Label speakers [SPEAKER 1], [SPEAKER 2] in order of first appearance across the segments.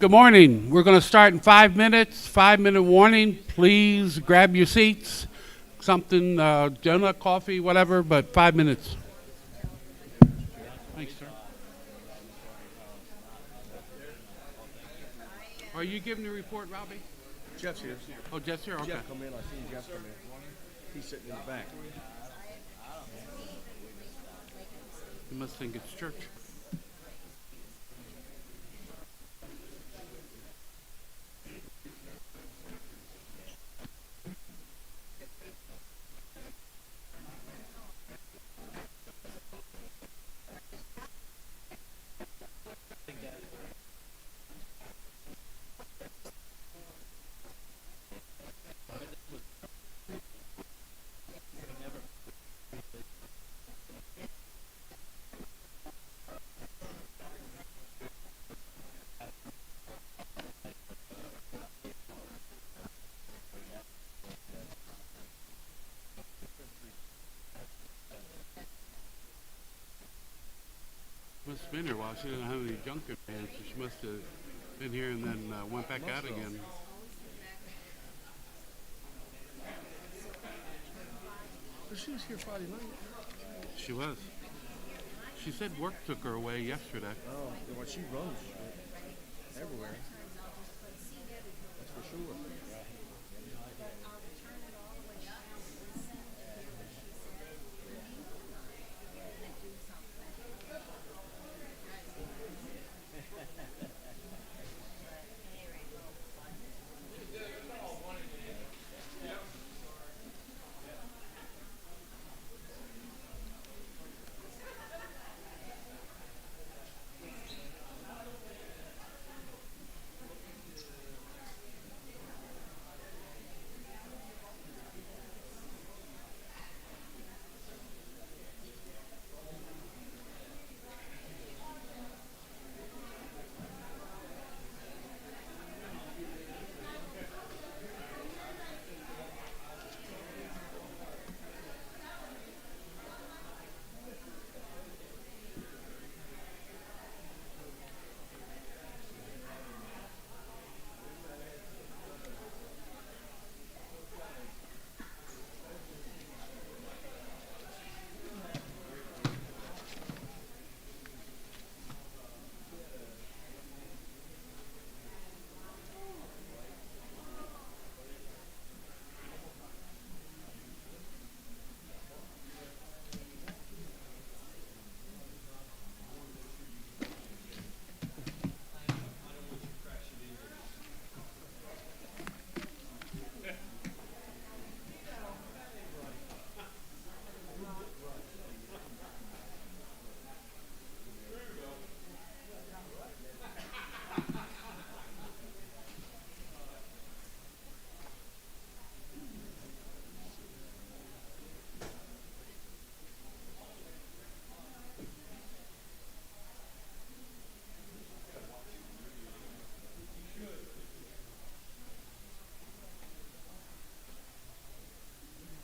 [SPEAKER 1] Good morning. We're going to start in 5 minutes. 5-minute warning. Please grab your seats. Something, donut, coffee, whatever, but 5 minutes. Thanks, sir. Are you giving the report, Robbie?
[SPEAKER 2] Jeff's here.
[SPEAKER 1] Oh, Jeff's here? Okay.
[SPEAKER 2] Jeff come in. I seen Jeff come in. He's sitting in the back.
[SPEAKER 1] You must think it's church. Must have been here a while. She didn't have any junk in her hands, so she must have been here and then went back out again.
[SPEAKER 2] But she was here Friday night.
[SPEAKER 1] She was. She said work took her away yesterday.
[SPEAKER 2] Oh, well, she runs everywhere. That's for sure.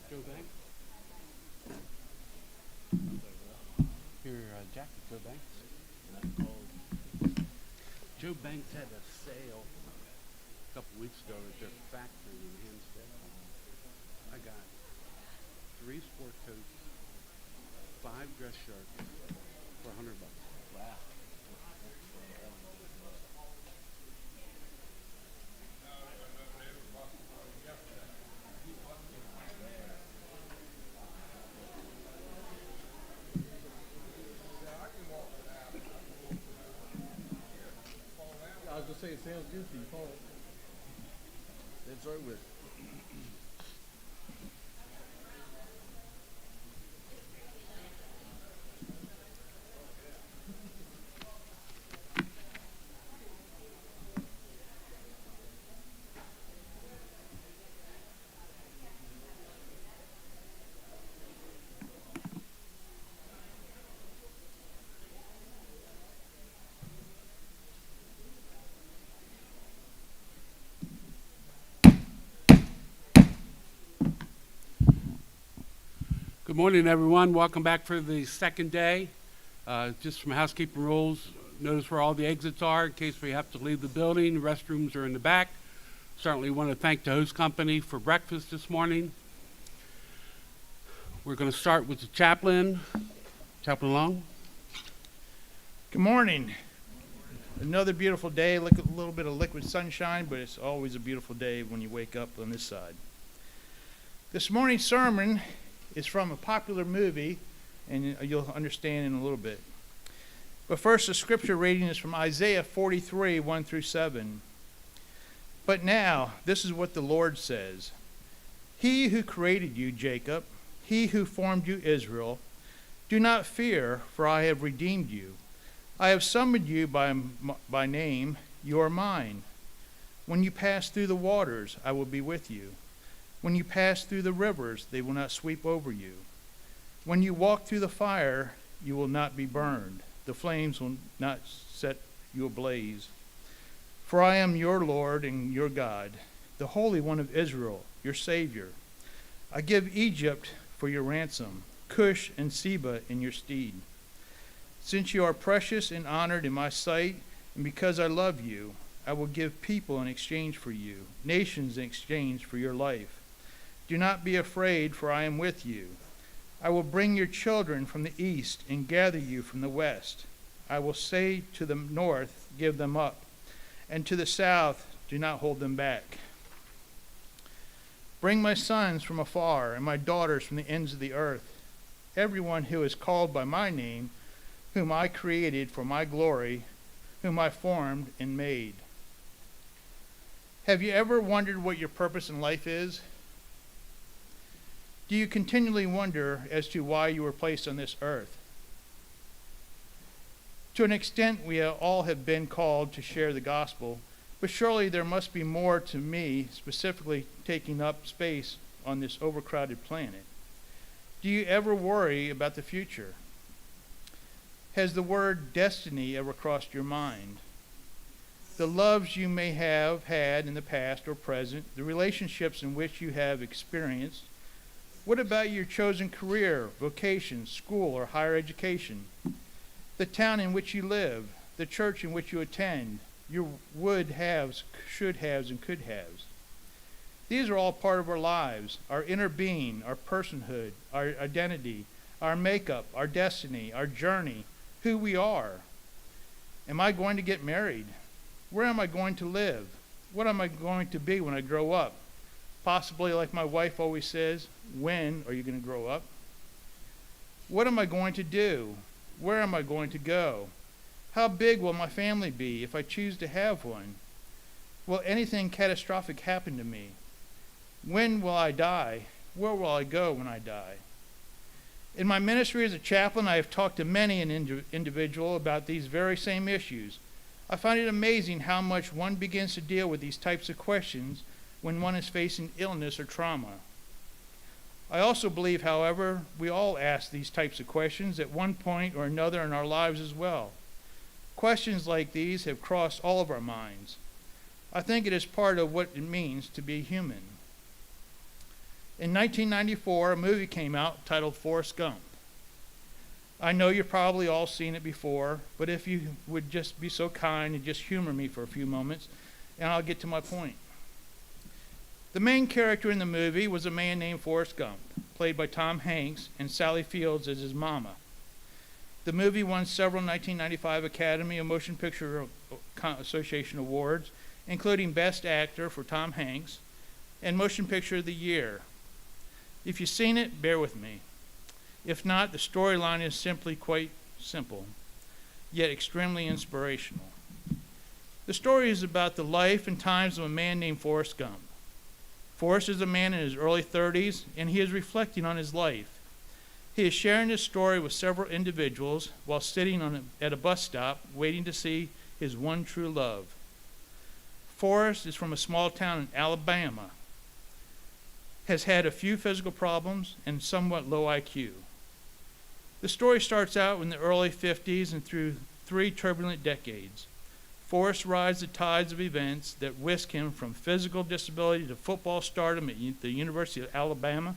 [SPEAKER 1] Joe Banks? Your jacket, Joe Banks? Joe Banks had a sale a couple weeks ago at their factory in Hempstead. I got 3 sport coats, 5 dress shirts for $100.
[SPEAKER 2] Wow. I was gonna say it sounds good to you, Paul. That's right with.
[SPEAKER 1] Good morning, everyone. Welcome back for the second day. Just some housekeeping rules. Notice where all the exits are in case we have to leave the building. Restrooms are in the back. Certainly want to thank the host company for breakfast this morning. We're going to start with the chaplain. Chaplain Long.
[SPEAKER 3] Good morning. Another beautiful day. Look at a little bit of liquid sunshine, but it's always a beautiful day when you wake up on this side. This morning's sermon is from a popular movie, and you'll understand in a little bit. But first, the scripture reading is from Isaiah 43, 1 through 7. But now, this is what the Lord says. He who created you, Jacob, he who formed you, Israel, do not fear, for I have redeemed you. I have summoned you by name. You are mine. When you pass through the waters, I will be with you. When you pass through the rivers, they will not sweep over you. When you walk through the fire, you will not be burned. The flames will not set you ablaze. For I am your Lord and your God, the Holy One of Israel, your Savior. I give Egypt for your ransom, Cush and Seba in your stead. Since you are precious and honored in my sight, and because I love you, I will give people in exchange for you, nations in exchange for your life. Do not be afraid, for I am with you. I will bring your children from the east and gather you from the west. I will say to the north, give them up, and to the south, do not hold them back. Bring my sons from afar and my daughters from the ends of the earth. Everyone who is called by my name, whom I created for my glory, whom I formed and made. Have you ever wondered what your purpose in life is? Do you continually wonder as to why you were placed on this earth? To an extent, we all have been called to share the gospel, but surely there must be more to me, specifically taking up space on this overcrowded planet. Do you ever worry about the future? Has the word destiny ever crossed your mind? The loves you may have had in the past or present, the relationships in which you have experienced. What about your chosen career, vocation, school, or higher education? The town in which you live, the church in which you attend, your would-haves, should-haves, and could-haves. These are all part of our lives, our inner being, our personhood, our identity, our makeup, our destiny, our journey, who we are. Am I going to get married? Where am I going to live? What am I going to be when I grow up? Possibly, like my wife always says, when are you going to grow up? What am I going to do? Where am I going to go? How big will my family be if I choose to have one? Will anything catastrophic happen to me? When will I die? Where will I go when I die? In my ministry as a chaplain, I have talked to many an individual about these very same issues. I find it amazing how much one begins to deal with these types of questions when one is facing illness or trauma. I also believe, however, we all ask these types of questions at one point or another in our lives as well. Questions like these have crossed all of our minds. I think it is part of what it means to be human. In 1994, a movie came out titled Forrest Gump. I know you've probably all seen it before, but if you would just be so kind and just humor me for a few moments, and I'll get to my point. The main character in the movie was a man named Forrest Gump, played by Tom Hanks, and Sally Fields as his mama. The movie won several 1995 Academy of Motion Picture Association awards, including Best Actor for Tom Hanks and Motion Picture of the Year. If you've seen it, bear with me. If not, the storyline is simply quite simple, yet extremely inspirational. The story is about the life and times of a man named Forrest Gump. Forrest is a man in his early 30s, and he is reflecting on his life. He is sharing his story with several individuals while sitting at a bus stop waiting to see his one true love. Forrest is from a small town in Alabama, has had a few physical problems, and somewhat low IQ. The story starts out in the early 50s and through 3 turbulent decades. Forrest rides the tides of events that whisk him from physical disability to football stardom at the University of Alabama,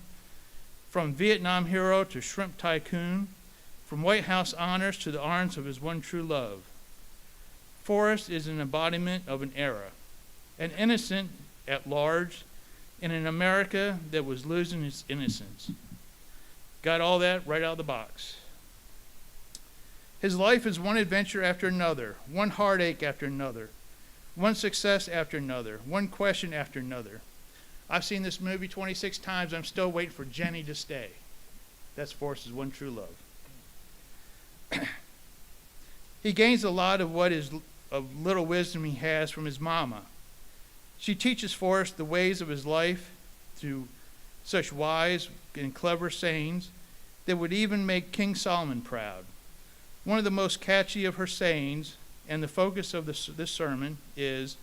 [SPEAKER 3] from Vietnam hero to shrimp tycoon, from White House honors to the arms of his one true love. Forrest is an embodiment of an era, an innocent at large in an America that was losing its innocence. Got all that right out of the box. His life is one adventure after another, one heartache after another, one success after another, one question after another. I've seen this movie 26 times. I'm still waiting for Jenny to stay. That's Forrest's one true love. He gains a lot of of little wisdom he has from his mama. She teaches Forrest the ways of his life through such wise and clever sayings that would even make King Solomon proud. One of the most catchy of her sayings, and the focus of this sermon, is,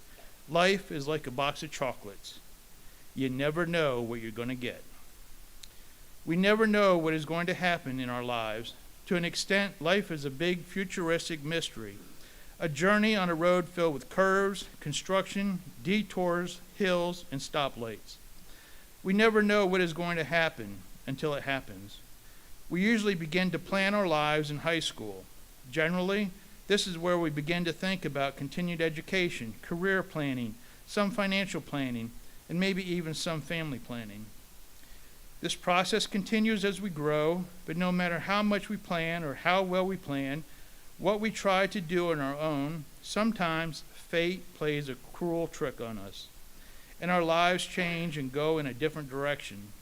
[SPEAKER 3] life is like a box of chocolates. You never know what you're going to get. We never know what is going to happen in our lives. To an extent, life is a big futuristic mystery, a journey on a road filled with curves, construction, detours, hills, and stoplights. We never know what is going to happen until it happens. We usually begin to plan our lives in high school. Generally, this is where we begin to think about continued education, career planning, some financial planning, and maybe even some family planning. This process continues as we grow, but no matter how much we plan or how well we plan, what we try to do on our own, sometimes fate plays a cruel trick on us, and our lives change and go in a different direction.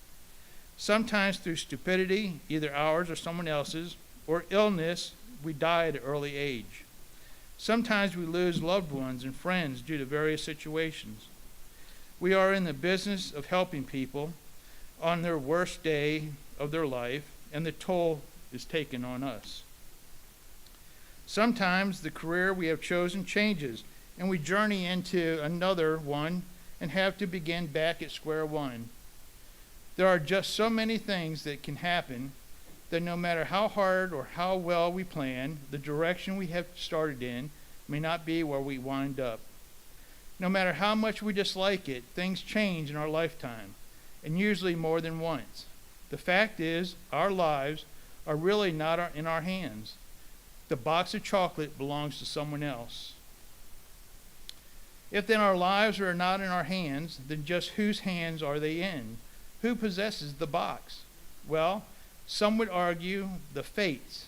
[SPEAKER 3] Sometimes through stupidity, either ours or someone else's, or illness, we die at an early age. Sometimes we lose loved ones and friends due to various situations. We are in the business of helping people on their worst day of their life, and the toll is taken on us. Sometimes the career we have chosen changes, and we journey into another one and have to begin back at square one. There are just so many things that can happen that no matter how hard or how well we plan, the direction we have started in may not be where we wind up. No matter how much we dislike it, things change in our lifetime, and usually more than once. The fact is, our lives are really not in our hands. The box of chocolate belongs to someone else. If then our lives are not in our hands, then just whose hands are they in? Who possesses the box? Well, some would argue the fates.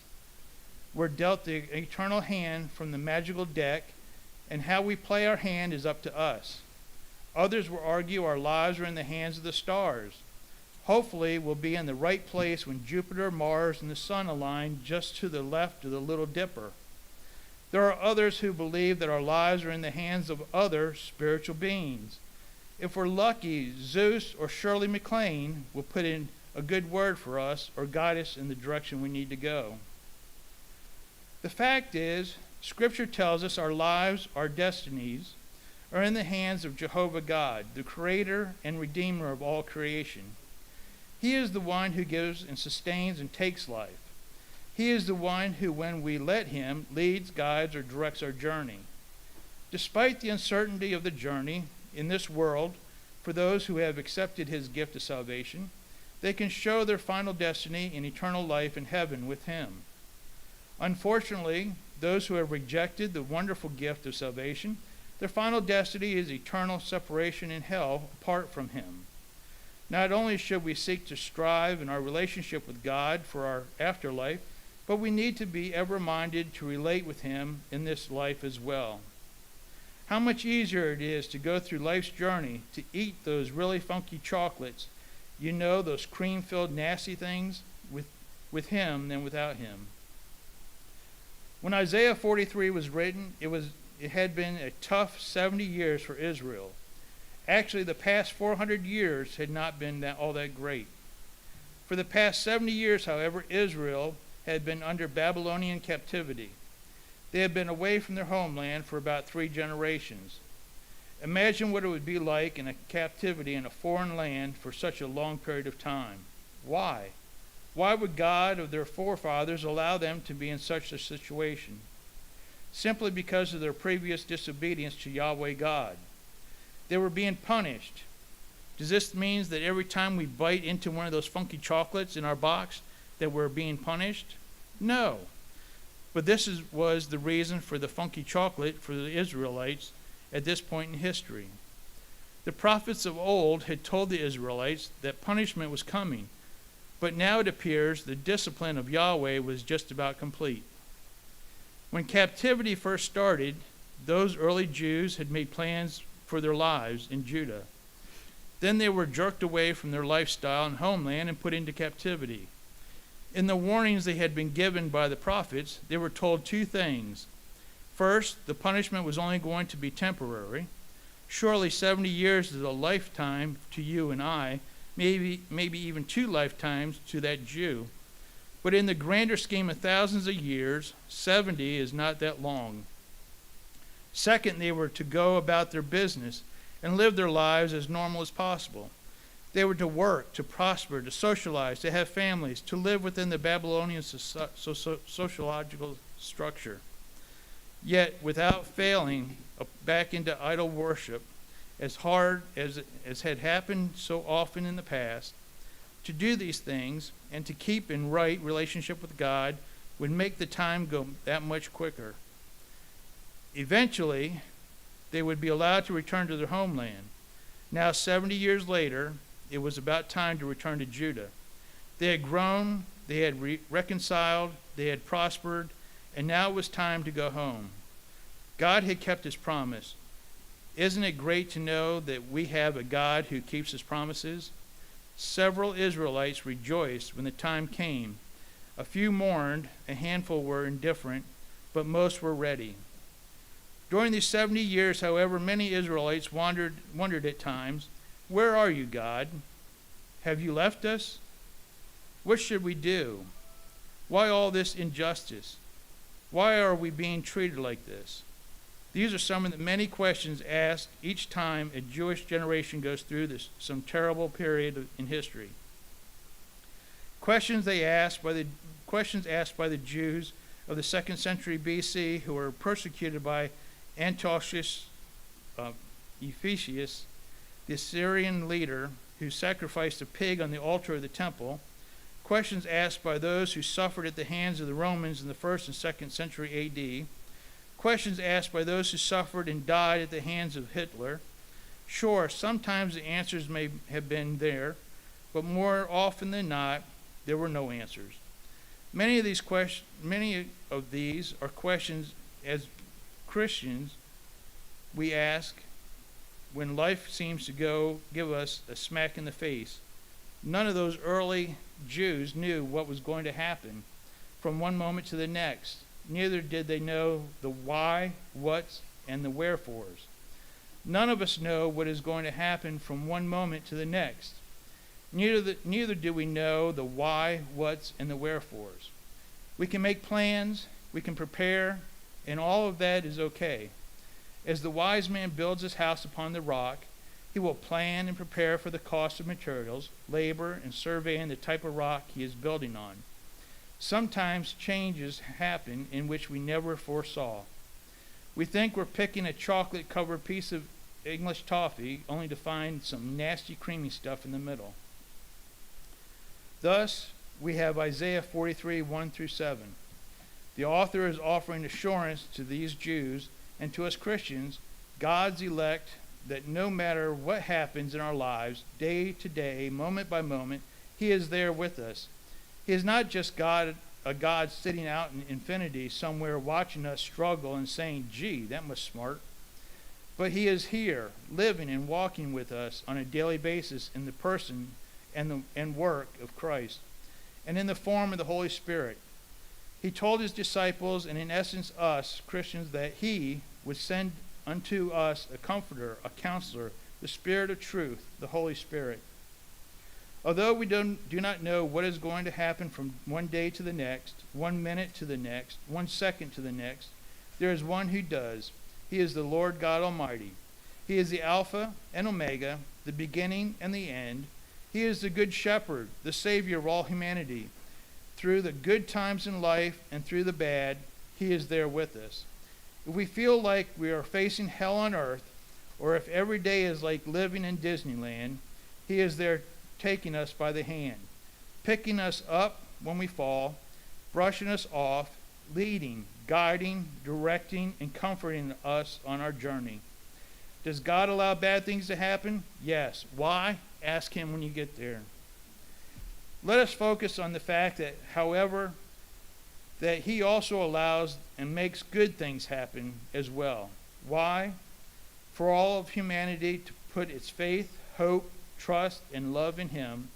[SPEAKER 3] We're dealt the eternal hand from the magical deck, and how we play our hand is up to us. Others will argue our lives are in the hands of the stars. Hopefully, we'll be in the right place when Jupiter, Mars, and the sun align just to the left of the Little Dipper. There are others who believe that our lives are in the hands of other spiritual beings. If we're lucky, Zeus or Shirley MacLaine will put in a good word for us or guide us in the direction we need to go. The fact is, Scripture tells us our lives, our destinies, are in the hands of Jehovah God, the creator and redeemer of all creation. He is the one who gives and sustains and takes life. He is the one who, when we let him, leads, guides, or directs our journey. Despite the uncertainty of the journey in this world, for those who have accepted his gift of salvation, they can show their final destiny in eternal life in heaven with him. Unfortunately, those who have rejected the wonderful gift of salvation, their final destiny is eternal separation in hell apart from him. Not only should we seek to strive in our relationship with God for our afterlife, but we need to be ever minded to relate with him in this life as well. How much easier it is to go through life's journey, to eat those really funky chocolates, you know, those cream-filled nasty things, with him than without him. When Isaiah 43 was written, it had been a tough 70 years for Israel. Actually, the past 400 years had not been all that great. For the past 70 years, however, Israel had been under Babylonian captivity. They had been away from their homeland for about 3 generations. Imagine what it would be like in a captivity in a foreign land for such a long period of time. Why? Why would God of their forefathers allow them to be in such a situation? Simply because of their previous disobedience to Yahweh God. They were being punished. Does this mean that every time we bite into one of those funky chocolates in our box that we're being punished? No. But this was the reason for the funky chocolate for the Israelites at this point in history. The prophets of old had told the Israelites that punishment was coming, but now it appears the discipline of Yahweh was just about complete. When captivity first started, those early Jews had made plans for their lives in Judah. Then they were jerked away from their lifestyle and homeland and put into captivity. In the warnings they had been given by the prophets, they were told two things. First, the punishment was only going to be temporary. Surely 70 years is a lifetime to you and I, maybe even 2 lifetimes to that Jew. But in the grander scheme of thousands of years, 70 is not that long. Second, they were to go about their business and live their lives as normal as possible. They were to work, to prosper, to socialize, to have families, to live within the Babylonian sociological structure. Yet, without failing back into idol worship, as hard as had happened so often in the past, to do these things and to keep in right relationship with God would make the time go that much quicker. Eventually, they would be allowed to return to their homeland. Now, 70 years later, it was about time to return to Judah. They had grown, they had reconciled, they had prospered, and now it was time to go home. God had kept his promise. Isn't it great to know that we have a God who keeps his promises? Several Israelites rejoiced when the time came. A few mourned, a handful were indifferent, but most were ready. During these 70 years, however, many Israelites wondered at times, "Where are you, God? Have you left us? What should we do? Why all this injustice? Why are we being treated like this?" These are some of the many questions asked each time a Jewish generation goes through some terrible period in history. Questions asked by the Jews of the 2nd century BC who were persecuted by Antiochus Epiphanes, the Assyrian leader who sacrificed a pig on the altar of the temple. Questions asked by those who suffered at the hands of the Romans in the 1st and 2nd century AD. Questions asked by those who suffered and died at the hands of Hitler. Sure, sometimes the answers may have been there, but more often than not, there were no answers. Many of these are questions as Christians we ask when life seems to give us a smack in the face. None of those early Jews knew what was going to happen from one moment to the next. Neither did they know the why, whats, and the wherefores. None of us know what is going to happen from one moment to the next. Neither do we know the why, whats, and the wherefores. We can make plans, we can prepare, and all of that is okay. As the wise man builds his house upon the rock, he will plan and prepare for the cost of materials, labor, and surveying the type of rock he is building on. Sometimes changes happen in which we never foresaw. We think we're picking a chocolate-covered piece of English toffee only to find some nasty creamy stuff in the middle. Thus, we have Isaiah 43, 1 through 7. The author is offering assurance to these Jews and to us Christians, God's elect, that no matter what happens in our lives, day to day, moment by moment, he is there with us. He is not just a God sitting out in infinity somewhere watching us struggle and saying, "Gee, that was smart." But he is here, living and walking with us on a daily basis in the person and work of Christ, and in the form of the Holy Spirit. He told his disciples, and in essence us, Christians, that he would send unto us a comforter, a counselor, the Spirit of truth, the Holy Spirit. Although we do not know what is going to happen from one day to the next, 1 minute to the next, 1 second to the next, there is one who does. He is the Lord God Almighty. He is the Alpha and Omega, the beginning and the end. He is the Good Shepherd, the Savior of all humanity. Through the good times in life and through the bad, he is there with us. If we feel like we are facing hell on earth, or if every day is like living in Disneyland, he is there taking us by the hand, picking us up when we fall, brushing us off, leading, guiding, directing, and comforting us on our journey. Does God allow bad things to happen? Yes. Why? Ask Him when you get there. Let us focus on the fact that, however, that He also allows and makes good things happen as well. Why? For all of humanity to put its faith, hope, trust, and love in Him.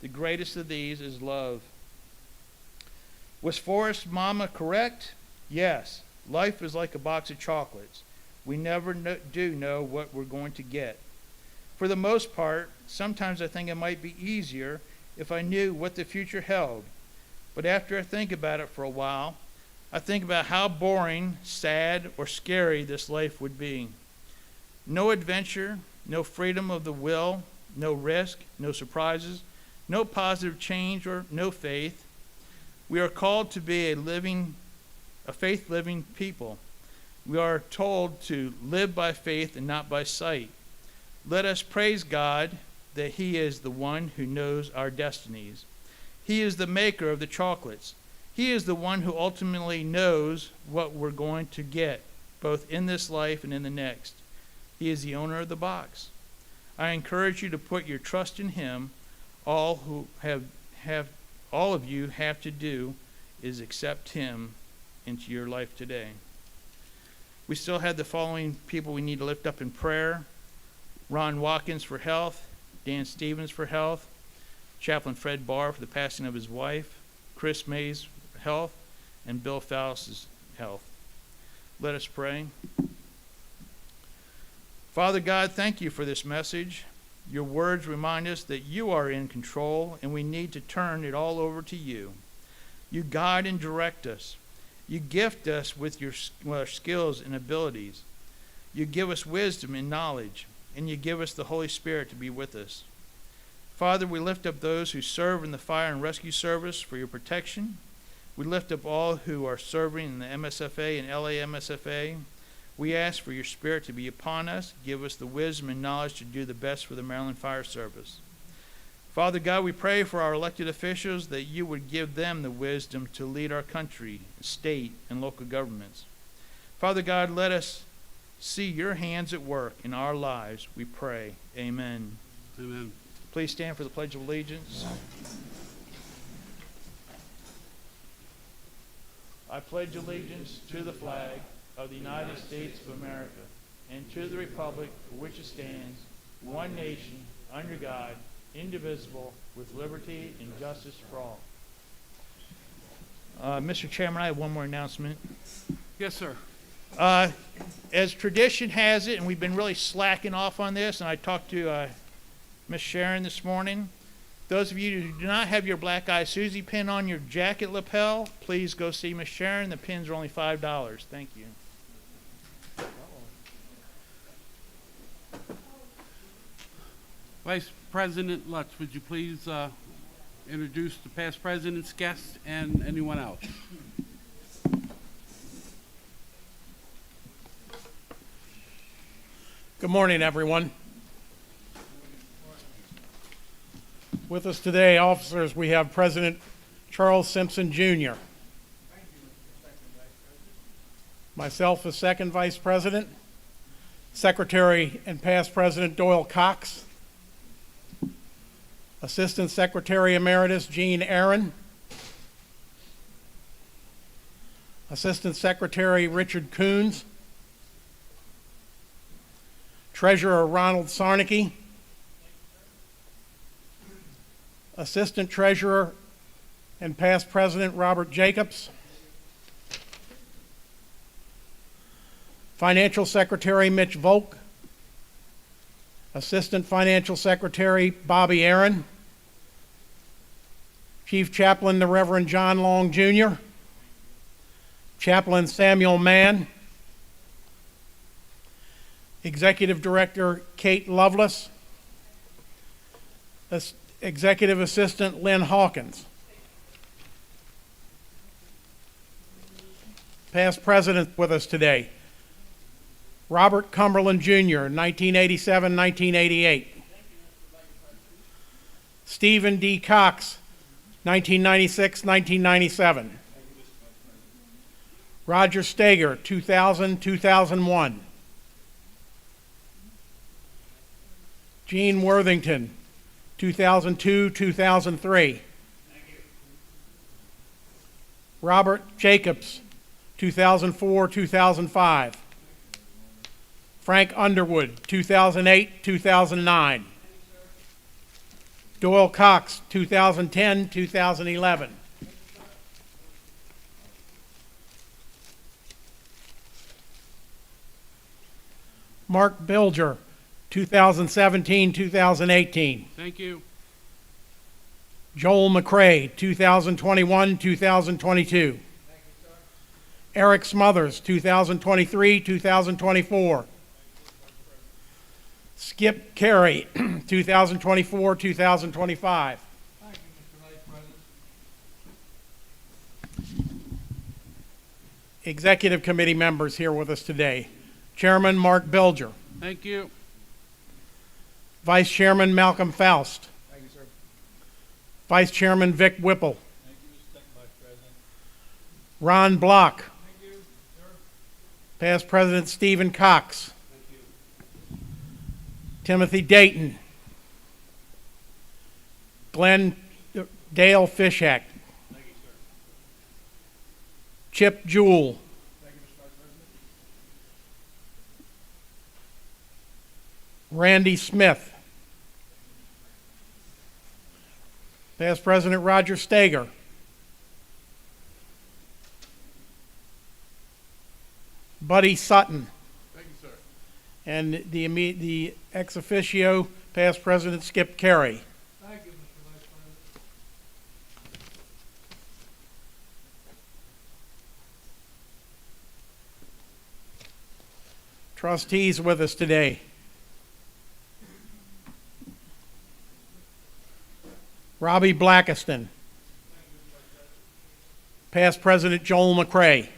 [SPEAKER 3] The greatest of these is love. Was Forrest's mama correct? Yes. Life is like a box of chocolates. We never do know what we're going to get. For the most part, sometimes I think it might be easier if I knew what the future held. But after I think about it for a while, I think about how boring, sad, or scary this life would be. No adventure, no freedom of the will, no risk, no surprises, no positive change, or no faith. We are called to be a faith-living people. We are told to live by faith and not by sight. Let us praise God that He is the one who knows our destinies. He is the maker of the chocolates. He is the one who ultimately knows what we're going to get, both in this life and in the next. He is the owner of the box. I encourage you to put your trust in Him. All of you have to do is accept Him into your life today. We still have the following people we need to lift up in prayer: Ron Watkins for health, Dan Stevens for health, Chaplain Fred Barr for the passing of his wife, Chris Mays for health, and Bill Faust's health. Let us pray. Father God, thank you for this message. Your words remind us that you are in control, and we need to turn it all over to you. You guide and direct us. You gift us with your skills and abilities. You give us wisdom and knowledge, and you give us the Holy Spirit to be with us. Father, we lift up those who serve in the fire and rescue service for your protection. We lift up all who are serving in the MSFA and LAMSFA. We ask for your Spirit to be upon us. Give us the wisdom and knowledge to do the best for the Maryland Fire Service. Father God, we pray for our elected officials that you would give them the wisdom to lead our country, state, and local governments. Father God, let us see your hands at work in our lives, we pray. Amen.
[SPEAKER 1] Amen.
[SPEAKER 3] Please stand for the Pledge of Allegiance. I pledge allegiance to the flag of the United States of America and to the republic for which it stands, one nation, under God, indivisible, with liberty and justice for all. Mr. Chairman, I have one more announcement.
[SPEAKER 1] Yes, sir.
[SPEAKER 3] As tradition has it, and we've been really slacking off on this, and I talked to Miss Sharon this morning. Those of you who do not have your Black Eyed Susie pin on your jacket lapel, please go see Miss Sharon. The pins are only $5. Thank you.
[SPEAKER 1] Vice President Lutz, would you please introduce the past president's guests and anyone else?
[SPEAKER 4] Good morning, everyone. With us today, officers, we have President Charles Simpson, Jr. Myself as second vice president, Secretary and past President Doyle Cox, Assistant Secretary Emeritus Gene Aaron, Assistant Secretary Richard Coons, Treasurer Ronald Sarnicki, Assistant Treasurer and past President Robert Jacobs, Financial Secretary Mitch Volk, Assistant Financial Secretary Bobby Aaron, Chief Chaplain the Reverend John Long Jr., Chaplain Samuel Mann, Executive Director Kate Lovelace, Executive Assistant Lynn Hawkins. Past presidents with us today: Robert Cumberland Jr., 1987-1988. Stephen D. Cox, 1996-1997. Roger Stager, 2000, 2001. Gene Worthington, 2002, 2003. Robert Jacobs, 2004, 2005. Frank Underwood, 2008, 2009. Doyle Cox, 2010, 2011. Mark Bilger, 2017, 2018.
[SPEAKER 1] Thank you.
[SPEAKER 4] Joel McCrae, 2021, 2022. Eric Smothers, 2023, 2024. Skip Carey, 2024, 2025. Executive committee members here with us today. Chairman Mark Bilger.
[SPEAKER 1] Thank you.
[SPEAKER 4] Vice Chairman Malcolm Faust.
[SPEAKER 2] Thank you, sir.
[SPEAKER 4] Vice Chairman Vic Whipple.
[SPEAKER 2] Thank you, Mr. Second Vice President.
[SPEAKER 4] Ron Block.
[SPEAKER 2] Thank you, sir.
[SPEAKER 4] Past President Stephen Cox.
[SPEAKER 2] Thank you.
[SPEAKER 4] Timothy Dayton. Glenn Dale Fishak.
[SPEAKER 2] Thank you, sir.
[SPEAKER 4] Chip Jewell.
[SPEAKER 2] Thank you, Mr. Vice President.
[SPEAKER 4] Randy Smith. Past President Roger Stager. Buddy Sutton.
[SPEAKER 2] Thank you, sir.
[SPEAKER 4] And the ex officio, past President Skip Carey.
[SPEAKER 2] Thank you, Mr. Vice President.
[SPEAKER 4] Trustees with us today. Robbie Blackiston. Past President Joel McCrae.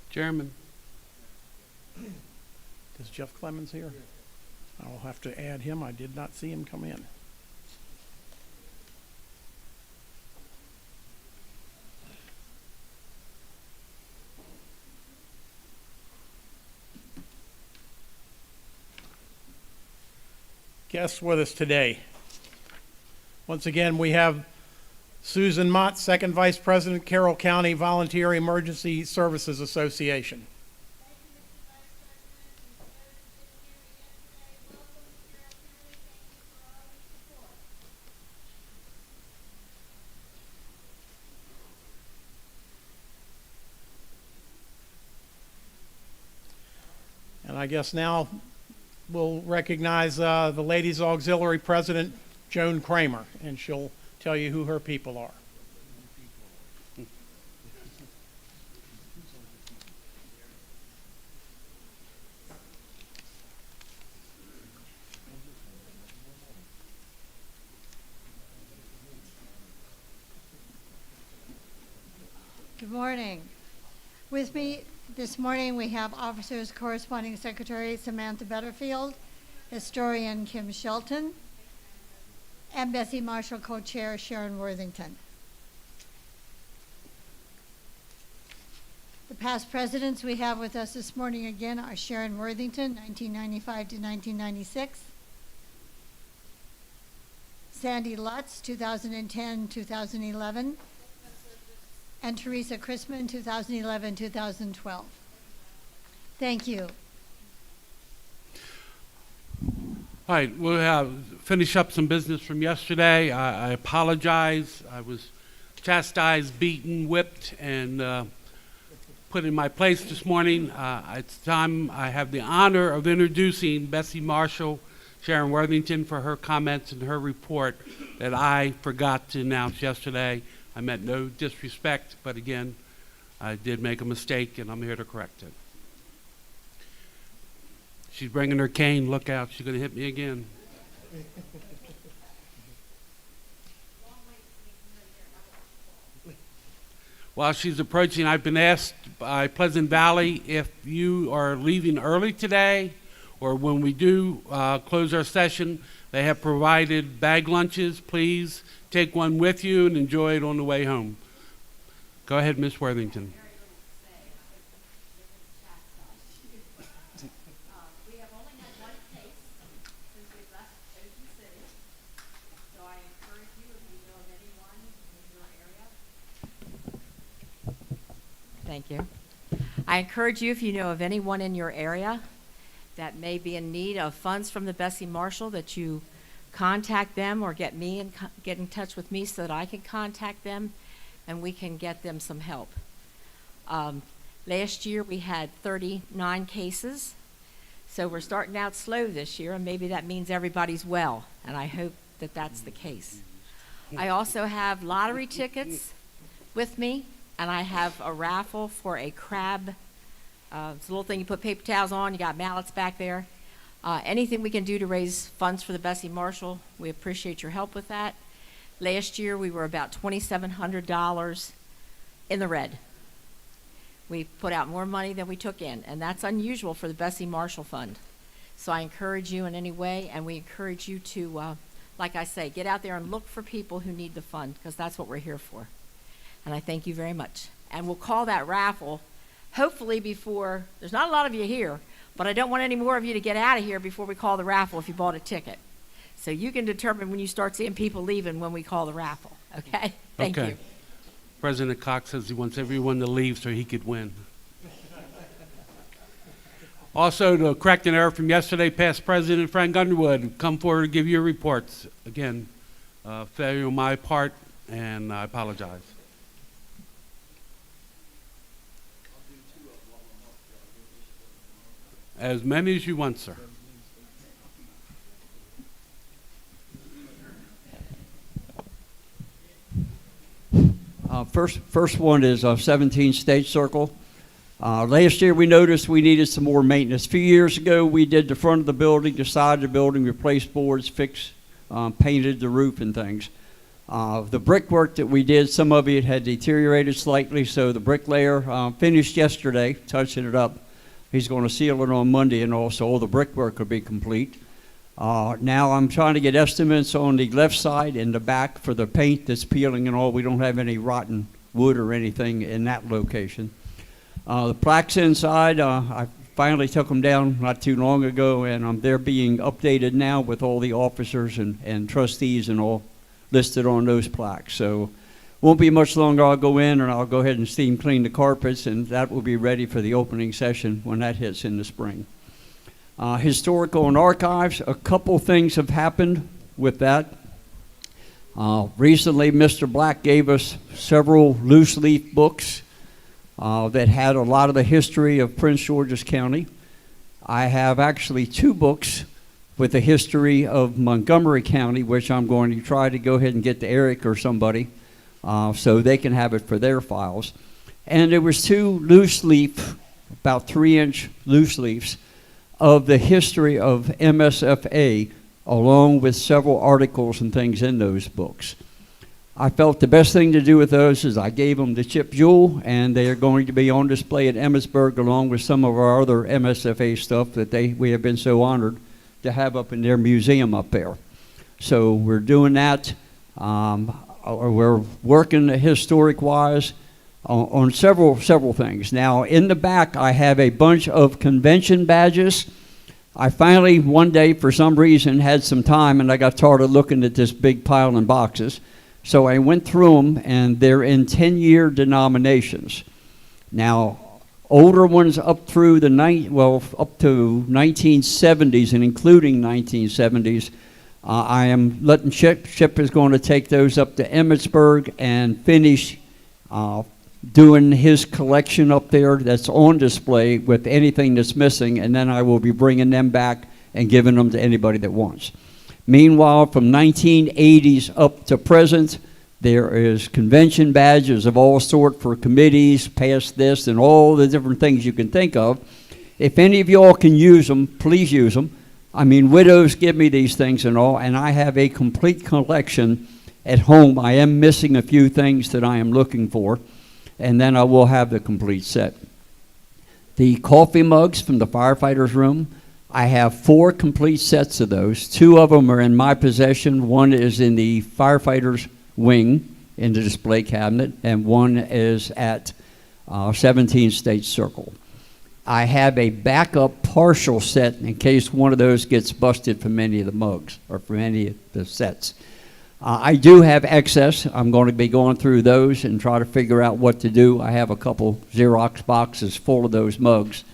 [SPEAKER 1] Chairman.
[SPEAKER 4] Is Jeff Clemens here? I'll have to add him. I did not see him come in. Guests with us today. Once again, we have Susan Mott, Second Vice President, Carroll County Volunteer Emergency Services Association. And I guess now we'll recognize the Ladies Auxiliary President, Joan Kramer, and she'll tell you who her people are.
[SPEAKER 5] Good morning. With me this morning we have Officers Corresponding Secretary Samantha Betterfield, Historian Kim Shelton, and Bessie Marshall Co-Chair Sharon Worthington. The past presidents we have with us this morning again are Sharon Worthington, 1995 to 1996, Sandy Lutz, 2010-2011, and Teresa Chrisman, 2011-2012. Thank you.
[SPEAKER 1] All right, we'll finish up some business from yesterday. I apologize. I was chastised, beaten, whipped, and put in my place this morning. It's time I have the honor of introducing Bessie Marshall, Sharon Worthington, for her comments and her report that I forgot to announce yesterday. I meant no disrespect, but again, I did make a mistake, and I'm here to correct it. She's bringing her cane. Look out. She's going to hit me again. While she's approaching, I've been asked by Pleasant Valley if you are leaving early today, or when we do close our session, They have provided bag lunches. Please take one with you and enjoy it on the way home. Go ahead, Ms. Worthington.
[SPEAKER 6] We have only had one case since we left Ocean City, so I encourage you, if you know of anyone in your area. Thank you. I encourage you, if you know of anyone in your area that may be in need of funds from the Bessie Marshall, that you contact them or get in touch with me so that I can contact them and we can get them some help. Last year we had 39 cases, so we're starting out slow this year, and maybe that means everybody's well, and I hope that that's the case. I also have lottery tickets with me, and I have a raffle for a crab. It's a little thing you put paper towels on. You got mallets back there. Anything we can do to raise funds for the Bessie Marshall, we appreciate your help with that. Last year we were about $2,700 in the red. We put out more money than we took in, and that's unusual for the Bessie Marshall Fund. So I encourage you in any way, and we encourage you to, like I say, get out there and look for people who need the fund, because that's what we're here for. And I thank you very much. And we'll call that raffle hopefully before, there's not a lot of you here, but I don't want any more of you to get out of here before we call the raffle if you bought a ticket. So you can determine when you start seeing people leaving when we call the raffle, okay? Thank you.
[SPEAKER 1] President Cox says he wants everyone to leave so he could win. Also, to correct an error from yesterday, past President Frank Underwood, come forward and give your reports. Again, failure on my part, and I apologize. As many as you want, sir.
[SPEAKER 7] First one is 17 State Circle. Last year we noticed we needed some more maintenance. A few years ago we did the front of the building, the side of the building, replaced boards, fixed, painted the roof and things. The brickwork that we did, some of it had deteriorated slightly, so the bricklayer finished yesterday, touching it up. He's going to seal it on Monday, and also all the brickwork will be complete. Now I'm trying to get estimates on the left side and the back for the paint that's peeling and all. We don't have any rotten wood or anything in that location. The plaques inside, I finally took them down not too long ago, and they're being updated now with all the officers and trustees and all listed on those plaques. So won't be much longer. I'll go in and I'll go ahead and steam clean the carpets, and that will be ready for the opening session when that hits in the spring. Historical and archives, a couple things have happened with that. Recently, Mr. Black gave us several loose leaf books that had a lot of the history of Prince George's County. I have actually 2 books with the history of Montgomery County, which I'm going to try to go ahead and get to Eric or somebody so they can have it for their files. And there was 2 loose leaf, about 3-inch loose leaves, of the history of MSFA, along with several articles and things in those books. I felt the best thing to do with those is I gave them to Chip Jewell, and they are going to be on display at Emmitsburg along with some of our other MSFA stuff that we have been so honored to have up in their museum up there. So we're doing that. We're working historic-wise on several things. Now, in the back, I have a bunch of convention badges. I finally, one day, for some reason, had some time, and I got tired of looking at this big pile in boxes. So I went through them, and they're in 10-year denominations. Now, older ones up through up to 1970s and including 1970s, I am letting Chip is going to take those up to Emmitsburg and finish doing his collection up there that's on display with anything that's missing, and then I will be bringing them back and giving them to anybody that wants. Meanwhile, from 1980s up to present, there is convention badges of all sorts for committees, past this, and all the different things you can think of. If any of y'all can use them, please use them. I mean, widows give me these things and all, and I have a complete collection at home. I am missing a few things that I am looking for, and then I will have the complete set. The coffee mugs from the firefighters room, I have 4 complete sets of those. 2 of them are in my possession. One is in the firefighters wing in the display cabinet, and one is at 17 State Circle. I have a backup partial set in case one of those gets busted from any of the mugs or from any of the sets. I do have excess. I'm going to be going through those and try to figure out what to do. I have a couple Xerox boxes full of those mugs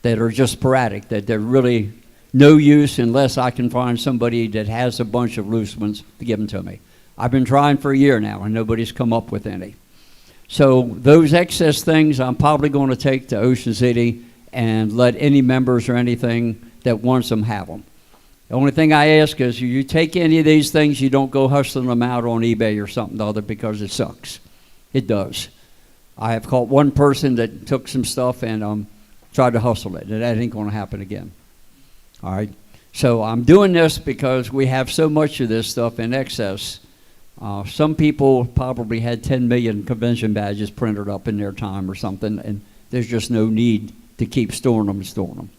[SPEAKER 7] that are just sporadic, that they're really no use unless I can find somebody that has a bunch of loose ones to give them to me. I've been trying for a year now, and nobody's come up with any. So those excess things I'm probably going to take to Ocean City and let any members or anything that wants them have them. The only thing I ask is you take any of these things, you don't go hustling them out on eBay or something or other, because it sucks. It does. I have caught one person that took some stuff and tried to hustle it, and that ain't going to happen again. All right? So I'm doing this because we have so much of this stuff in excess. Some people probably had 10 million convention badges printed up in their time or something, and there's just no need to keep storing them and storing them.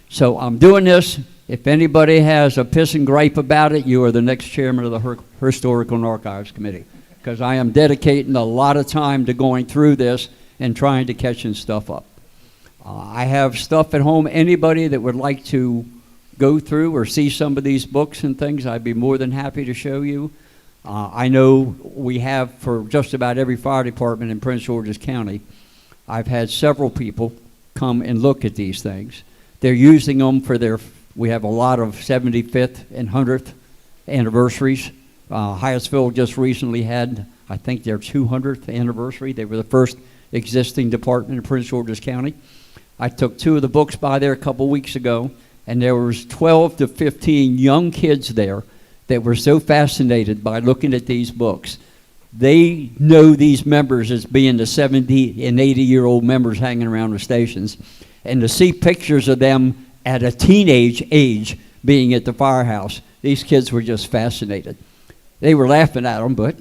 [SPEAKER 7] So I'm doing this. If anybody has a piss and gripe about it, you are the next chairman of the Historical and Archives Committee, because I am dedicating a lot of time to going through this and trying to catching stuff up. I have stuff at home. Anybody that would like to go through or see some of these books and things, I'd be more than happy to show you. I know we have for just about every fire department in Prince George's County. I've had several people come and look at these things. They're using them for we have a lot of 75th and 100th anniversaries. Hyattsville just recently had, I think, their 200th anniversary. They were the first existing department in Prince George's County. I took 2 of the books by there a couple weeks ago, and there was 12 to 15 young kids there that were so fascinated by looking at these books. They know these members as being the 70 and 80-year-old members hanging around the stations. And to see pictures of them at a teenage age being at the firehouse, these kids were just fascinated. They were laughing at them, but,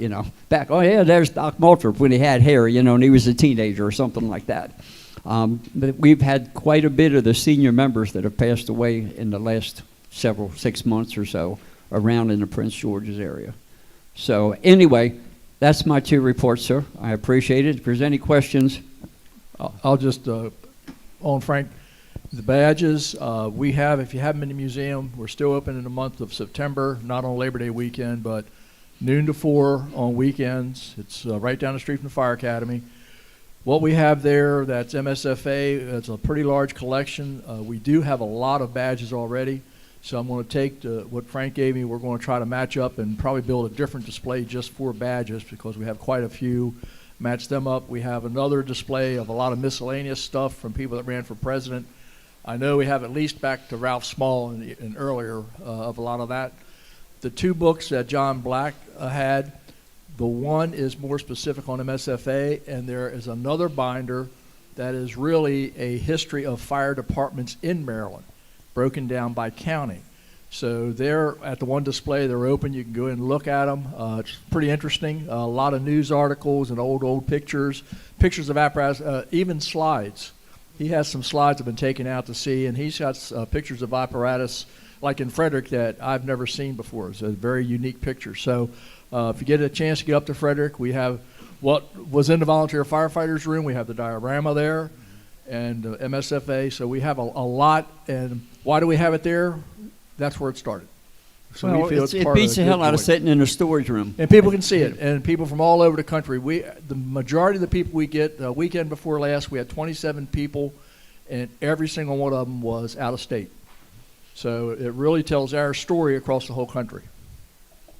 [SPEAKER 7] back, oh yeah, there's Doc Moultrie when he had hair, and he was a teenager or something like that. But we've had quite a bit of the senior members that have passed away in the last 6 months or so around in the Prince George's area. So anyway, that's my 2 reports, sir. I appreciate it. If there's any questions.
[SPEAKER 2] I'll just, on Frank, the badges we have, if you have them in the museum, we're still open in the month of September, not on Labor Day weekend, but noon to 4 on weekends. It's right down the street from the Fire Academy. What we have there, that's MSFA. It's a pretty large collection. We do have a lot of badges already. So I'm going to take what Frank gave me. We're going to try to match up and probably build a different display just for badges, because we have quite a few. Match them up. We have another display of a lot of miscellaneous stuff from people that ran for president. I know we have at least back to Ralph Small and earlier of a lot of that. The 2 books that John Black had, the one is more specific on MSFA, and there is another binder that is really a history of fire departments in Maryland, broken down by county. So they're at the one display, they're open, you can go in and look at them. It's pretty interesting. A lot of news articles and old pictures of apparatus, even slides. He has some slides I've been taken out to see, and he's got pictures of apparatus like in Frederick that I've never seen before. It's a very unique picture. So if you get a chance to get up to Frederick, we have what was in the volunteer firefighters room. We have the diorama there and MSFA. So we have a lot. And why do we have it there? That's where it started. So
[SPEAKER 7] Well,
[SPEAKER 2] we feel
[SPEAKER 7] it
[SPEAKER 2] part
[SPEAKER 7] beats
[SPEAKER 2] of
[SPEAKER 7] the hell out of
[SPEAKER 2] void.
[SPEAKER 7] sitting in a storage room.
[SPEAKER 2] And people can see it, and people from all over the country. The majority of the people we get, the weekend before last, we had 27 people, and every single one of them was out of state. So it really tells our story across the whole country.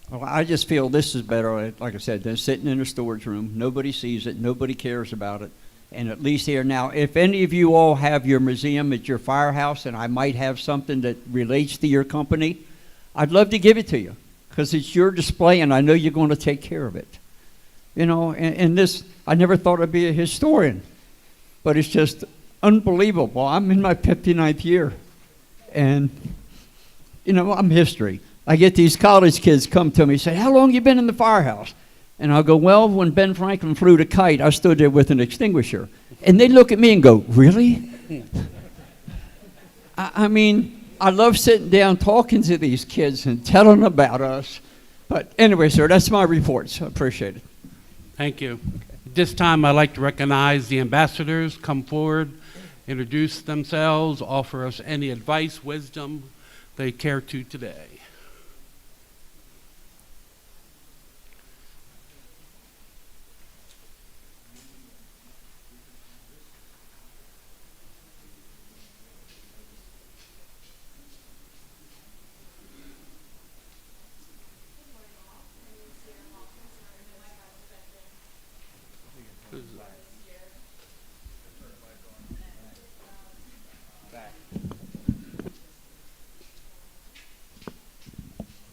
[SPEAKER 7] Well, I just feel this is better, like I said, than sitting in a storage room. Nobody sees it. Nobody cares about it. And at least here now, if any of you all have your museum at your firehouse, and I might have something that relates to your company, I'd love to give it to you, because it's your display, and I know you're going to take care of it. And this, I never thought I'd be a historian, but it's just unbelievable. I'm in my 59th year, and, I'm history. I get these college kids come to me and say, how long you been in the firehouse? And I'll go, well, when Ben Franklin flew the kite, I stood there with an extinguisher. And they look at me and go, really? I mean, I love sitting down talking to these kids and telling them about us. But anyway, sir, that's my report. So I appreciate it.
[SPEAKER 1] Thank you. At this time, I'd like to recognize the ambassadors. Come forward, introduce themselves, offer us any advice, wisdom they care to today.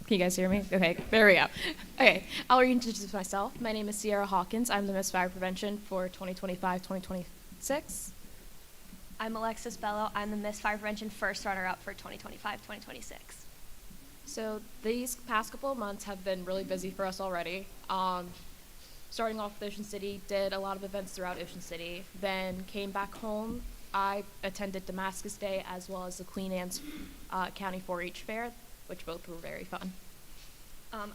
[SPEAKER 8] Can you guys hear me? Okay, there we go. Okay, I'll reintroduce myself. My name is Sierra Hawkins. I'm the Miss Fire Prevention for 2025-2026.
[SPEAKER 9] I'm Alexis Bello. I'm the Miss Fire Prevention first runner-up for 2025-2026.
[SPEAKER 8] So these past couple of months have been really busy for us already. Starting off with Ocean City, did a lot of events throughout Ocean City, then came back home. I attended Damascus Day as well as the Queen Anne's County 4-H Fair, which both were very fun.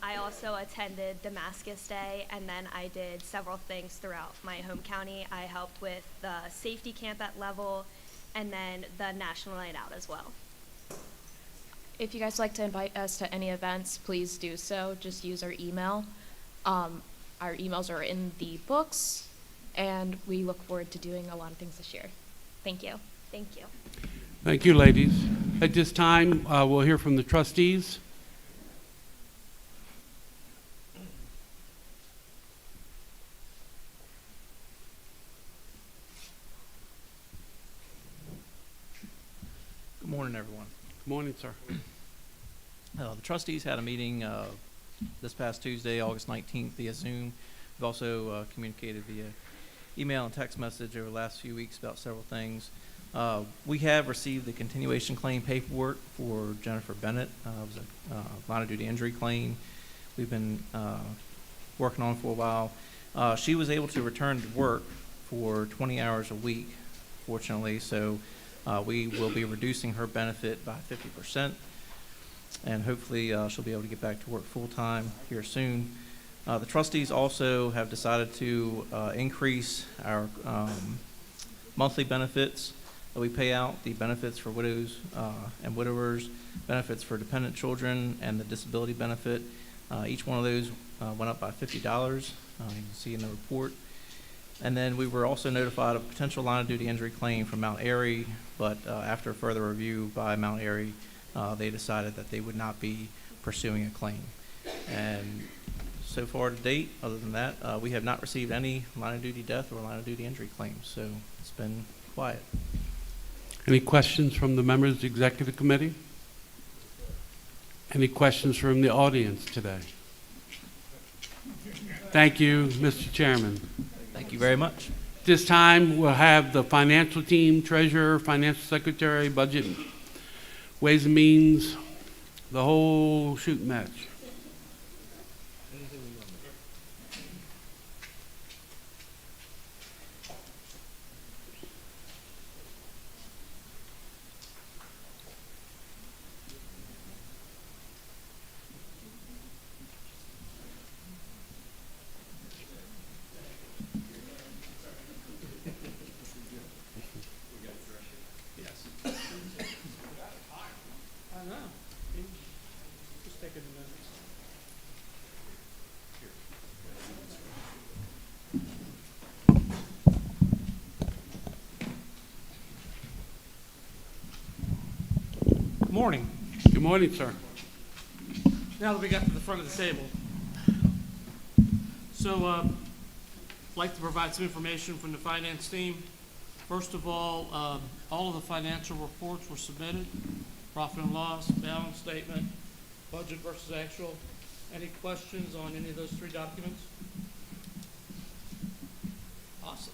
[SPEAKER 9] I also attended Damascus Day, and then I did several things throughout my home county. I helped with the safety camp at Level, and then the National Night Out as well.
[SPEAKER 8] If you guys like to invite us to any events, please do so. Just use our email. Our emails are in the books, and we look forward to doing a lot of things this year. Thank you.
[SPEAKER 9] Thank you.
[SPEAKER 1] Thank you, ladies. At this time, we'll hear from the trustees.
[SPEAKER 10] Good morning, everyone.
[SPEAKER 1] Good morning, sir.
[SPEAKER 10] The trustees had a meeting this past Tuesday, August 19th, via Zoom. We've also communicated via email and text message over the last few weeks about several things. We have received the continuation claim paperwork for Jennifer Bennett. It was a line of duty injury claim we've been working on for a while. She was able to return to work for 20 hours a week, fortunately, so we will be reducing her benefit by 50%, and hopefully she'll be able to get back to work full-time here soon. The trustees also have decided to increase our monthly benefits that we pay out, the benefits for widows and widowers, benefits for dependent children, and the disability benefit. Each one of those went up by $50, you can see in the report. And then we were also notified of a potential line of duty injury claim from Mount Airy, but after further review by Mount Airy, they decided that they would not be pursuing a claim. And so far to date, other than that, we have not received any line of duty death or line of duty injury claims, so it's been quiet.
[SPEAKER 1] Any questions from the members of the executive committee? Any questions from the audience today? Thank you, Mr. Chairman.
[SPEAKER 10] Thank you very much.
[SPEAKER 1] This time, we'll have the financial team, treasurer, financial secretary, budget, ways and means, the whole shooting match.
[SPEAKER 11] Morning.
[SPEAKER 1] Good morning, sir.
[SPEAKER 11] Now that we got to the front of the table. So, I'd like to provide some information from the finance team. First of all of the financial reports were submitted. Profit and loss, balance statement, budget versus actual. Any questions on any of those three documents? Awesome.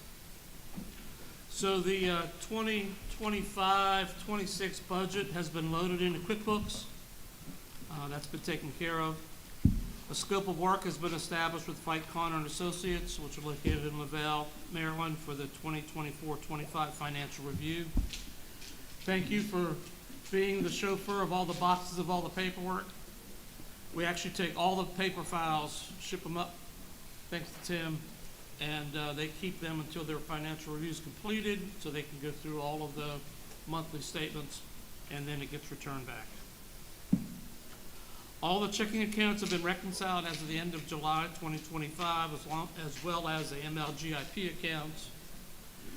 [SPEAKER 11] So the 2025-26 budget has been loaded into QuickBooks. That's been taken care of. A scope of work has been established with Fight Connor and Associates, which are located in Laval, Maryland, for the 2024-25 financial review. Thank you for being the chauffeur of all the boxes of all the paperwork, we actually take all the paper files, ship them up, thanks to Tim, and they keep them until their financial review is completed, so they can go through all of the monthly statements, and then it gets returned back. All the checking accounts have been reconciled as of the end of July 2025, as well as the MLGIP accounts.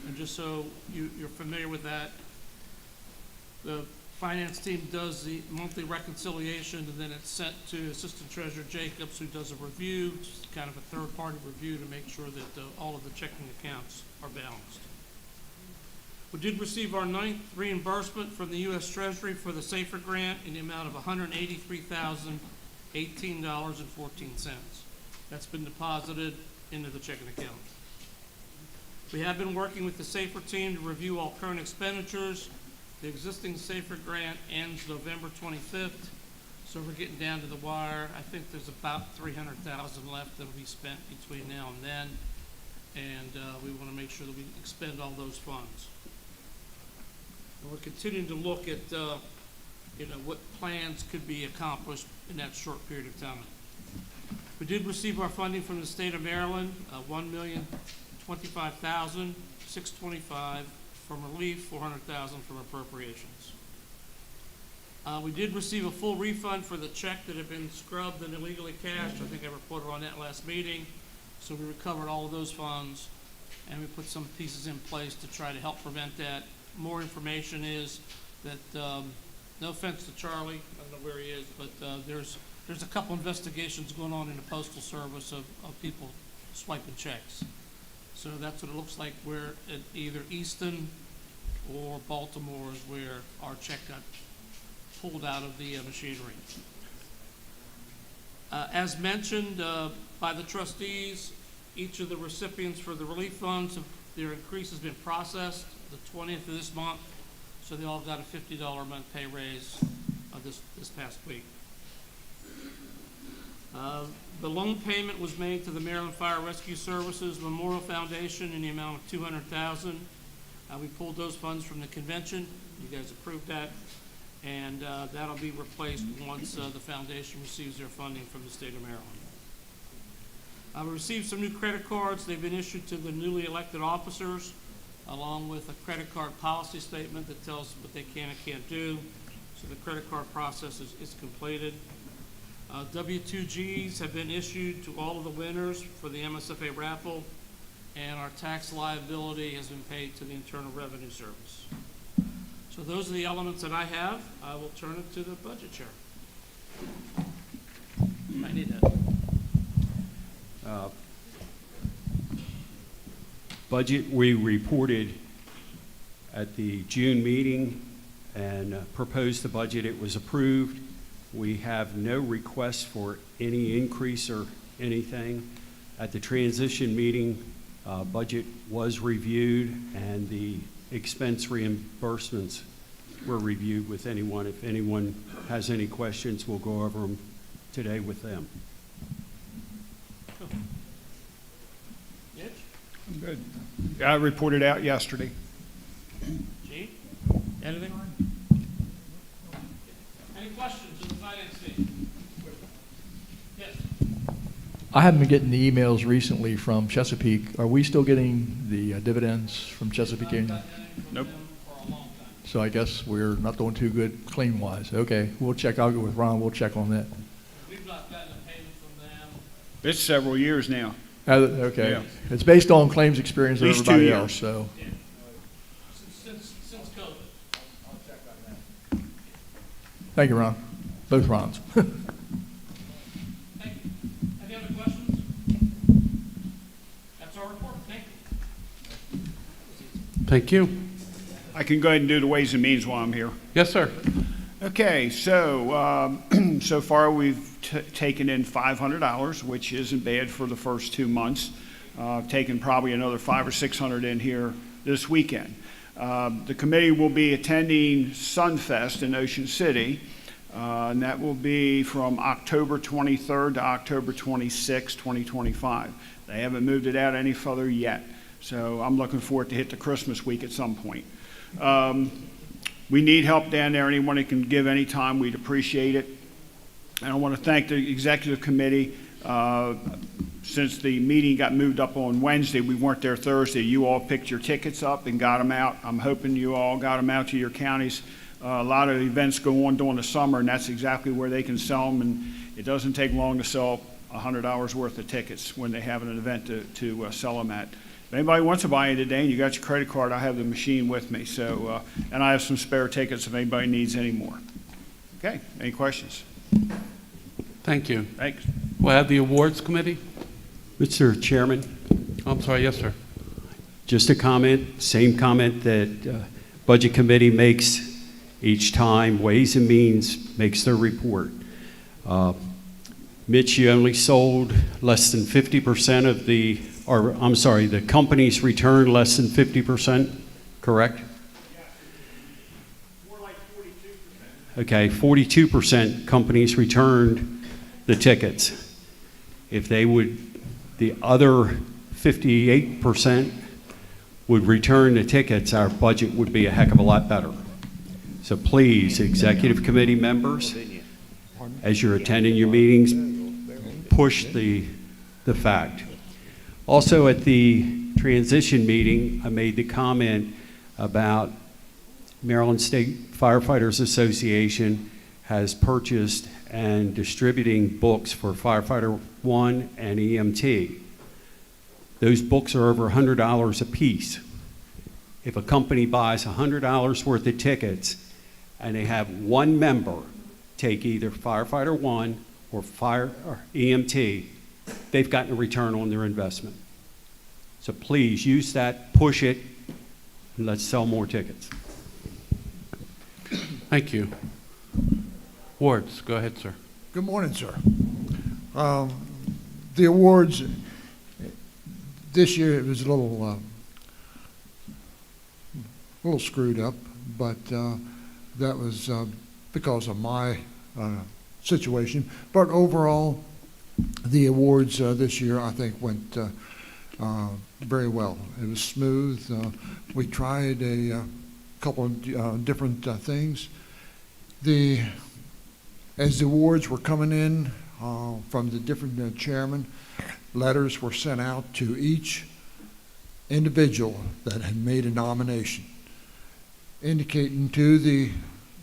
[SPEAKER 11] And just so you're familiar with that, the finance team does the monthly reconciliation, and then it's sent to Assistant Treasurer Jacobs, who does a review, just kind of a third-party review to make sure that all of the checking accounts are balanced. We did receive our 9th reimbursement from the U.S. Treasury for the SAFER grant in the amount of $183,018.14. That's been deposited into the checking account. We have been working with the SAFER team to review all current expenditures. The existing SAFER grant ends November 25th, so we're getting down to the wire. I think there's about $300,000 left that will be spent between now and then, and we want to make sure that we expend all those funds. And we're continuing to look at what plans could be accomplished in that short period of time. We did receive our funding from the state of Maryland, $1,025,625 from relief, $400,000 from appropriations. We did receive a full refund for the check that had been scrubbed and illegally cashed. I think I reported on that last meeting. So we recovered all of those funds, and we put some pieces in place to try to help prevent that. More information is that, no offense to Charlie, I don't know where he is, but there's a couple investigations going on in the Postal Service of people swiping checks. So that's what it looks like. We're at either Easton or Baltimore is where our check got pulled out of the machinery. As mentioned by the trustees, each of the recipients for the relief funds, their increase has been processed the 20th of this month, so they all got a $50 a month pay raise this past week. The loan payment was made to the Maryland Fire Rescue Services Memorial Foundation in the amount of $200,000. We pulled those funds from the convention. You guys approved that, and that'll be replaced once the foundation receives their funding from the state of Maryland. We received some new credit cards. They've been issued to the newly elected officers, along with a credit card policy statement that tells what they can and can't do. So the credit card process is completed. W-2Gs have been issued to all of the winners for the MSFA raffle, and our tax liability has been paid to the Internal Revenue Service. So those are the elements that I have. I will turn it to the budget chair. I need that.
[SPEAKER 12] Budget, we reported at the June meeting and proposed the budget. It was approved. We have no requests for any increase or anything. At the transition meeting, budget was reviewed and the expense reimbursements were reviewed with anyone. If anyone has any questions, we'll go over them today with them.
[SPEAKER 11] Mitch?
[SPEAKER 13] I'm good. I reported out yesterday.
[SPEAKER 11] Gene? Anything? Any questions of the finance team? Yes.
[SPEAKER 2] I haven't been getting the emails recently from Chesapeake. Are we still getting the dividends from Chesapeake Union?
[SPEAKER 13] Nope.
[SPEAKER 2] So I guess we're not doing too good clean-wise. Okay, we'll check. I'll go with Ron. We'll check on that.
[SPEAKER 11] We've not gotten a payment from them.
[SPEAKER 13] It's several years now.
[SPEAKER 2] Okay.
[SPEAKER 13] Yeah.
[SPEAKER 2] It's based on claims experience of
[SPEAKER 13] At least 2
[SPEAKER 2] everybody
[SPEAKER 13] years.
[SPEAKER 2] else, so.
[SPEAKER 11] Yeah. Since COVID.
[SPEAKER 2] Thank you, Ron. Both Rons.
[SPEAKER 11] Thank you. Any other questions? That's our report. Thank you.
[SPEAKER 13] Thank you. I can go ahead and do the Ways and Means while I'm here.
[SPEAKER 14] Yes, sir.
[SPEAKER 13] Okay, so so far we've taken in $500, which isn't bad for the first 2 months. Taken probably another $500 or $600 in here this weekend. The committee will be attending Sunfest in Ocean City, and that will be from October 23rd to October 26th, 2025. They haven't moved it out any further yet, so I'm looking forward to hit the Christmas week at some point. We need help down there. Anyone that can give any time, we'd appreciate it. And I want to thank the executive committee. Since the meeting got moved up on Wednesday, we weren't there Thursday. You all picked your tickets up and got them out. I'm hoping you all got them out to your counties. A lot of events go on during the summer, and that's exactly where they can sell them. And it doesn't take long to sell $100 worth of tickets when they have an event to sell them at. If anybody wants to buy it today and you got your credit card, I have the machine with me. So, and I have some spare tickets if anybody needs any more. Okay, any questions?
[SPEAKER 1] Thank you.
[SPEAKER 13] Thanks.
[SPEAKER 1] We'll have the awards committee.
[SPEAKER 12] Mr. Chairman,
[SPEAKER 1] I'm sorry, yes, sir.
[SPEAKER 12] just a comment, same comment that Budget Committee makes each time Ways and Means makes their report. Mitch, you only sold less than 50% of the, or I'm sorry, the company's returned less than 50%, correct?
[SPEAKER 13] More like 42%.
[SPEAKER 12] Okay, 42% companies returned the tickets. If they would, the other 58% would return the tickets, our budget would be a heck of a lot better. So please, executive committee members, as you're attending your meetings, push the fact. Also at the transition meeting, I made the comment about Maryland State Firefighters Association has purchased and distributing books for Firefighter 1 and EMT. Those books are over $100 a piece. If a company buys $100 worth of tickets and they have one member take either Firefighter 1 or EMT, they've gotten a return on their investment. So please use that, push it, and let's sell more tickets.
[SPEAKER 1] Thank you. Wards, go ahead, sir.
[SPEAKER 14] Good morning, sir. The awards, this year it was a little screwed up, but that was because of my situation. But overall, the awards this year, I think, went very well. It was smooth. We tried a couple of different things. As the awards were coming in from the different chairmen, letters were sent out to each individual that had made a nomination, indicating to the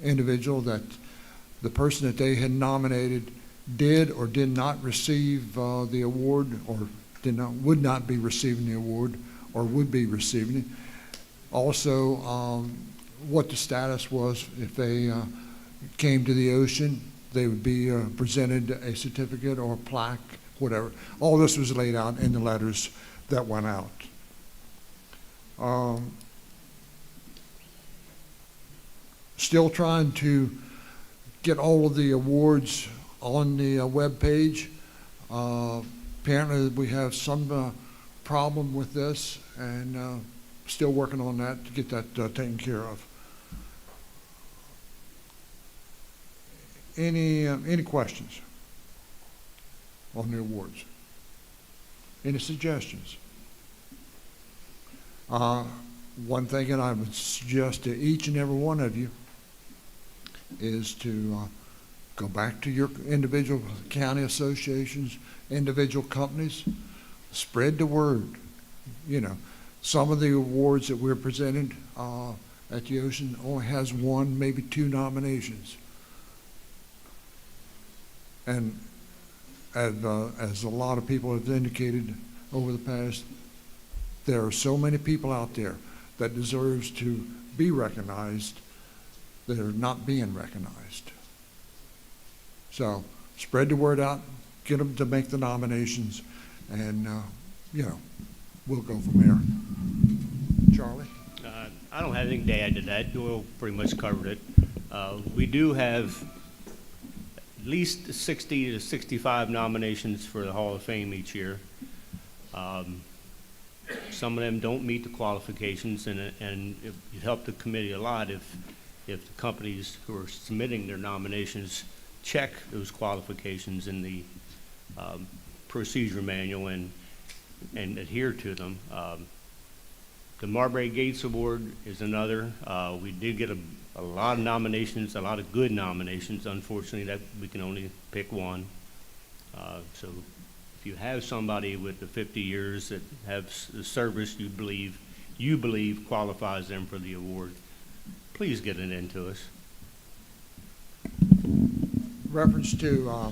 [SPEAKER 14] individual that the person that they had nominated did or did not receive the award, or would not be receiving the award, or would be receiving it. Also, what the status was if they came to the ocean. They would be presented a certificate or a plaque, whatever. All this was laid out in the letters that went out. Still trying to get all of the awards on the web page. Apparently we have some problem with this, and still working on that to get that taken care of. Any questions on the awards? Any suggestions? One thing that I would suggest to each and every one of you is to go back to your individual county associations, individual companies, spread the word. You know, some of the awards that we're presented at the Ocean only has one, maybe two nominations. And as a lot of people have indicated over the past, there are so many people out there that deserves to be recognized that are not being recognized. So spread the word out, get them to make the nominations, and you know, we'll go from there. Charlie?
[SPEAKER 15] I don't have anything to add to that. Doyle pretty much covered it. We do have at least 60 to 65 nominations for the Hall of Fame each year. Some of them don't meet the qualifications, and it would help the committee a lot if the companies who are submitting their nominations check those qualifications in the procedure manual and adhere to them. The Marbury Gates Award is another. We did get a lot of nominations, a lot of good nominations. Unfortunately, that we can only pick one. So if you have somebody with the 50 years that have the service you believe qualifies them for the award, please get it into us.
[SPEAKER 14] Reference to a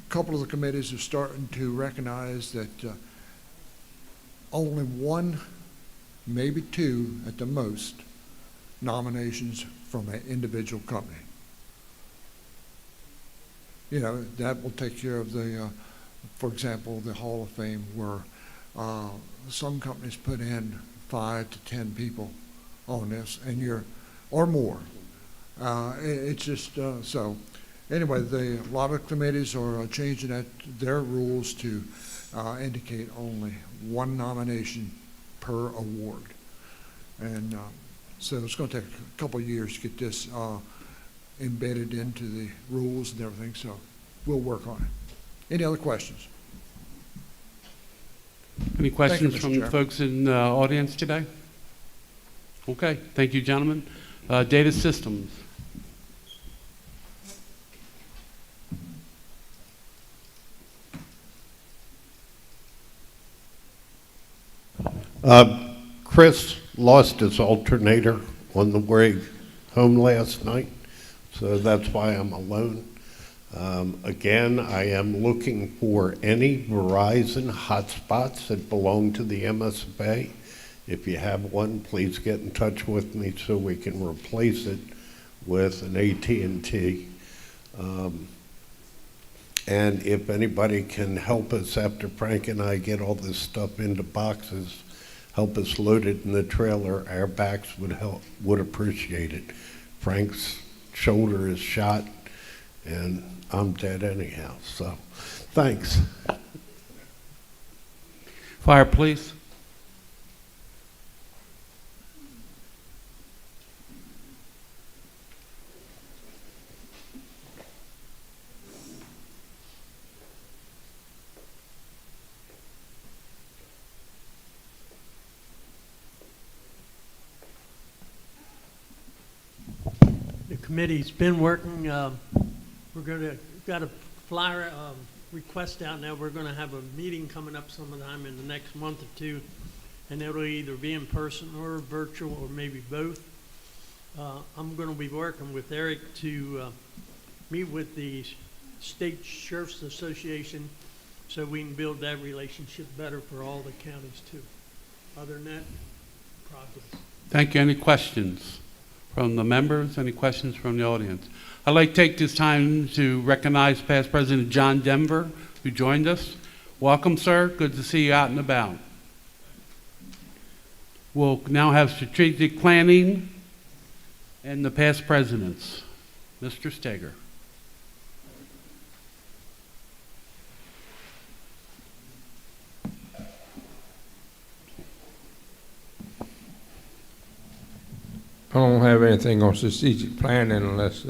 [SPEAKER 14] couple of the committees are starting to recognize that only one, maybe two at the most, nominations from an individual company. You know, that will take care of the, for example, the Hall of Fame, where some companies put in 5 to 10 people on this, and or more. It's just so. Anyway, a lot of committees are changing their rules to indicate only one nomination per award, and so it's going to take a couple of years to get this embedded into the rules and everything. So we'll work on it. Any other questions?
[SPEAKER 1] Any questions
[SPEAKER 14] Mr.
[SPEAKER 1] from the
[SPEAKER 14] Chair.
[SPEAKER 1] folks in the audience today? Okay, thank you, gentlemen. Data systems.
[SPEAKER 16] Chris lost his alternator on the way home last night, so that's why I'm alone. Again, I am looking for any Verizon hotspots that belong to the MSFA. If you have one, please get in touch with me so we can replace it with an AT&T. And if anybody can help us after Frank and I get all this stuff into boxes, help us load it in the trailer, our backs would appreciate it. Frank's shoulder is shot, and I'm dead anyhow, so thanks.
[SPEAKER 1] Fire, please.
[SPEAKER 17] The committee's been working. Got a flyer request out now. We're going to have a meeting coming up sometime in the next month or two, and it'll either be in person or virtual or maybe both. I'm going to be working with Eric to meet with the State Sheriff's Association so we can build that relationship better for all the counties too. Other than that, progress.
[SPEAKER 1] Thank you. Any questions from the members? Any questions from the audience? I'd like to take this time to recognize past President John Denver, who joined us. Welcome, sir. Good to see you out and about. We'll now have strategic planning and the past presidents. Mr. Steger.
[SPEAKER 18] I don't have anything on strategic planning unless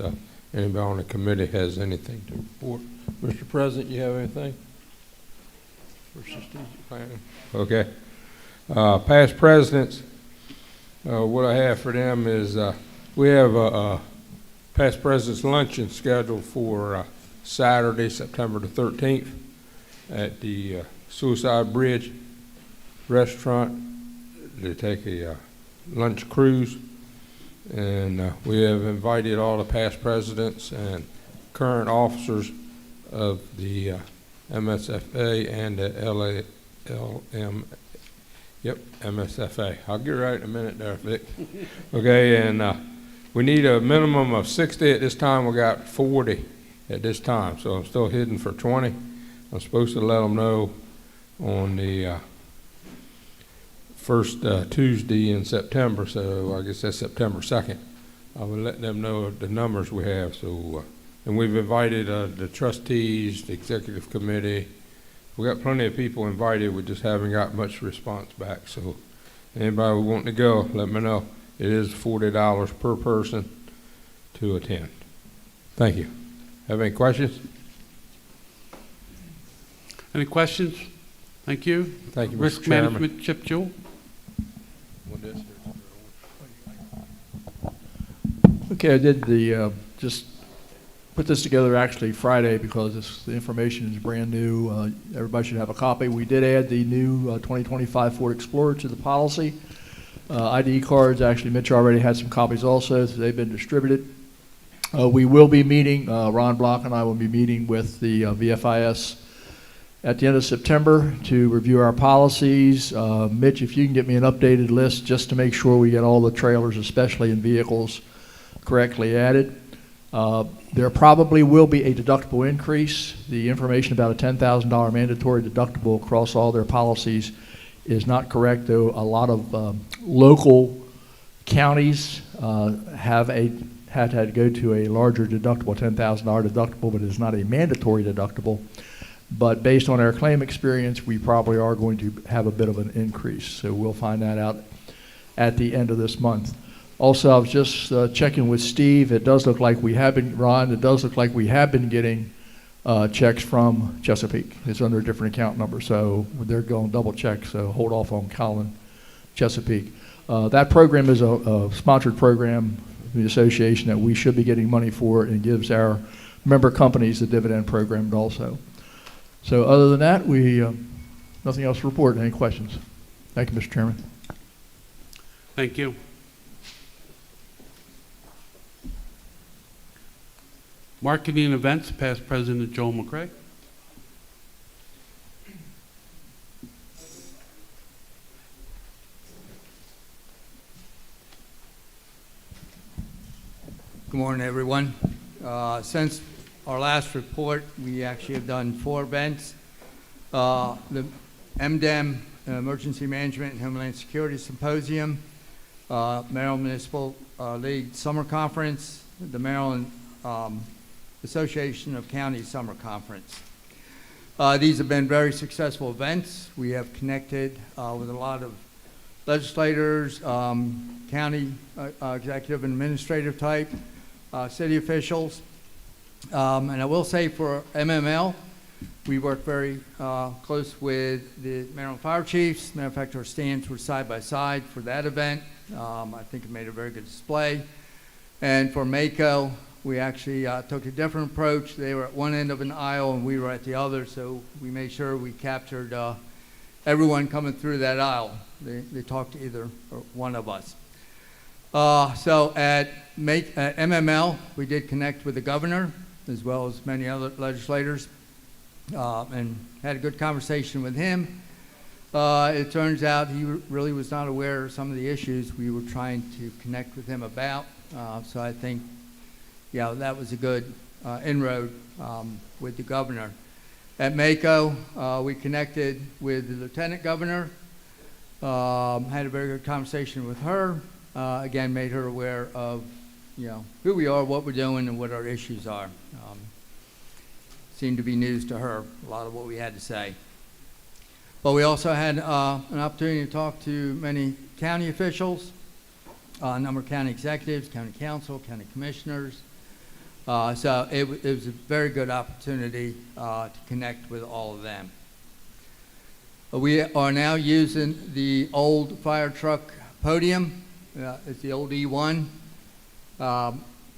[SPEAKER 18] anybody on the committee has anything to report. Mr. President, you have anything for strategic planning? Okay. Past presidents, what I have for them is we have a past presidents luncheon scheduled for Saturday, September the 13th at the Suicide Bridge restaurant. They take a lunch cruise. And we have invited all the past presidents and current officers of the MSFA and the MSFA. I'll get right in a minute there, Vic. Okay, and we need a minimum of 60 at this time. We got 40 at this time, so I'm still hitting for 20. I'm supposed to let them know on the first Tuesday in September, so I guess that's September 2nd. I will let them know the numbers we have. So, and we've invited the trustees, the executive committee. We got plenty of people invited. We just haven't got much response back. So, anybody wanting to go, let me know. It is $40 per person to attend. Thank you. Have any questions?
[SPEAKER 1] Any questions? Thank you.
[SPEAKER 18] Thank you, Mr.
[SPEAKER 1] Risk
[SPEAKER 18] Chairman.
[SPEAKER 1] Management, Chip Jewell.
[SPEAKER 18] on this?
[SPEAKER 2] Okay, I did just put this together actually Friday because the information is brand new. Everybody should have a copy. We did add the new 2025 Ford Explorer to the policy. ID cards, actually Mitch already had some copies also, so they've been distributed. We will be meeting, Ron Block and I will be meeting with the VFIS at the end of September to review our policies. Mitch, if you can get me an updated list just to make sure we get all the trailers, especially in vehicles, correctly added. There probably will be a deductible increase. The information about a $10,000 mandatory deductible across all their policies is not correct, though a lot of local counties have had to go to a larger deductible, $10,000 deductible, but it is not a mandatory deductible. But based on our claim experience, we probably are going to have a bit of an increase. So we'll find that out at the end of this month. Also, I was just checking with Steve. It does look like we have been, Ron, it does look like we have been getting checks from Chesapeake. It's under a different account number, so they're going double check, so hold off on calling Chesapeake. That program is a sponsored program, the association, that we should be getting money for, and gives our member companies the dividend program also. So other than that, we nothing else to report. Any questions? Thank you, Mr. Chairman.
[SPEAKER 1] Thank you. Marketing and events, past President Joel McCray.
[SPEAKER 19] Good morning, everyone. Since our last report, we actually have done 4 events. The MDEM, Emergency Management and Homeland Security Symposium, Maryland Municipal League Summer Conference, the Maryland Association of Counties Summer Conference. These have been very successful events. We have connected with a lot of legislators, county executive and administrative type, city officials. And I will say for MML, we work very close with the Maryland Fire Chiefs. Matter of fact, our stands were side by side for that event. I think it made a very good display. And for MACO, we actually took a different approach. They were at one end of an aisle and we were at the other, so we made sure we captured everyone coming through that aisle. They talked to either one of us. So at MML, we did connect with the governor as well as many other legislators and had a good conversation with him. It turns out he really was not aware of some of the issues we were trying to connect with him about. So I think, yeah, that was a good inroad with the governor. At MACO, we connected with the lieutenant governor, had a very good conversation with her. Again, made her aware of, who we are, what we're doing, and what our issues are. Seemed to be news to her, a lot of what we had to say. But we also had an opportunity to talk to many county officials, a number of county executives, county council, county commissioners. So it was a very good opportunity to connect with all of them. We are now using the old fire truck podium. It's the old E1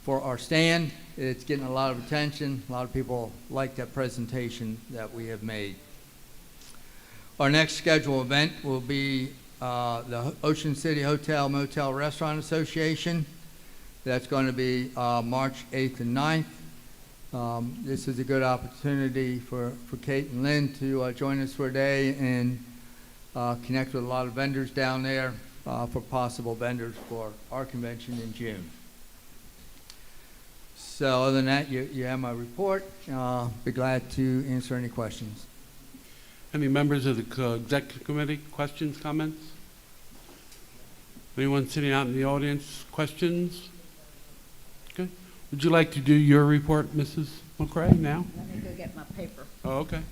[SPEAKER 19] for our stand. It's getting a lot of attention. A lot of people like that presentation that we have made. Our next scheduled event will be the Ocean City Hotel Motel Restaurant Association. That's going to be March 8th and 9th. This is a good opportunity for Kate and Lynn to join us for a day and connect with a lot of vendors down there for possible vendors for our convention in June. So other than that, you have my report. Be glad to answer any questions.
[SPEAKER 1] Any members of the executive committee, questions, comments? Anyone sitting out in the audience, questions? Okay. Would you like to do your report, Mrs. McCray, now?
[SPEAKER 6] Let me go get my paper.
[SPEAKER 1] Oh, okay.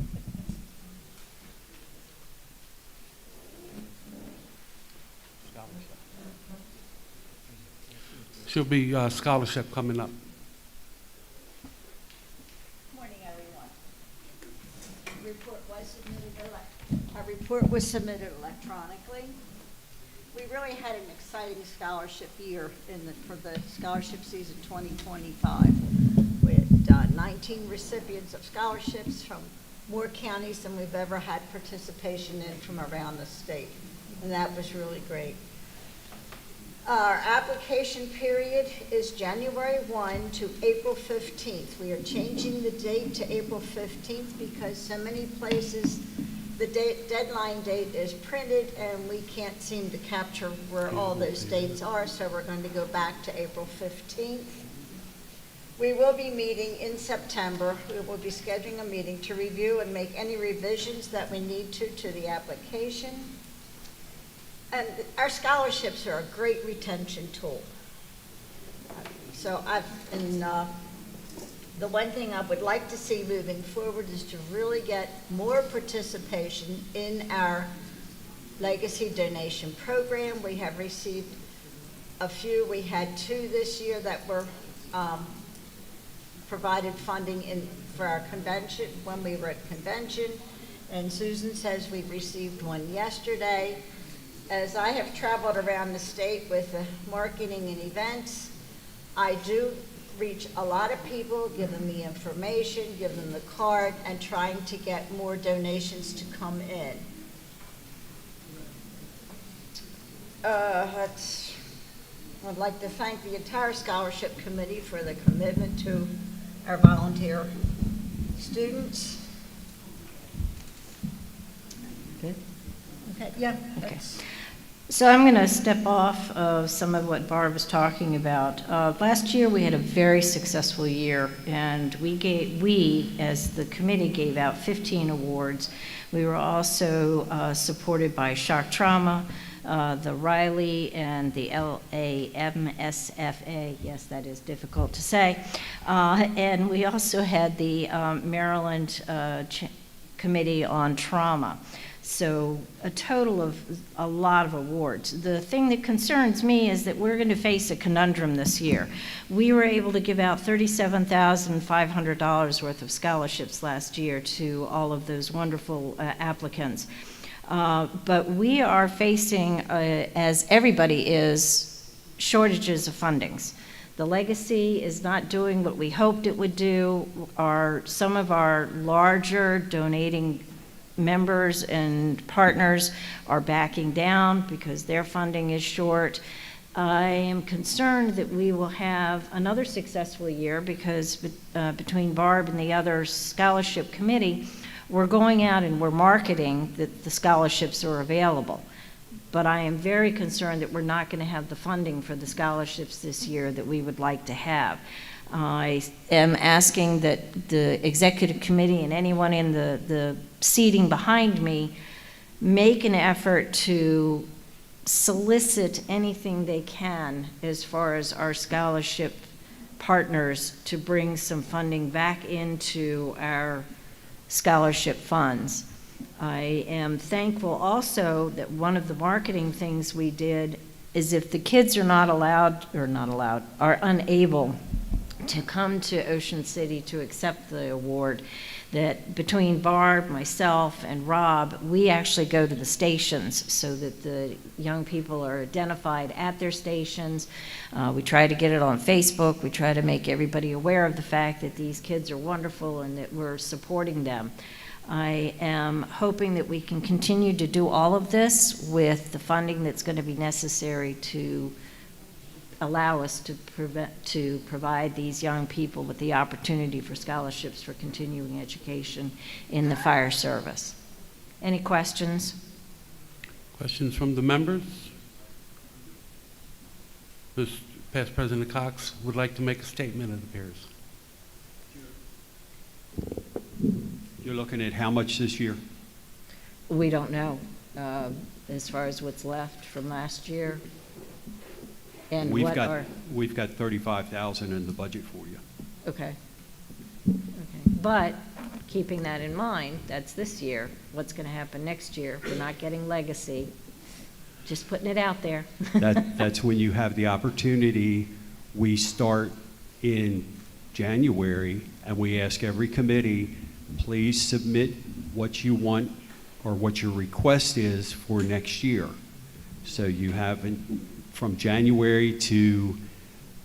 [SPEAKER 1] She'll be scholarship coming up.
[SPEAKER 20] Report was submitted electronically. we really had an exciting scholarship year for the scholarship season 2025. We had 19 recipients of scholarships from more counties than we've ever had participation in from around the state, and that was really great. Our application period is January 1 to April 15th. We are changing the date to April 15th because so many places the deadline date is printed and we can't seem to capture where all those dates are, so we're going to go back to April 15th. We will be meeting in September. We will be scheduling a meeting to review and make any revisions that we need to the application. And our scholarships are a great retention tool. So the one thing I would like to see moving forward is to really get more participation in our legacy donation program. We have received a few. We had 2 this year that were provided funding for our convention when we were at convention. And Susan says we received 1 yesterday. As I have traveled around the state with the marketing and events, I do reach a lot of people, give them the information, give them the card, and trying to get more donations to come in. I'd like to thank the entire scholarship committee for the commitment to our volunteer students.
[SPEAKER 21] Good.
[SPEAKER 20] Okay, yeah.
[SPEAKER 21] Okay. So I'm going to step off of some of what Barb was talking about. Last year we had a very successful year, and we as the committee gave out 15 awards. We were also supported by Shock Trauma, the Riley, and the SMSFA. Yes, that is difficult to say. And we also had the Maryland Committee on Trauma. So a total of a lot of awards. The thing that concerns me is that we're going to face a conundrum this year. We were able to give out $37,500 worth of scholarships last year to all of those wonderful applicants. But we are facing, as everybody is, shortages of fundings. The legacy is not doing what we hoped it would do. Some of our larger donating members and partners are backing down because their funding is short. I am concerned that we will have another successful year because between Barb and the other scholarship committee, we're going out and we're marketing that the scholarships are available. But I am very concerned that we're not going to have the funding for the scholarships this year that we would like to have. I am asking that the executive committee and anyone in the seating behind me make an effort to solicit anything they can as far as our scholarship partners to bring some funding back into our scholarship funds. I am thankful also that one of the marketing things we did is if the kids are are unable to come to Ocean City to accept the award, that between Barb, myself, and Rob, we actually go to the stations so that the young people are identified at their stations. We try to get it on Facebook. We try to make everybody aware of the fact that these kids are wonderful and that we're supporting them. I am hoping that we can continue to do all of this with the funding that's going to be necessary to allow us to provide these young people with the opportunity for scholarships for continuing education in the fire service. Any questions?
[SPEAKER 1] Questions from the members? Past President Cox would like to make a statement, it appears.
[SPEAKER 12] You're looking at how much this year?
[SPEAKER 21] We don't know as far as what's left from last year. And
[SPEAKER 12] we've got $35,000 in the budget for you.
[SPEAKER 21] Okay. But keeping that in mind, that's this year. What's going to happen next year? We're not getting legacy. Just putting it out there.
[SPEAKER 12] That's when you have the opportunity. We start in January, and we ask every committee, please submit what you want or what your request is for next year. So you have from January to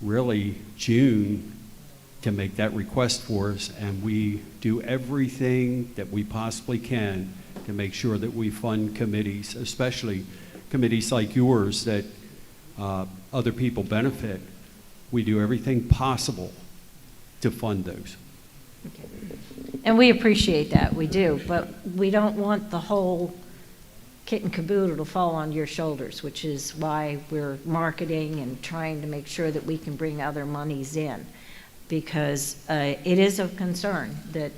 [SPEAKER 12] really June to make that request for us, and we do everything that we possibly can to make sure that we fund committees, especially committees like yours that other people benefit. We do everything possible to fund those.
[SPEAKER 21] And we appreciate that, we do, but we don't want the whole kit and caboodle to fall on your shoulders, which is why we're marketing and trying to make sure that we can bring other monies in, because it is of concern that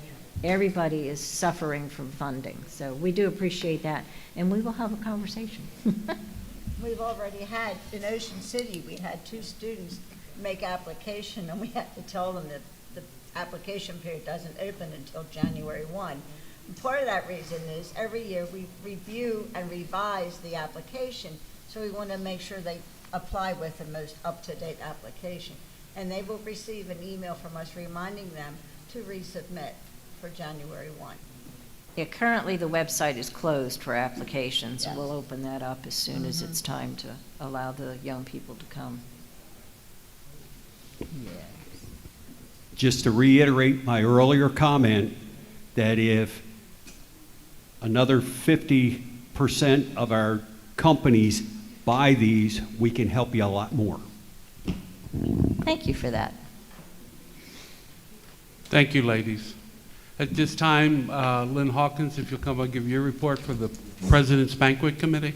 [SPEAKER 21] everybody is suffering from funding. So we do appreciate that, and we will have a conversation.
[SPEAKER 20] We've already had, in Ocean City, we had 2 students make application, and we had to tell them that the application period doesn't open until January 1. And part of that reason is every year we review and revise the application, so we want to make sure they apply with the most up-to-date application. And they will receive an email from us reminding them to resubmit for January 1.
[SPEAKER 21] Yeah, currently the website is closed for applications.
[SPEAKER 20] Yes.
[SPEAKER 21] We'll open that up as soon as it's time to allow the young people to come.
[SPEAKER 12] Just to reiterate my earlier comment that if another 50% of our companies buy these, we can help you a lot more.
[SPEAKER 21] Thank you for that.
[SPEAKER 1] Thank you, ladies. At this time, Lynn Hawkins, if you'll come and give your report for the President's Banquet Committee.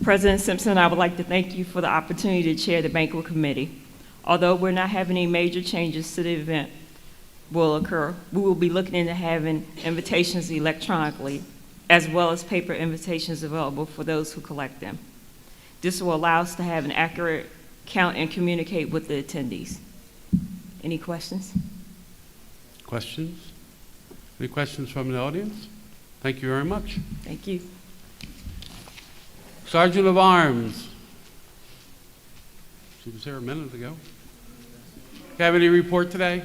[SPEAKER 3] President Simpson, I would like to thank you for the opportunity to chair the banquet committee. Although we're not having any major changes to the event will occur, we will be looking into having invitations electronically, as well as paper invitations available for those who collect them. This will allow us to have an accurate count and communicate with the attendees. Any questions?
[SPEAKER 1] Questions? Any questions from the audience? Thank you very much.
[SPEAKER 3] Thank you.
[SPEAKER 1] Sergeant of Arms. She was here a minute ago. Have any report today?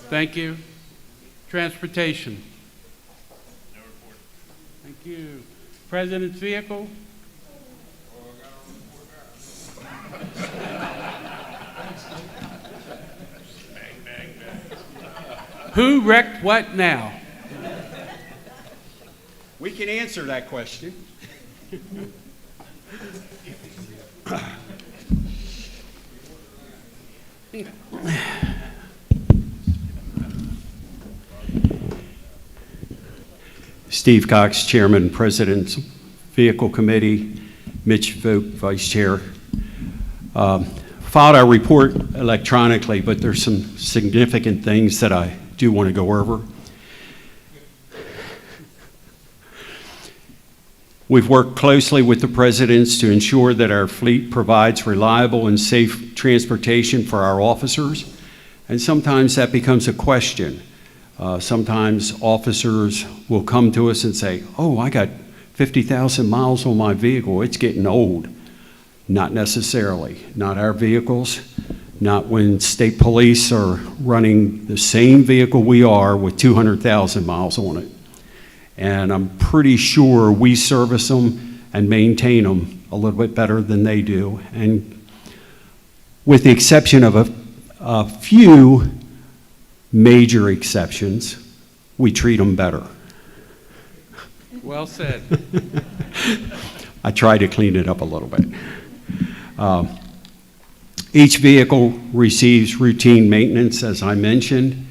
[SPEAKER 1] Thank you. Transportation. No report. Thank you. President's vehicle. Who wrecked what now?
[SPEAKER 12] We can answer that question. Steve Cox, Chairman, President's Vehicle Committee, Mitch Vogt, Vice Chair. Filed our report electronically, but there's some significant things that I do want to go over. We've worked closely with the presidents to ensure that our fleet provides reliable and safe transportation for our officers, and sometimes that becomes a question. Sometimes officers will come to us and say, oh, I got 50,000 miles on my vehicle, it's getting old. Not necessarily, not our vehicles, not when state police are running the same vehicle we are with 200,000 miles on it. And I'm pretty sure we service them and maintain them a little bit better than they do. And with the exception of a few major exceptions, we treat them better.
[SPEAKER 1] Well said.
[SPEAKER 12] I try to clean it up a little bit. Each vehicle receives routine maintenance, as I mentioned,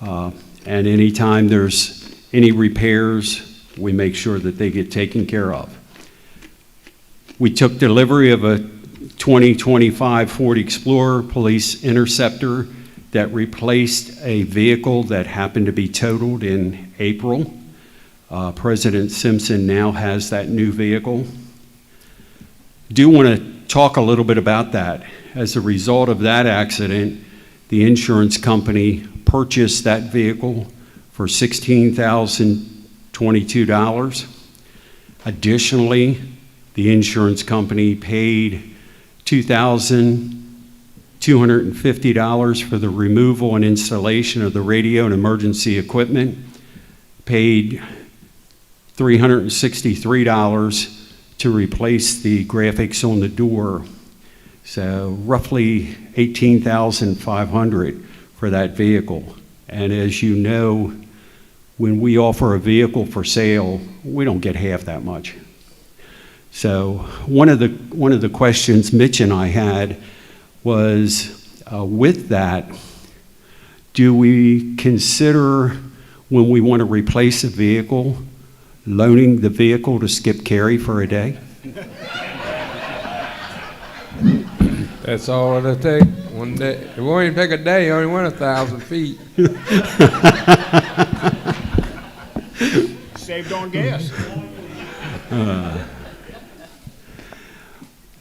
[SPEAKER 12] and anytime there's any repairs, we make sure that they get taken care of. We took delivery of a 2025 Ford Explorer Police Interceptor that replaced a vehicle that happened to be totaled in April. President Simpson now has that new vehicle. Do want to talk a little bit about that. As a result of that accident, the insurance company purchased that vehicle for $16,022. Additionally, the insurance company paid $2,250 for the removal and installation of the radio and emergency equipment, paid $363 to replace the graphics on the door. So roughly $18,500 for that vehicle. And as you know, when we offer a vehicle for sale, we don't get half that much. So one of the questions Mitch and I had was, with that, do we consider when we want to replace a vehicle, loaning the vehicle to Skip Carey for a day?
[SPEAKER 18] That's all it'll take. One day. It won't even take a day. You only went 1,000 feet.
[SPEAKER 13] Saved on gas.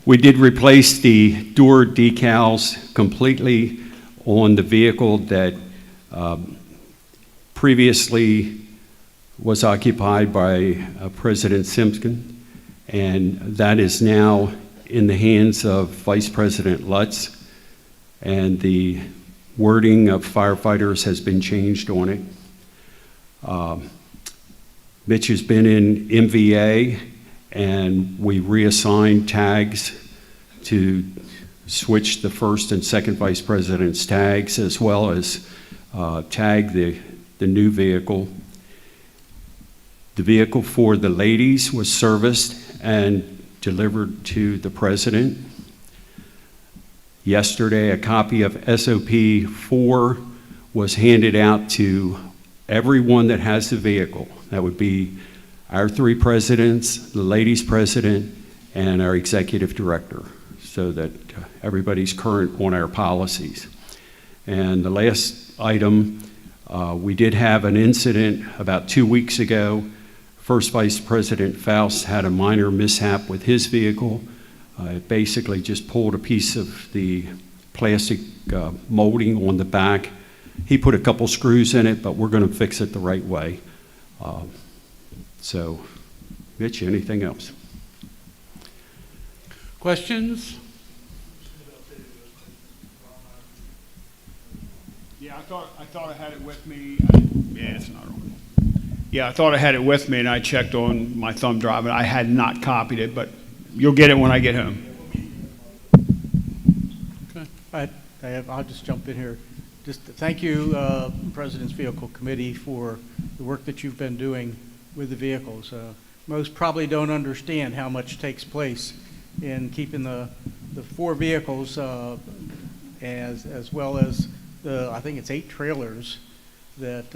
[SPEAKER 12] We did replace the door decals completely on the vehicle that previously was occupied by President Simpson, and that is now in the hands of Vice President Lutz, and the wording of firefighters has been changed on it. Mitch has been in MVA, and we reassigned tags to switch the first and second vice president's tags, as well as tag the new vehicle. The vehicle for the ladies was serviced and delivered to the president. Yesterday, a copy of SOP 4 was handed out to everyone that has the vehicle. That would be our 3 presidents, the ladies president, and our executive director, so that everybody's current on our policies. And the last item, we did have an incident about 2 weeks ago. First Vice President Faust had a minor mishap with his vehicle. It basically just pulled a piece of the plastic molding on the back. He put a couple screws in it, but we're going to fix it the right way. So, Mitch, anything else?
[SPEAKER 1] Questions?
[SPEAKER 13] Yeah, I thought I had it with me. Yeah, it's not on. Yeah, I thought I had it with me, and I checked on my thumb drive, and I had not copied it, but you'll get it when I get home.
[SPEAKER 4] Okay. I'll just jump in here. Just thank you, President's Vehicle Committee, for the work that you've been doing with the vehicles. Most probably don't understand how much takes place in keeping the 4 vehicles as well as I think it's 8 trailers that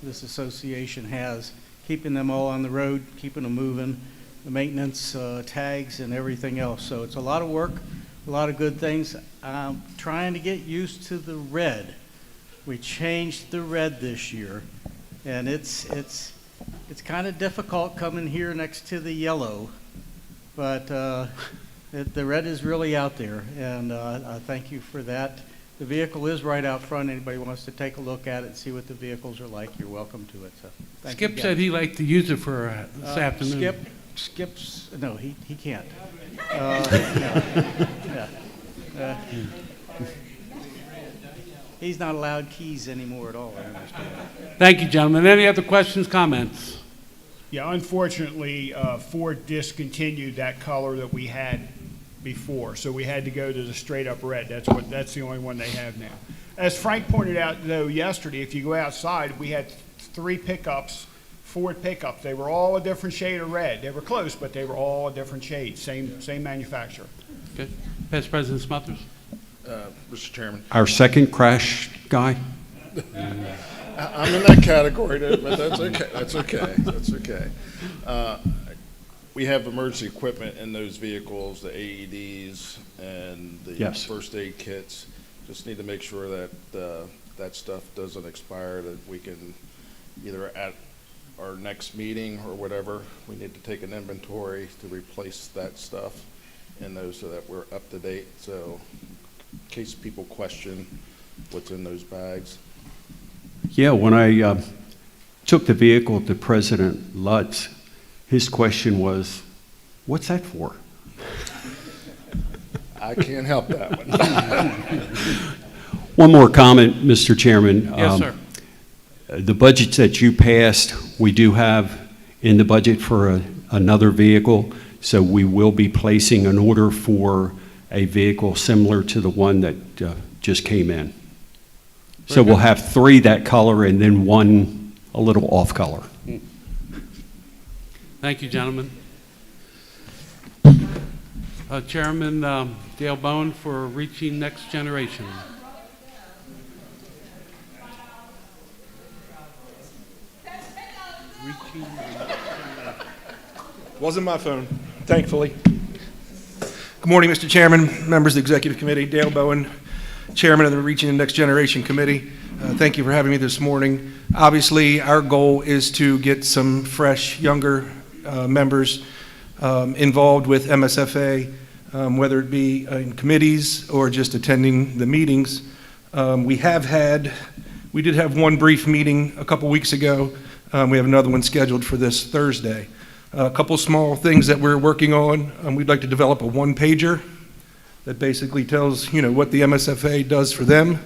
[SPEAKER 4] this association has, keeping them all on the road, keeping them moving, the maintenance, tags, and everything else. So it's a lot of work, a lot of good things. I'm trying to get used to the red. We changed the red this year, and it's kind of difficult coming here next to the yellow, but the red is really out there, and I thank you for that. The vehicle is right out front. Anybody wants to take a look at it and see what the vehicles are like, you're welcome to it. So thank you
[SPEAKER 1] Skip
[SPEAKER 4] again.
[SPEAKER 1] said he liked to use it for this afternoon.
[SPEAKER 4] Skip's, no, he can't. He's not allowed keys anymore at all, I understand.
[SPEAKER 1] Thank you, gentlemen. Any other questions, comments?
[SPEAKER 13] Yeah, unfortunately, Ford discontinued that color that we had before, so we had to go to the straight up red. That's the only one they have now. As Frank pointed out, though, yesterday, if you go outside, we had 3 pickups, Ford pickups. They were all a different shade of red. They were close, but they were all a different shade, same manufacturer.
[SPEAKER 1] Good. Past President Smothers.
[SPEAKER 22] Mr. Chairman.
[SPEAKER 12] Our second crash guy?
[SPEAKER 22] I'm in that category, but that's okay. That's okay. That's okay. We have emergency equipment in those vehicles, the AEDs and the
[SPEAKER 12] Yes.
[SPEAKER 22] first aid kits. Just need to make sure that that stuff doesn't expire, that we can either at our next meeting or whatever, we need to take an inventory to replace that stuff in those so that we're up to date. So in case people question what's in those bags.
[SPEAKER 12] Yeah, when I took the vehicle to President Lutz, His question was, what's that for?
[SPEAKER 22] I can't help that one.
[SPEAKER 12] One more comment, Mr. Chairman.
[SPEAKER 11] Yes, sir.
[SPEAKER 12] The budgets that you passed, we do have in the budget for another vehicle, so we will be placing an order for a vehicle similar to the one that just came in. So we'll have 3 that color and then 1 a little off color.
[SPEAKER 1] Thank you, gentlemen. Chairman Dale Bowen for Reaching Next Generation. Reaching the Next Generation.
[SPEAKER 5] Wasn't my phone, thankfully. Good morning, Mr. Chairman, members of the Executive Committee. Dale Bowen, Chairman of the Reaching the Next Generation Committee. Thank you for having me this morning. Obviously, our goal is to get some fresh, younger members involved with MSFA, whether it be in committees or just attending the meetings. We did have one brief meeting a couple weeks ago. We have another one scheduled for this Thursday. A couple small things that we're working on. We'd like to develop a one-pager that basically tells, what the MSFA does for them,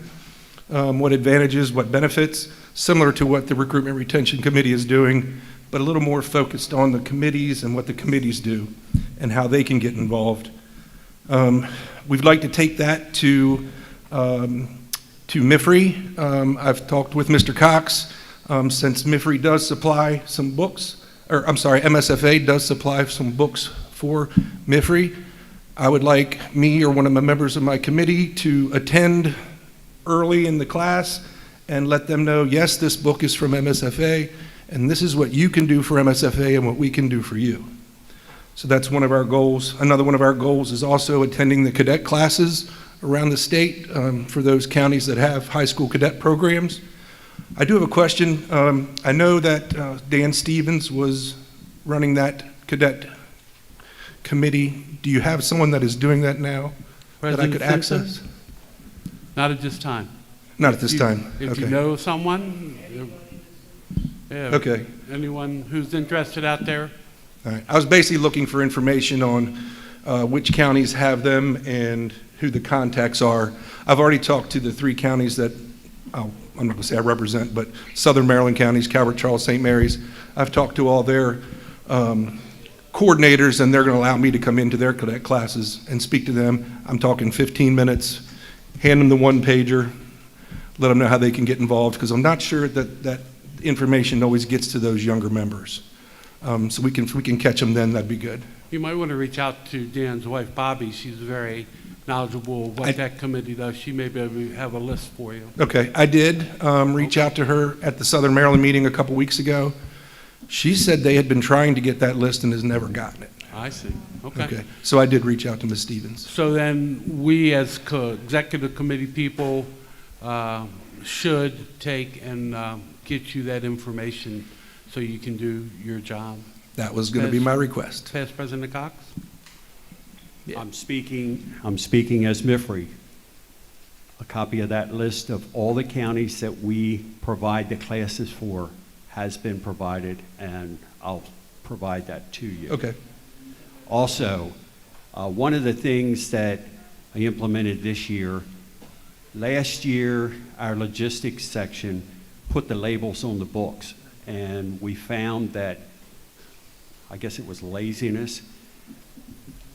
[SPEAKER 5] what advantages, what benefits, similar to what the Recruitment Retention Committee is doing, but a little more focused on the committees and what the committees do and how they can get involved. We'd like to take that to MIFRE. I've talked with Mr. Cox. Since MIFRE does supply some books, MSFA does supply some books for MIFRE, I would like me or one of the members of my committee to attend early in the class and let them know, yes, this book is from MSFA, and this is what you can do for MSFA and what we can do for you. So that's one of our goals. Another one of our goals is also attending the cadet classes around the state for those counties that have high school cadet programs. I do have a question. I know that Dan Stevens was running that cadet committee. Do you have someone that is doing that now that I could access?
[SPEAKER 1] Not at this time.
[SPEAKER 5] Not at this time.
[SPEAKER 1] If
[SPEAKER 5] Okay.
[SPEAKER 1] you know someone,
[SPEAKER 5] Okay.
[SPEAKER 1] anyone who's interested out there,
[SPEAKER 5] All right. I was basically looking for information on which counties have them and who the contacts are. I've already talked to the 3 counties that, I'm not going to say I represent, but Southern Maryland counties, Calvert, Charles, St. Mary's. I've talked to all their coordinators, and they're going to allow me to come into their cadet classes and speak to them. I'm talking 15 minutes, hand them the one-pager, let them know how they can get involved, because I'm not sure that that information always gets to those younger members. So if we can catch them then, that'd be good.
[SPEAKER 1] you might want to reach out to Dan's wife, Bobby. She's very knowledgeable of what that committee does. She may be able to have a list for you.
[SPEAKER 5] Okay, I did reach out to her at the Southern Maryland meeting a couple weeks ago. She said they had been trying to get that list and has never gotten it.
[SPEAKER 1] I see. Okay.
[SPEAKER 5] So I did reach out to Ms. Stevens.
[SPEAKER 1] So then we as executive committee people should take and get you that information so you can do your job.
[SPEAKER 5] That was going to be my request.
[SPEAKER 1] Past President Cox?
[SPEAKER 12] Yeah. I'm speaking as MIFRE. A copy of that list of all the counties that we provide the classes for has been provided, and I'll provide that to you.
[SPEAKER 5] Okay.
[SPEAKER 12] Also, one of the things that I implemented this year, last year our logistics section put the labels on the books, and we found that, I guess it was laziness,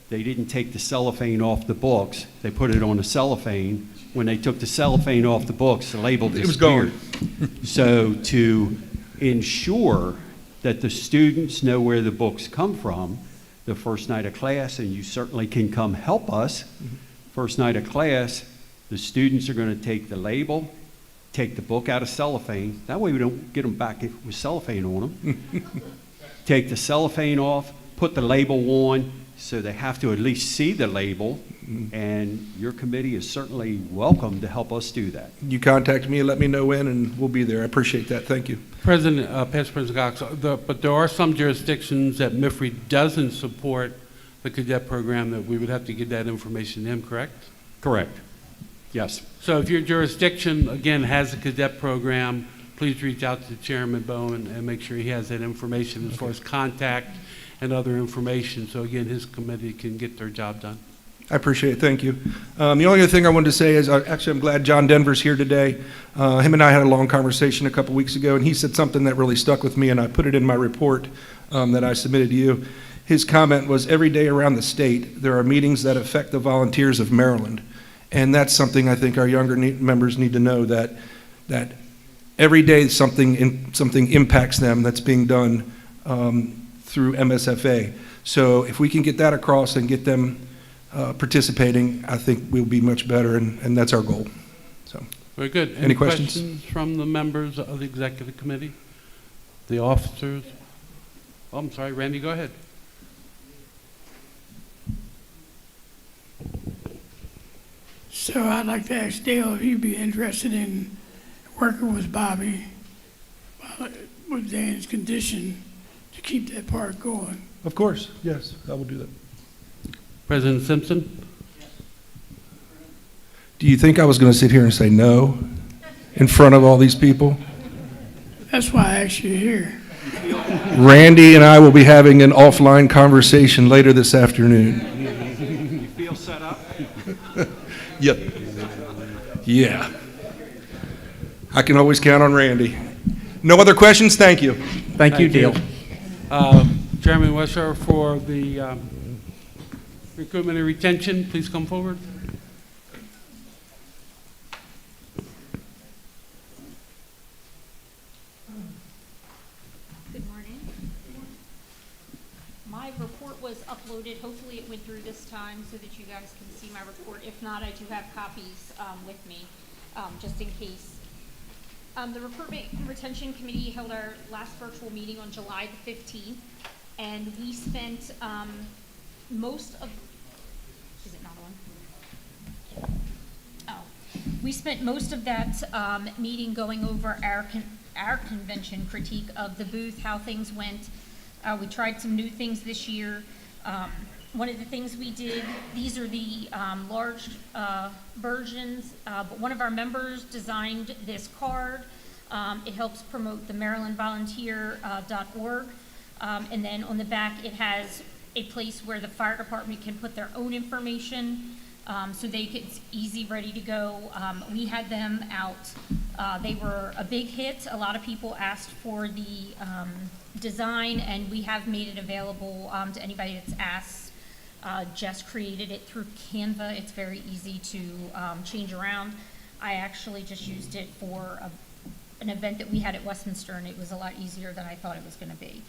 [SPEAKER 12] they didn't take the cellophane off the books, they put it on the cellophane. When they took the cellophane off the books, the label disappeared.
[SPEAKER 5] It was gone.
[SPEAKER 12] So to ensure that the students know where the books come from the first night of class, and you certainly can come help us, first night of class, the students are going to take the label, take the book out of cellophane. That way we don't get them back with cellophane on them. Take the cellophane off, put the label on, so they have to at least see the label, and your committee is certainly welcome to help us do that.
[SPEAKER 5] You contact me and let me know when, and we'll be there. I appreciate that. Thank you.
[SPEAKER 1] Past President Cox, but there are some jurisdictions that MIFRE doesn't support the cadet program that we would have to get that information in, correct?
[SPEAKER 12] Correct. Yes.
[SPEAKER 1] So if your jurisdiction, again, has a cadet program, please reach out to Chairman Bowen and make sure he has that information as far as contact and other information, so again, his committee can get their job done.
[SPEAKER 5] I appreciate it. Thank you. The only other thing I wanted to say is, actually, I'm glad John Denver's here today. Him and I had a long conversation a couple weeks ago, and he said something that really stuck with me, and I put it in my report that I submitted to you. His comment was, every day around the state, there are meetings that affect the volunteers of Maryland. And that's something I think our younger members need to know, that every day something impacts them that's being done through MSFA. So if we can get that across and get them participating, I think we'll be much better, and that's our goal. So,
[SPEAKER 1] very good.
[SPEAKER 5] Any questions?
[SPEAKER 1] From the members of the executive committee, the officers? Oh, I'm sorry, Randy, go ahead.
[SPEAKER 7] So I'd like to ask Dale if he'd be interested in working with Bobby with Dan's condition to keep that park going.
[SPEAKER 5] Of course, yes, I will do that.
[SPEAKER 1] President Simpson?
[SPEAKER 5] Do you think I was going to sit here and say no in front of all these people?
[SPEAKER 7] That's why I asked you here.
[SPEAKER 5] Randy and I will be having an offline conversation later this afternoon.
[SPEAKER 12] You feel set up?
[SPEAKER 5] Yep. Yeah. I can always count on Randy. No other questions? Thank you.
[SPEAKER 4] Thank you, Dale.
[SPEAKER 1] Chairman Wesser, for the recruitment and retention, please come forward.
[SPEAKER 8] Good morning. My report was uploaded. Hopefully it went through this time so that you guys can see my report. If not, I do have copies with me, just in case. The Recruitment and Retention Committee held our last virtual meeting on July the 15th, and we spent most of, is it not on? Oh. We spent most of that meeting going over our convention critique of the booth, how things went. We tried some new things this year. One of the things we did, these are the large versions, but one of our members designed this card. It helps promote the MarylandVolunteer.org. And then on the back, it has a place where the fire department can put their own information, so it's easy, ready to go. We had them out. They were a big hit. A lot of people asked for the design, and we have made it available to anybody that's asked. Jess created it through Canva. It's very easy to change around. I actually just used it for an event that we had at Westminster, and it was a lot easier than I thought it was going to be.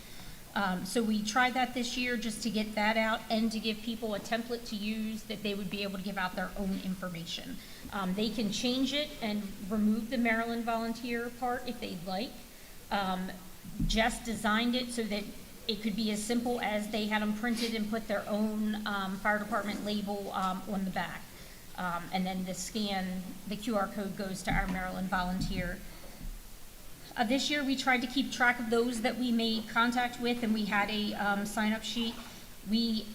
[SPEAKER 8] So we tried that this year just to get that out and to give people a template to use that they would be able to give out their own information. They can change it and remove the Maryland Volunteer part if they'd like. Jess designed it so that it could be as simple as they had them printed and put their own fire department label on the back. And then the QR code goes to our Maryland Volunteer. This year we tried to keep track of those that we made contact with, and we had a sign-up sheet. We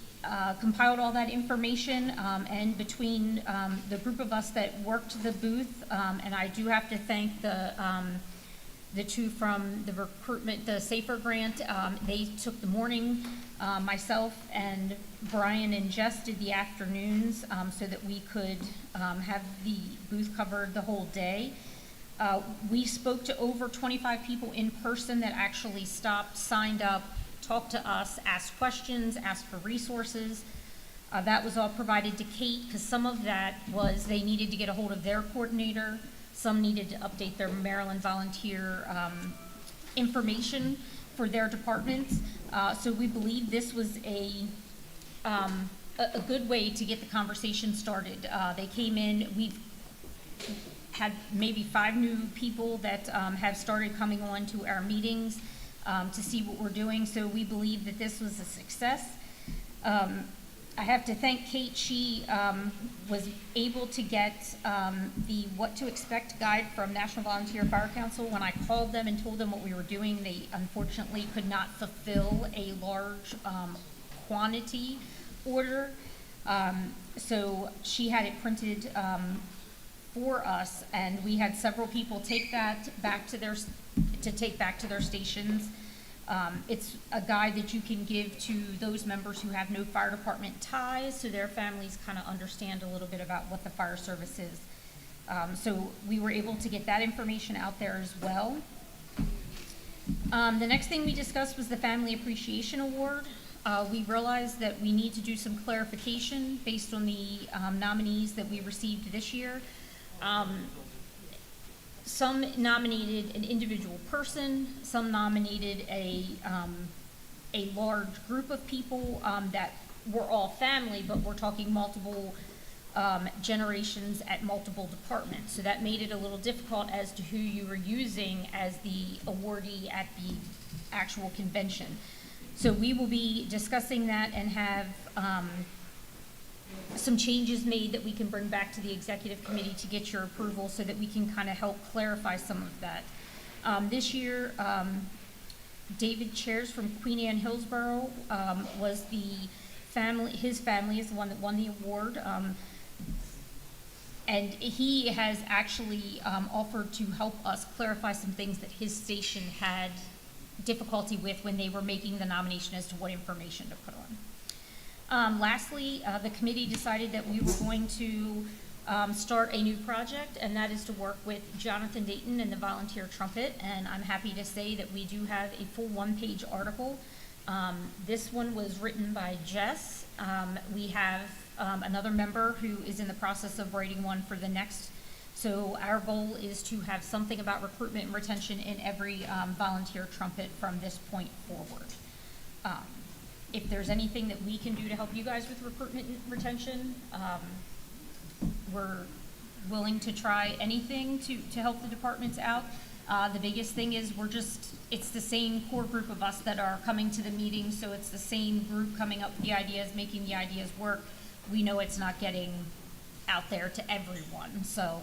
[SPEAKER 8] compiled all that information, and between the group of us that worked the booth, and I do have to thank the two from the recruitment, the SAFER grant, they took the morning. Myself and Brian and Jess did the afternoons so that we could have the booth covered the whole day. We spoke to over 25 people in person that actually stopped, signed up, talked to us, asked questions, asked for resources. That was all provided to Kate, because some of that was they needed to get a hold of their coordinator. Some needed to update their Maryland Volunteer information for their departments. So we believe this was a good way to get the conversation started. They came in, we've had maybe 5 new people that have started coming on to our meetings to see what we're doing. So we believe that this was a success. I have to thank Kate. She was able to get the What to Expect guide from National Volunteer Fire Council. When I called them and told them what we were doing, they unfortunately could not fulfill a large quantity order. So she had it printed for us, and we had several people take that back to their to take back to their stations. It's a guide that you can give to those members who have no fire department ties, so their families kind of understand a little bit about what the fire service is. So we were able to get that information out there as well. The next thing we discussed was the Family Appreciation Award. We realized that we need to do some clarification based on the nominees that we received this year. Some nominated an individual person, some nominated a large group of people that were all family, but we're talking multiple generations at multiple departments. So that made it a little difficult as to who you were using as the awardee at the actual convention. So we will be discussing that and have some changes made that we can bring back to the executive committee to get your approval so that we can kind of help clarify some of that. This year, David Chairs from Queen Anne Hillsborough was the family, his family is the one that won the award. And he has actually offered to help us clarify some things that his station had difficulty with when they were making the nomination as to what information to put on. Lastly, the committee decided that we were going to start a new project, and that is to work with Jonathan Dayton and the Volunteer Trumpet, and I'm happy to say that we do have a full one-page article. This one was written by Jess. We have another member who is in the process of writing one for the next. So our goal is to have something about recruitment and retention in every volunteer trumpet from this point forward. If there's anything that we can do to help you guys with recruitment and retention, we're willing to try anything to help the departments out. The biggest thing is it's the same core group of us that are coming to the meetings, so it's the same group coming up with the ideas, making the ideas work. We know it's not getting out there to everyone, so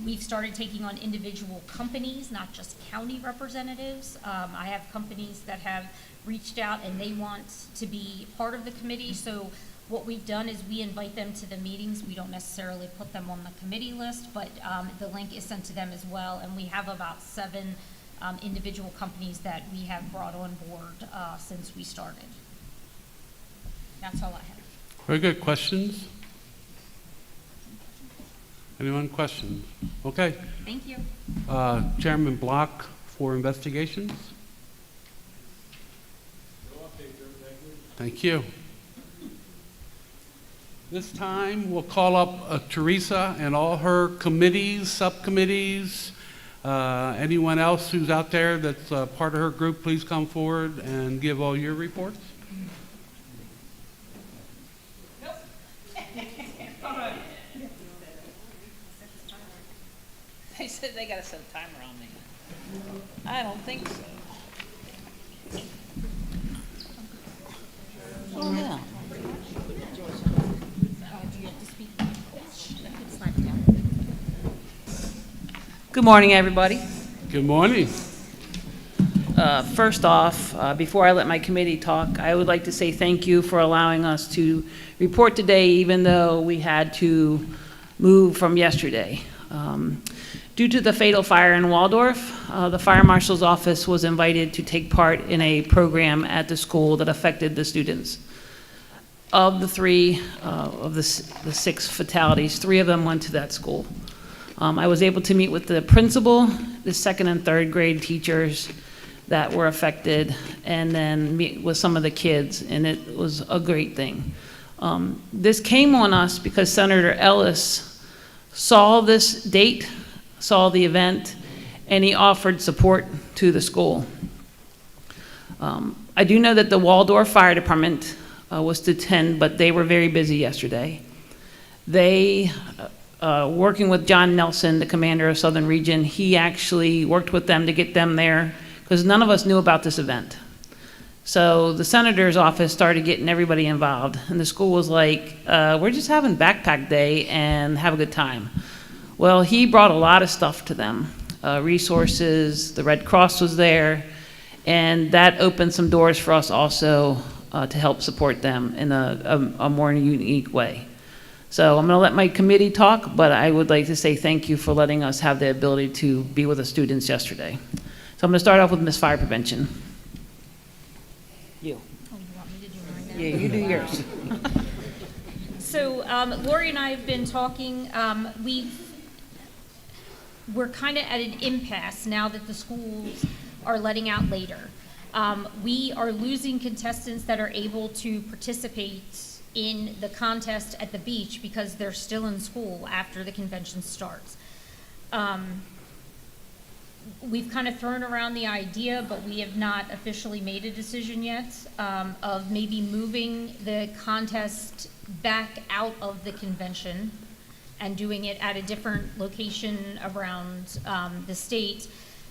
[SPEAKER 8] we've started taking on individual companies, not just county representatives. I have companies that have reached out and they want to be part of the committee, so what we've done is we invite them to the meetings. We don't necessarily put them on the committee list, but the link is sent to them as well, and we have about 7 individual companies that we have brought on board since we started. That's all I have.
[SPEAKER 1] Very good. Questions? Anyone questions? Okay.
[SPEAKER 8] Thank you.
[SPEAKER 1] Chairman Block for investigations. Thank you. This time we'll call up Teresa and all her committees, subcommittees. Anyone else who's out there that's part of her group, please come forward and give all your reports.
[SPEAKER 9] They said they got to set a timer on me. I don't think so. Slow down. Good morning, everybody.
[SPEAKER 1] Good morning.
[SPEAKER 9] First off, before I let my committee talk, I would like to say thank you for allowing us to report today, even though we had to move from yesterday. Due to the fatal fire in Waldorf, the fire marshal's office was invited to take part in a program at the school that affected the students. Of the 6 fatalities, 3 of them went to that school. I was able to meet with the principal, the 2nd and 3rd grade teachers that were affected, and then meet with some of the kids, and it was a great thing. This came on us because Senator Ellis saw this date, saw the event, and he offered support to the school. I do know that the Waldorf Fire Department was to attend, but they were very busy yesterday. They, working with John Nelson, the commander of Southern Region, he actually worked with them to get them there because none of us knew about this event. So the senator's office started getting everybody involved, and the school was like, we're just having backpack day and have a good time. Well, he brought a lot of stuff to them, resources, the Red Cross was there, and that opened some doors for us also to help support them in a more unique way. So I'm going to let my committee talk, but I would like to say thank you for letting us have the ability to be with the students yesterday. So I'm going to start off with Ms. Fire Prevention. You.
[SPEAKER 8] Oh, you want me to do mine now?
[SPEAKER 9] Yeah, you do yours.
[SPEAKER 8] So Lori and I have been talking. We're kind of at an impasse now that the schools are letting out later. We are losing contestants that are able to participate in the contest at the beach because they're still in school after the convention starts. We've kind of thrown around the idea, but we have not officially made a decision yet, of maybe moving the contest back out of the convention and doing it at a different location around the state,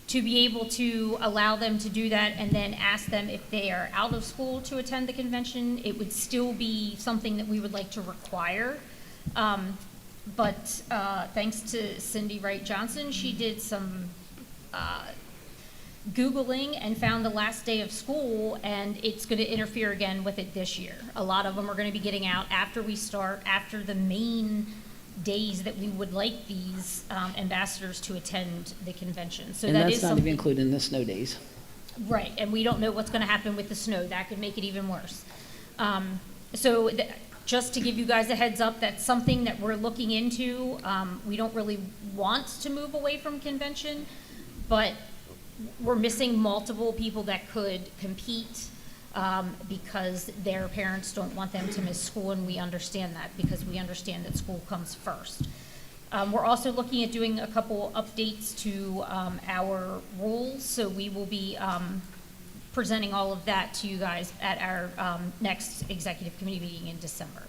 [SPEAKER 8] to be able to allow them to do that and then ask them if they are out of school to attend the convention. It would still be something that we would like to require. But thanks to Cindy Wright Johnson, she did some Googling and found the last day of school, and it's going to interfere again with it this year. A lot of them are going to be getting out after we start, after the main days that we would like these ambassadors to attend the convention. So
[SPEAKER 9] And
[SPEAKER 8] that
[SPEAKER 9] that's
[SPEAKER 8] is
[SPEAKER 9] not
[SPEAKER 8] something,
[SPEAKER 9] even including the snow days.
[SPEAKER 8] right, and we don't know what's going to happen with the snow. That could make it even worse. Just to give you guys a heads up, that's something that we're looking into. We don't really want to move away from convention, but we're missing multiple people that could compete because their parents don't want them to miss school, and we understand that because we understand that school comes first. We're also looking at doing a couple updates to our rules, so we will be presenting all of that to you guys at our next executive committee meeting in December.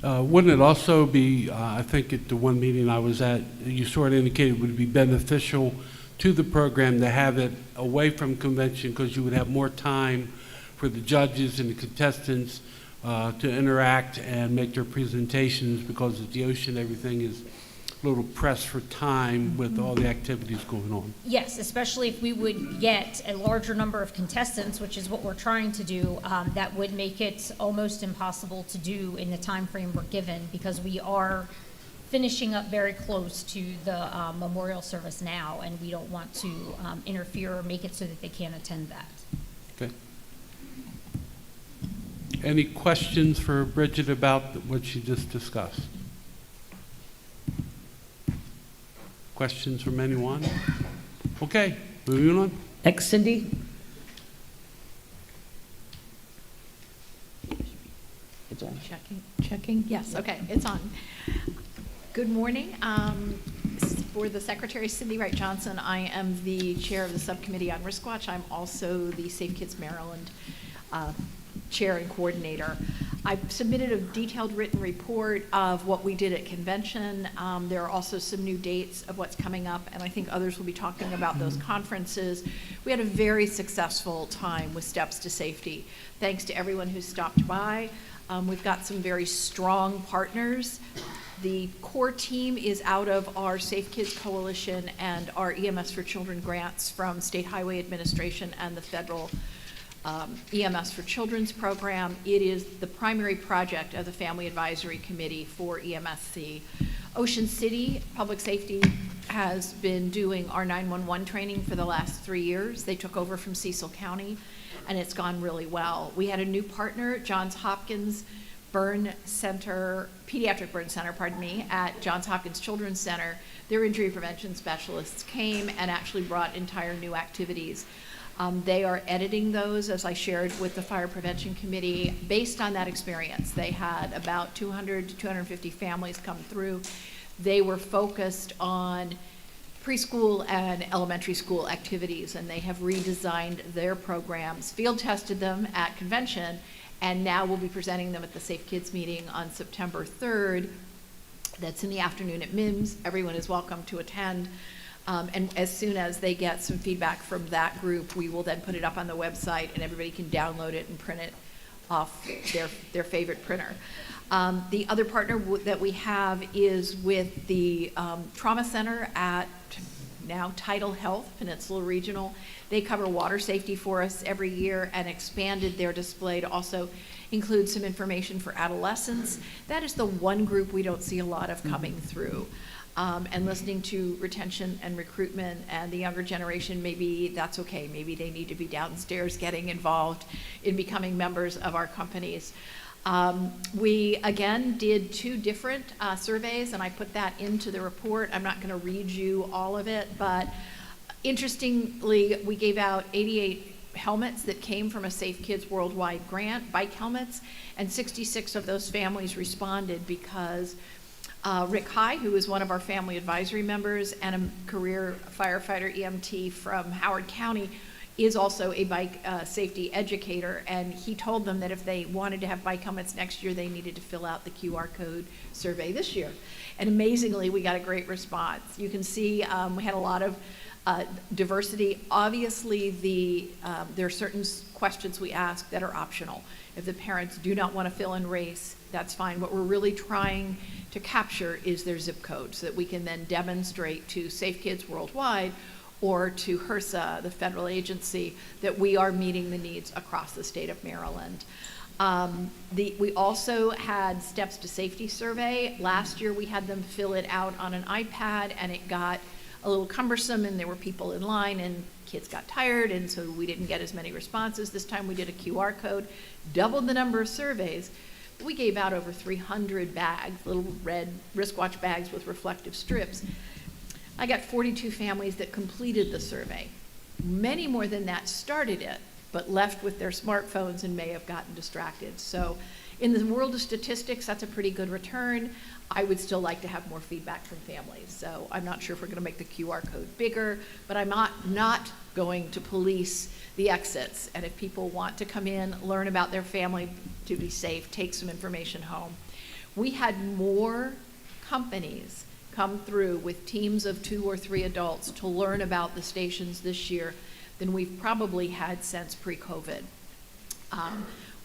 [SPEAKER 1] Wouldn't it also be, I think at the one meeting I was at, you sort of indicated it would be beneficial to the program to have it away from convention, because you would have more time for the judges and the contestants to interact and make their presentations, because at the ocean everything is a little pressed for time with all the activities going on.
[SPEAKER 8] Yes, especially if we would get a larger number of contestants, which is what we're trying to do, that would make it almost impossible to do in the time frame we're given, because we are finishing up very close to the memorial service now, and we don't want to interfere or make it so that they can't attend that.
[SPEAKER 1] Okay. Any questions for Bridget about what she just discussed? Questions from anyone? Okay, moving on.
[SPEAKER 9] Next, Cindy. It's on.
[SPEAKER 10] Checking, yes, okay, it's on. Good morning. For the Secretary, Cindy Wright Johnson, I am the chair of the subcommittee on Risk Watch. I'm also the Safe Kids Maryland chair and coordinator. I've submitted a detailed written report of what we did at convention. There are also some new dates of what's coming up, and I think others will be talking about those conferences. We had a very successful time with Steps to Safety. Thanks to everyone who stopped by. We've got some very strong partners. The core team is out of our Safe Kids Coalition and our EMS for Children grants from State Highway Administration and the federal EMS for Children's program. It is the primary project of the Family Advisory Committee for EMSC. Ocean City Public Safety has been doing our 911 training for the last 3 years. They took over from Cecil County, and it's gone really well. We had a new partner, Johns Hopkins Burn Center, Pediatric Burn Center, pardon me, at Johns Hopkins Children's Center. Their injury prevention specialists came and actually brought entire new activities. They are editing those, as I shared with the Fire Prevention Committee, based on that experience. They had about 200 to 250 families come through. They were focused on preschool and elementary school activities, and they have redesigned their programs, field tested them at convention, and now we'll be presenting them at the Safe Kids meeting on September 3rd. That's in the afternoon at MIMS. Everyone is welcome to attend. And as soon as they get some feedback from that group, we will then put it up on the website, and everybody can download it and print it off their favorite printer. The other partner that we have is with the Trauma Center at now Tidal Health, Peninsula Regional. They cover water safety for us every year and expanded their display to also include some information for adolescents. That is the one group we don't see a lot of coming through. And listening to retention and recruitment and the younger generation, maybe that's okay. Maybe they need to be downstairs getting involved in becoming members of our companies. We, again, did 2 different surveys, and I put that into the report. I'm not going to read you all of it, but interestingly, we gave out 88 helmets that came from a Safe Kids Worldwide grant, bike helmets, and 66 of those families responded because Rick High, who is one of our family advisory members and a career firefighter EMT from Howard County, is also a bike safety educator, and he told them that if they wanted to have bike helmets next year, they needed to fill out the QR code survey this year. And amazingly, we got a great response. You can see we had a lot of diversity. Obviously, there are certain questions we ask that are optional. If the parents do not want to fill in race, that's fine. What we're really trying to capture is their zip code so that we can then demonstrate to Safe Kids Worldwide or to HRSA, the federal agency, that we are meeting the needs across the state of Maryland. We also had Steps to Safety survey. Last year we had them fill it out on an iPad, and it got a little cumbersome, and there were people in line, and kids got tired, and so we didn't get as many responses. This time we did a QR code, doubled the number of surveys. We gave out over 300 bags, little red wristwatch bags with reflective strips. I got 42 families that completed the survey. Many more than that started it, but left with their smartphones and may have gotten distracted. So in the world of statistics, that's a pretty good return. I would still like to have more feedback from families. So I'm not sure if we're going to make the QR code bigger, but I'm not going to police the exits. And if people want to come in, learn about their family to be safe, take some information home. We had more companies come through with teams of 2 or 3 adults to learn about the stations this year than we've probably had since pre-COVID.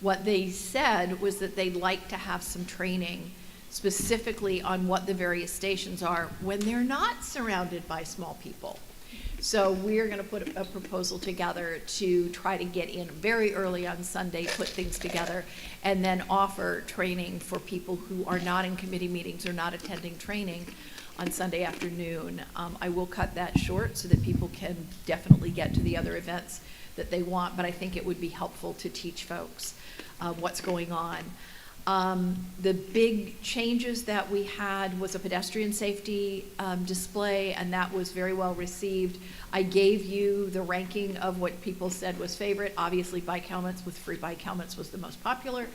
[SPEAKER 10] What they said was that they'd like to have some training specifically on what the various stations are when they're not surrounded by small people. So we're going to put a proposal together to try to get in very early on Sunday, put things together, and then offer training for people who are not in committee meetings or not attending training on Sunday afternoon. I will cut that short so that people can definitely get to the other events that they want, but I think it would be helpful to teach folks what's going on. The big changes that we had was a pedestrian safety display, and that was very well received. I gave you the ranking of what people said was favorite. Obviously, bike helmets with free bike helmets was the most popular.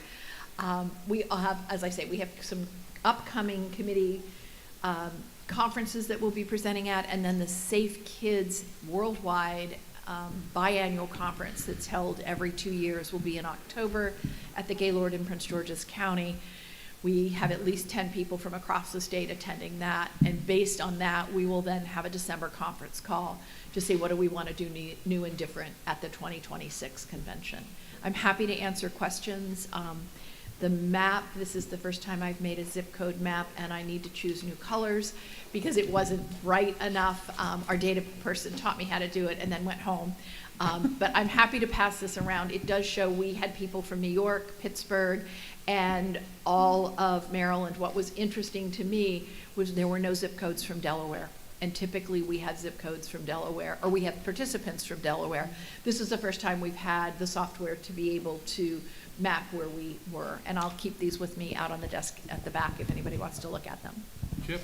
[SPEAKER 10] We have, as I say, we have some upcoming committee conferences that we'll be presenting at, and then the Safe Kids Worldwide biannual conference that's held every 2 years will be in October at the Gaylord in Prince George's County. We have at least 10 people from across the state attending that, and based on that, we will then have a December conference call to see what do we want to do new and different at the 2026 convention. I'm happy to answer questions. The map, this is the first time I've made a zip code map, and I need to choose new colors because it wasn't bright enough. Our data person taught me how to do it and then went home. But I'm happy to pass this around. It does show we had people from New York, Pittsburgh, and all of Maryland. What was interesting to me was there were no zip codes from Delaware. And typically we had zip codes from Delaware, or we have participants from Delaware. This is the first time we've had the software to be able to map where we were. And I'll keep these with me out on the desk at the back if anybody wants to look at them.
[SPEAKER 11] Chip?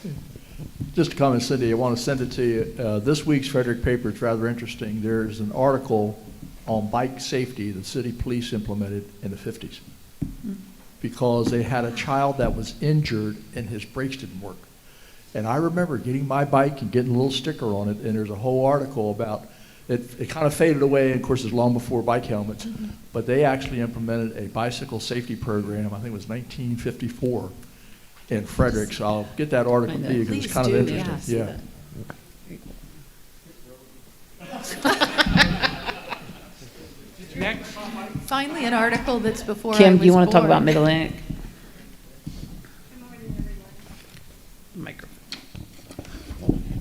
[SPEAKER 2] Just a comment, Cindy, I want to send it to you. This week's Frederick paper is rather interesting. There's an article on bike safety that city police implemented in the 50s because they had a child that was injured and his brakes didn't work. And I remember getting my bike and getting a little sticker on it, and there's a whole article about it. It kind of faded away, and of course it's long before bike helmets, but they actually implemented a bicycle safety program, I think it was 1954, in Frederick. So I'll get that article to you because it's kind of interesting.
[SPEAKER 11] Next.
[SPEAKER 10] Finally, an article that's before
[SPEAKER 9] Kim, do you want to talk about Mid-Atlantic?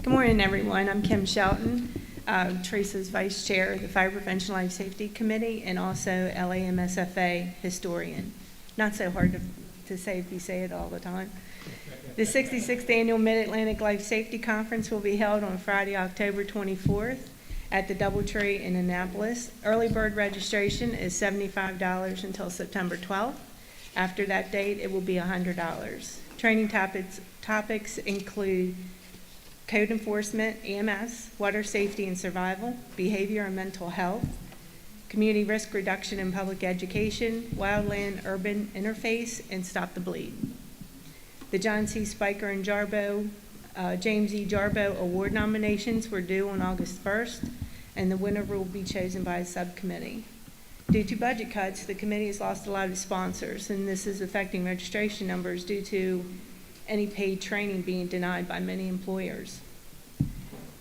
[SPEAKER 14] Good morning, morning, everyone. I'm Kim Shelton, Teresa's Vice Chair of the Fire Prevention Life Safety Committee and also SMSFA historian. Not so hard to say if you say it all the time. The 66th Annual Mid-Atlantic Life Safety Conference will be held on Friday, October 24th at the Doubletree in Annapolis. Early bird registration is $75 until September 12th. After that date, it will be $100. Training topics include code enforcement, EMS, water safety and survival, behavior and mental health, community risk reduction and public education, wildland-urban interface, and stop the bleed. The John C. Spiker and James E. Jarbo Award nominations were due on August 1st, and the winner will be chosen by a subcommittee. Due to budget cuts, the committee has lost a lot of sponsors, and this is affecting registration numbers due to any paid training being denied by many employers.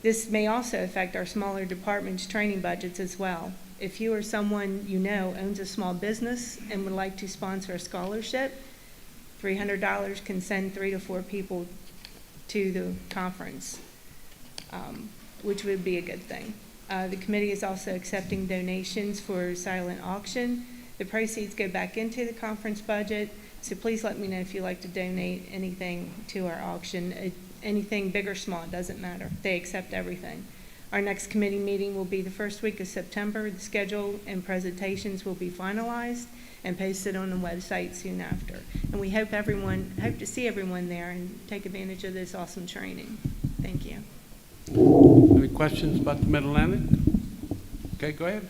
[SPEAKER 14] This may also affect our smaller departments' training budgets as well. If you or someone you know owns a small business and would like to sponsor a scholarship, $300 can send 3 to 4 people to the conference, which would be a good thing. The committee is also accepting donations for silent auction. The proceeds go back into the conference budget, so please let me know if you'd like to donate anything to our auction. Anything big or small, it doesn't matter. They accept everything. Our next committee meeting will be the first week of September. The schedule and presentations will be finalized and posted on the website soon after. And we hope to see everyone there and take advantage of this awesome training. Thank you.
[SPEAKER 1] Any questions about the Mid-Atlantic? Okay, go ahead.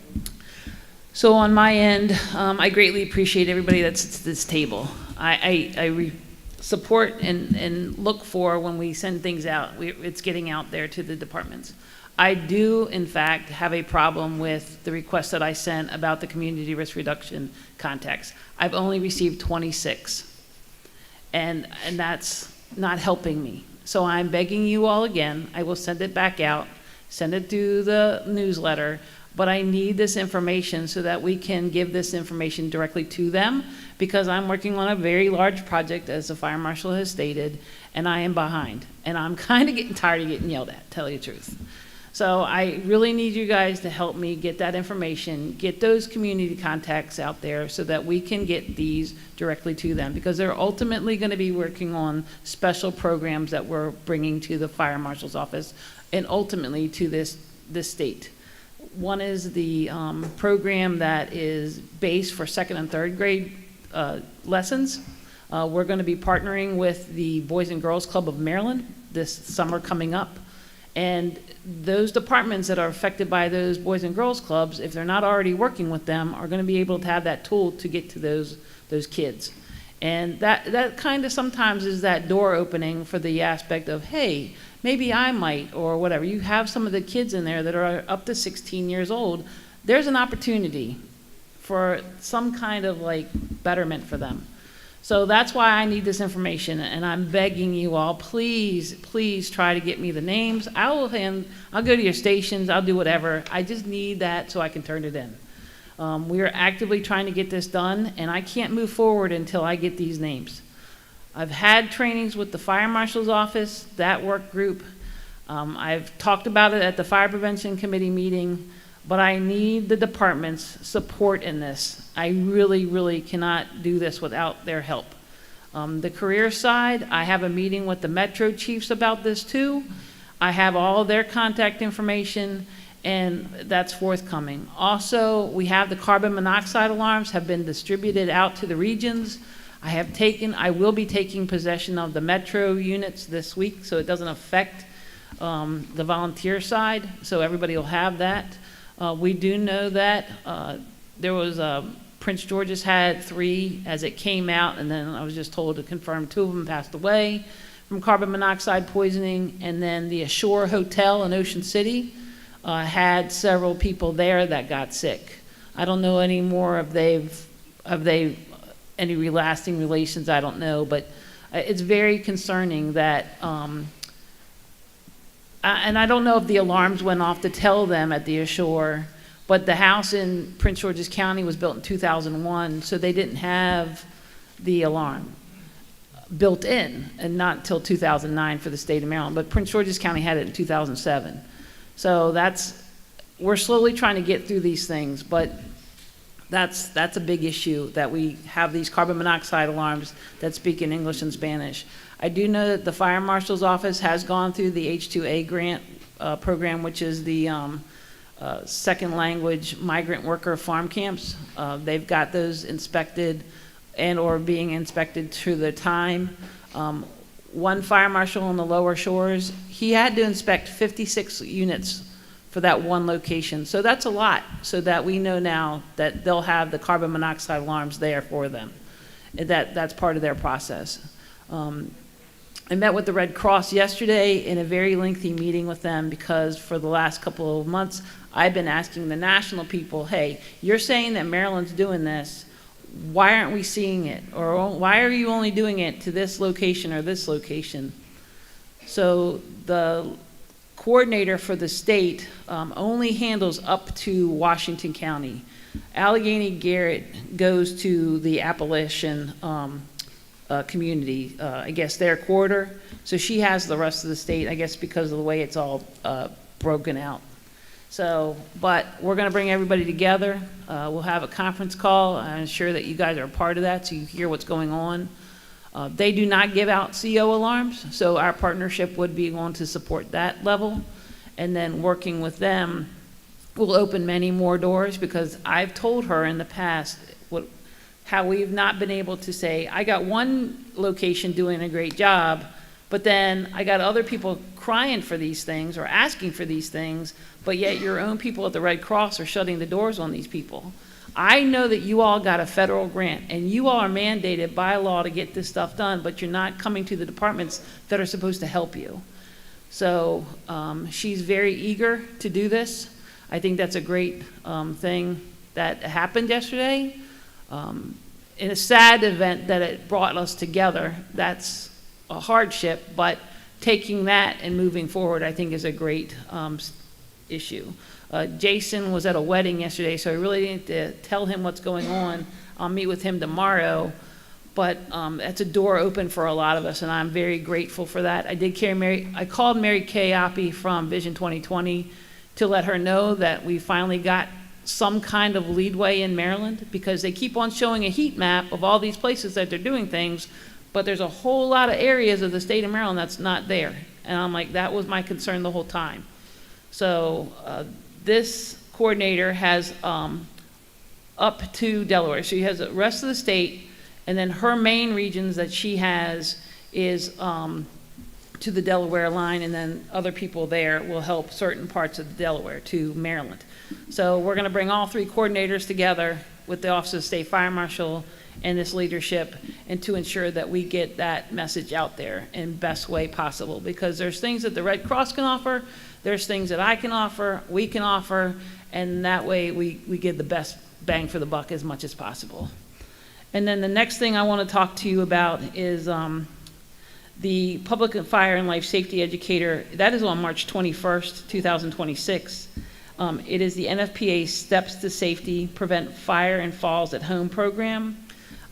[SPEAKER 9] So on my end, I greatly appreciate everybody that's at this table. I support and look for when we send things out, it's getting out there to the departments. I do, in fact, have a problem with the request that I sent about the community risk reduction contacts. I've only received 26, and that's not helping me. So I'm begging you all again, I will send it back out, send it through the newsletter, but I need this information so that we can give this information directly to them, because I'm working on a very large project, as the fire marshal has stated, and I am behind. And I'm kind of getting tired of getting yelled at, tell you the truth. So I really need you guys to help me get that information, get those community contacts out there so that we can get these directly to them, because they're ultimately going to be working on special programs that we're bringing to the fire marshal's office and ultimately to this state. One is the program that is based for 2nd and 3rd grade lessons. We're going to be partnering with the Boys and Girls Club of Maryland this summer coming up. And those departments that are affected by those Boys and Girls Clubs, if they're not already working with them, are going to be able to have that tool to get to those kids. And that kind of sometimes is that door opening for the aspect of, hey, maybe I might, or whatever. You have some of the kids in there that are up to 16 years old. There's an opportunity for some kind of like betterment for them. So that's why I need this information, and I'm begging you all, please, please try to get me the names. I'll go to your stations, I'll do whatever. I just need that so I can turn it in. We are actively trying to get this done, and I can't move forward until I get these names. I've had trainings with the fire marshal's office, that work group. I've talked about it at the fire prevention committee meeting, but I need the department's support in this. I really, really cannot do this without their help. The career side, I have a meeting with the Metro chiefs about this too. I have all their contact information, and that's forthcoming. Also, we have the carbon monoxide alarms have been distributed out to the regions. I will be taking possession of the Metro units this week, so it doesn't affect the volunteer side, so everybody will have that. We do know that there was Prince George's had 3 as it came out, and then I was just told to confirm 2 of them passed away from carbon monoxide poisoning. And then the Ashore Hotel in Ocean City had several people there that got sick. I don't know any more if they've any lasting relations, I don't know, but it's very concerning that, and I don't know if the alarms went off to tell them at the Ashore, but the house in Prince George's County was built in 2001, so they didn't have the alarm. built in, and not until 2009 for the state of Maryland, but Prince George's County had it in 2007. So we're slowly trying to get through these things, but that's a big issue, that we have these carbon monoxide alarms that speak in English and Spanish. I do know that the Fire Marshal's Office has gone through the H-2A grant program, which is the second language migrant worker farm camps. They've got those inspected and or being inspected through the time. One fire marshal on the lower shores, he had to inspect 56 units for that one location. So that's a lot, so that we know now that they'll have the carbon monoxide alarms there for them. That's part of their process. I met with the Red Cross yesterday in a very lengthy meeting with them, because for the last couple of months, I've been asking the national people, hey, you're saying that Maryland's doing this, why aren't we seeing it? Or why are you only doing it to this location or this location? So the coordinator for the state only handles up to Washington County. Allegheny Garrett goes to the Appalachian community, I guess their quarter. So she has the rest of the state, I guess, because of the way it's all broken out. So, but we're going to bring everybody together. We'll have a conference call. I'm sure that you guys are a part of that, so you hear what's going on. They do not give out CO alarms, so our partnership would be going to support that level. And then working with them will open many more doors, because I've told her in the past how we've not been able to say, I got one location doing a great job, but then I got other people crying for these things or asking for these things, but yet your own people at the Red Cross are shutting the doors on these people. I know that you all got a federal grant, and you all are mandated by law to get this stuff done, but you're not coming to the departments that are supposed to help you. So she's very eager to do this. I think that's a great thing that happened yesterday. In a sad event that it brought us together, that's a hardship, but taking that and moving forward, I think, is a great issue. Jason was at a wedding yesterday, so I really didn't tell him what's going on. I'll meet with him tomorrow, but that's a door open for a lot of us, and I'm very grateful for that. I called Mary Kay Oppie from Vision 2020 to let her know that we finally got some kind of leadway in Maryland, because they keep on showing a heat map of all these places that they're doing things, but there's a whole lot of areas of the state of Maryland that's not there. And I'm like, that was my concern the whole time. So this coordinator has up to Delaware. She has the rest of the state, and then her main regions that she has is to the Delaware line, and then other people there will help certain parts of Delaware to Maryland. So we're going to bring all three coordinators together with the Office of the State Fire Marshal and this leadership, and to ensure that we get that message out there in best way possible, because there's things that the Red Cross can offer, there's things that I can offer, we can offer, and that way we get the best bang for the buck as much as possible. And then the next thing I want to talk to you about is the Public Fire and Life Safety Educator. That is on March 21st, 2026. It is the NFPA Steps to Safety, Prevent Fire and Falls at Home program.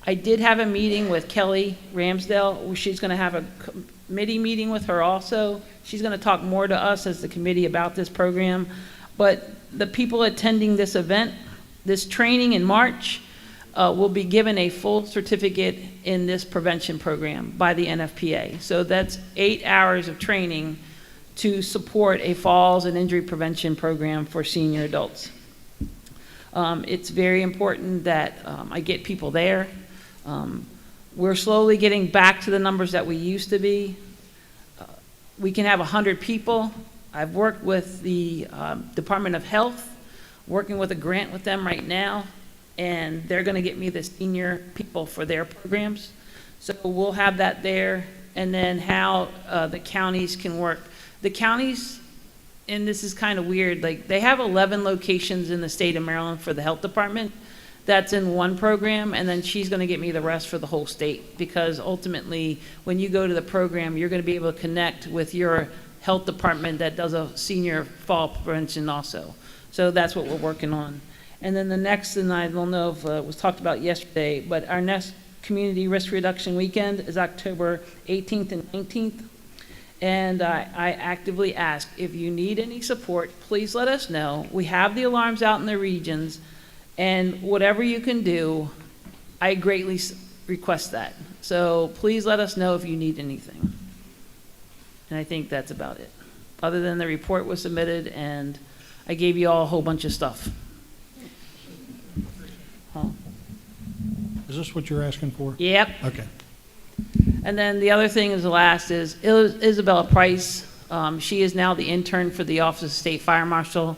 [SPEAKER 9] I did have a meeting with Kelly Ramsdale. She's going to have a committee meeting with her also. She's going to talk more to us as the committee about this program. But the people attending this event, this training in March, will be given a full certificate in this prevention program by the NFPA. So that's 8 hours of training to support a falls and injury prevention program for senior adults. It's very important that I get people there. We're slowly getting back to the numbers that we used to be. We can have 100 people. I've worked with the Department of Health, working with a grant with them right now, and they're going to get me the senior people for their programs. So we'll have that there, and then how the counties can work. The counties, and this is kind of weird, like they have 11 locations in the state of Maryland for the health department. That's in one program, and then she's going to get me the rest for the whole state, because ultimately when you go to the program, you're going to be able to connect with your health department that does a senior fall prevention also. So that's what we're working on. And then the next, and I don't know if it was talked about yesterday, but our next Community Risk Reduction Weekend is October 18th and 19th. And I actively ask, if you need any support, please let us know. We have the alarms out in the regions, and whatever you can do, I greatly request that. So please let us know if you need anything. And I think that's about it. Other than the report was submitted, and I gave you all a whole bunch of stuff. Huh?
[SPEAKER 15] Is this what you're asking for?
[SPEAKER 9] Yep.
[SPEAKER 15] Okay.
[SPEAKER 9] And then the other thing is the last is Isabella Price. She is now the intern for the Office of State Fire Marshal.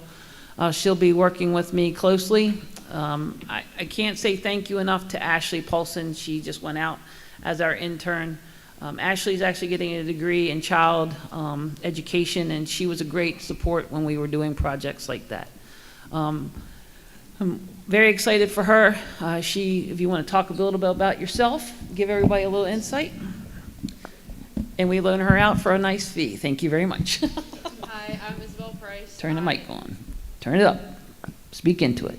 [SPEAKER 9] She'll be working with me closely. I can't say thank you enough to Ashley Paulson. She just went out as our intern. Ashley's actually getting a degree in child education, and she was a great support when we were doing projects like that. I'm very excited for her. If you want to talk a little bit about yourself, give everybody a little insight. And we loan her out for a nice fee. Thank you very much.
[SPEAKER 16] Hi, I'm Isabel Price.
[SPEAKER 9] Turn the mic on. Turn it up. Speak into it.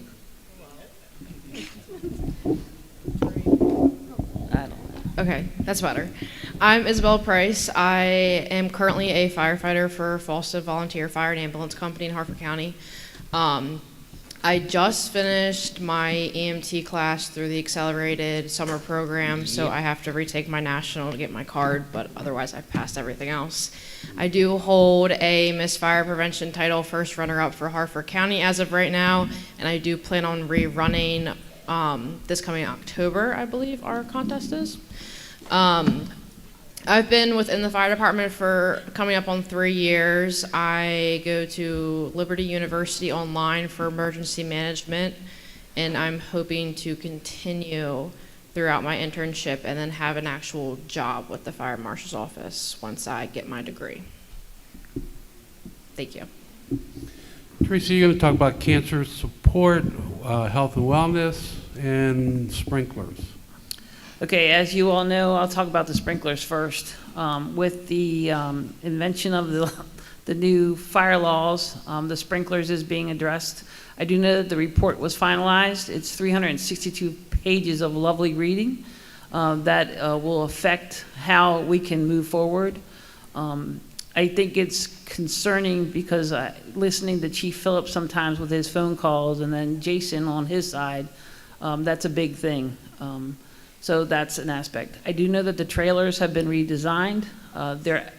[SPEAKER 16] Okay, that's better. I'm Isabel Price. I am currently a firefighter for Falstaff Volunteer Fire and Ambulance Company in Harford County. I just finished my EMT class through the accelerated summer program, so I have to retake my national to get my card, but otherwise I've passed everything else. I do hold a Miss Fire Prevention title, first runner-up for Harford County as of right now, and I do plan on rerunning this coming October, I believe our contest is. I've been within the fire department for coming up on 3 years. I go to Liberty University online for emergency management, and I'm hoping to continue throughout my internship and then have an actual job with the fire marshal's office once I get my degree. Thank you.
[SPEAKER 23] Teresa, you're going to talk about cancer support, health and wellness, and sprinklers.
[SPEAKER 9] Okay, as you all know, I'll talk about the sprinklers first. With the invention of the new fire laws, the sprinklers is being addressed. I do know that the report was finalized. It's 362 pages of lovely reading that will affect how we can move forward. I think it's concerning because listening to Chief Phillips sometimes with his phone calls, and then Jason on his side, that's a big thing. So that's an aspect. I do know that the trailers have been redesigned.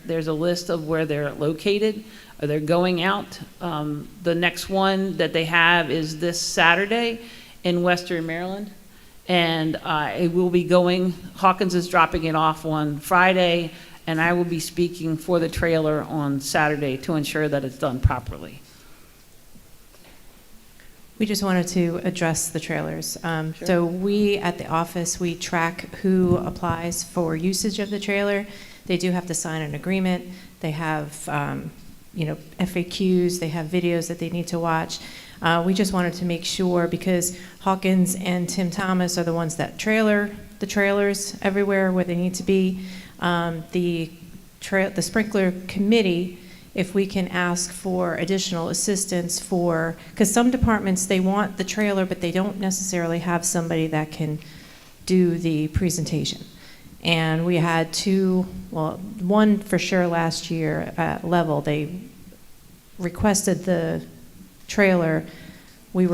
[SPEAKER 9] There's a list of where they're located. They're going out. The next one that they have is this Saturday in Western Maryland. And it will be going, Hawkins is dropping it off on Friday, and I will be speaking for the trailer on Saturday to ensure that it's done properly.
[SPEAKER 24] We just wanted to address the trailers. So we, at the office, we track who applies for usage of the trailer. They do have to sign an agreement. They have, FAQs. They have videos that they need to watch. We just wanted to make sure, because Hawkins and Tim Thomas are the ones that trailer the trailers everywhere where they need to be. The sprinkler committee, if we can ask for additional assistance for, because some departments, they want the trailer, but they don't necessarily have somebody that can do the presentation. And we had one for sure last year at Level, they requested the trailer. We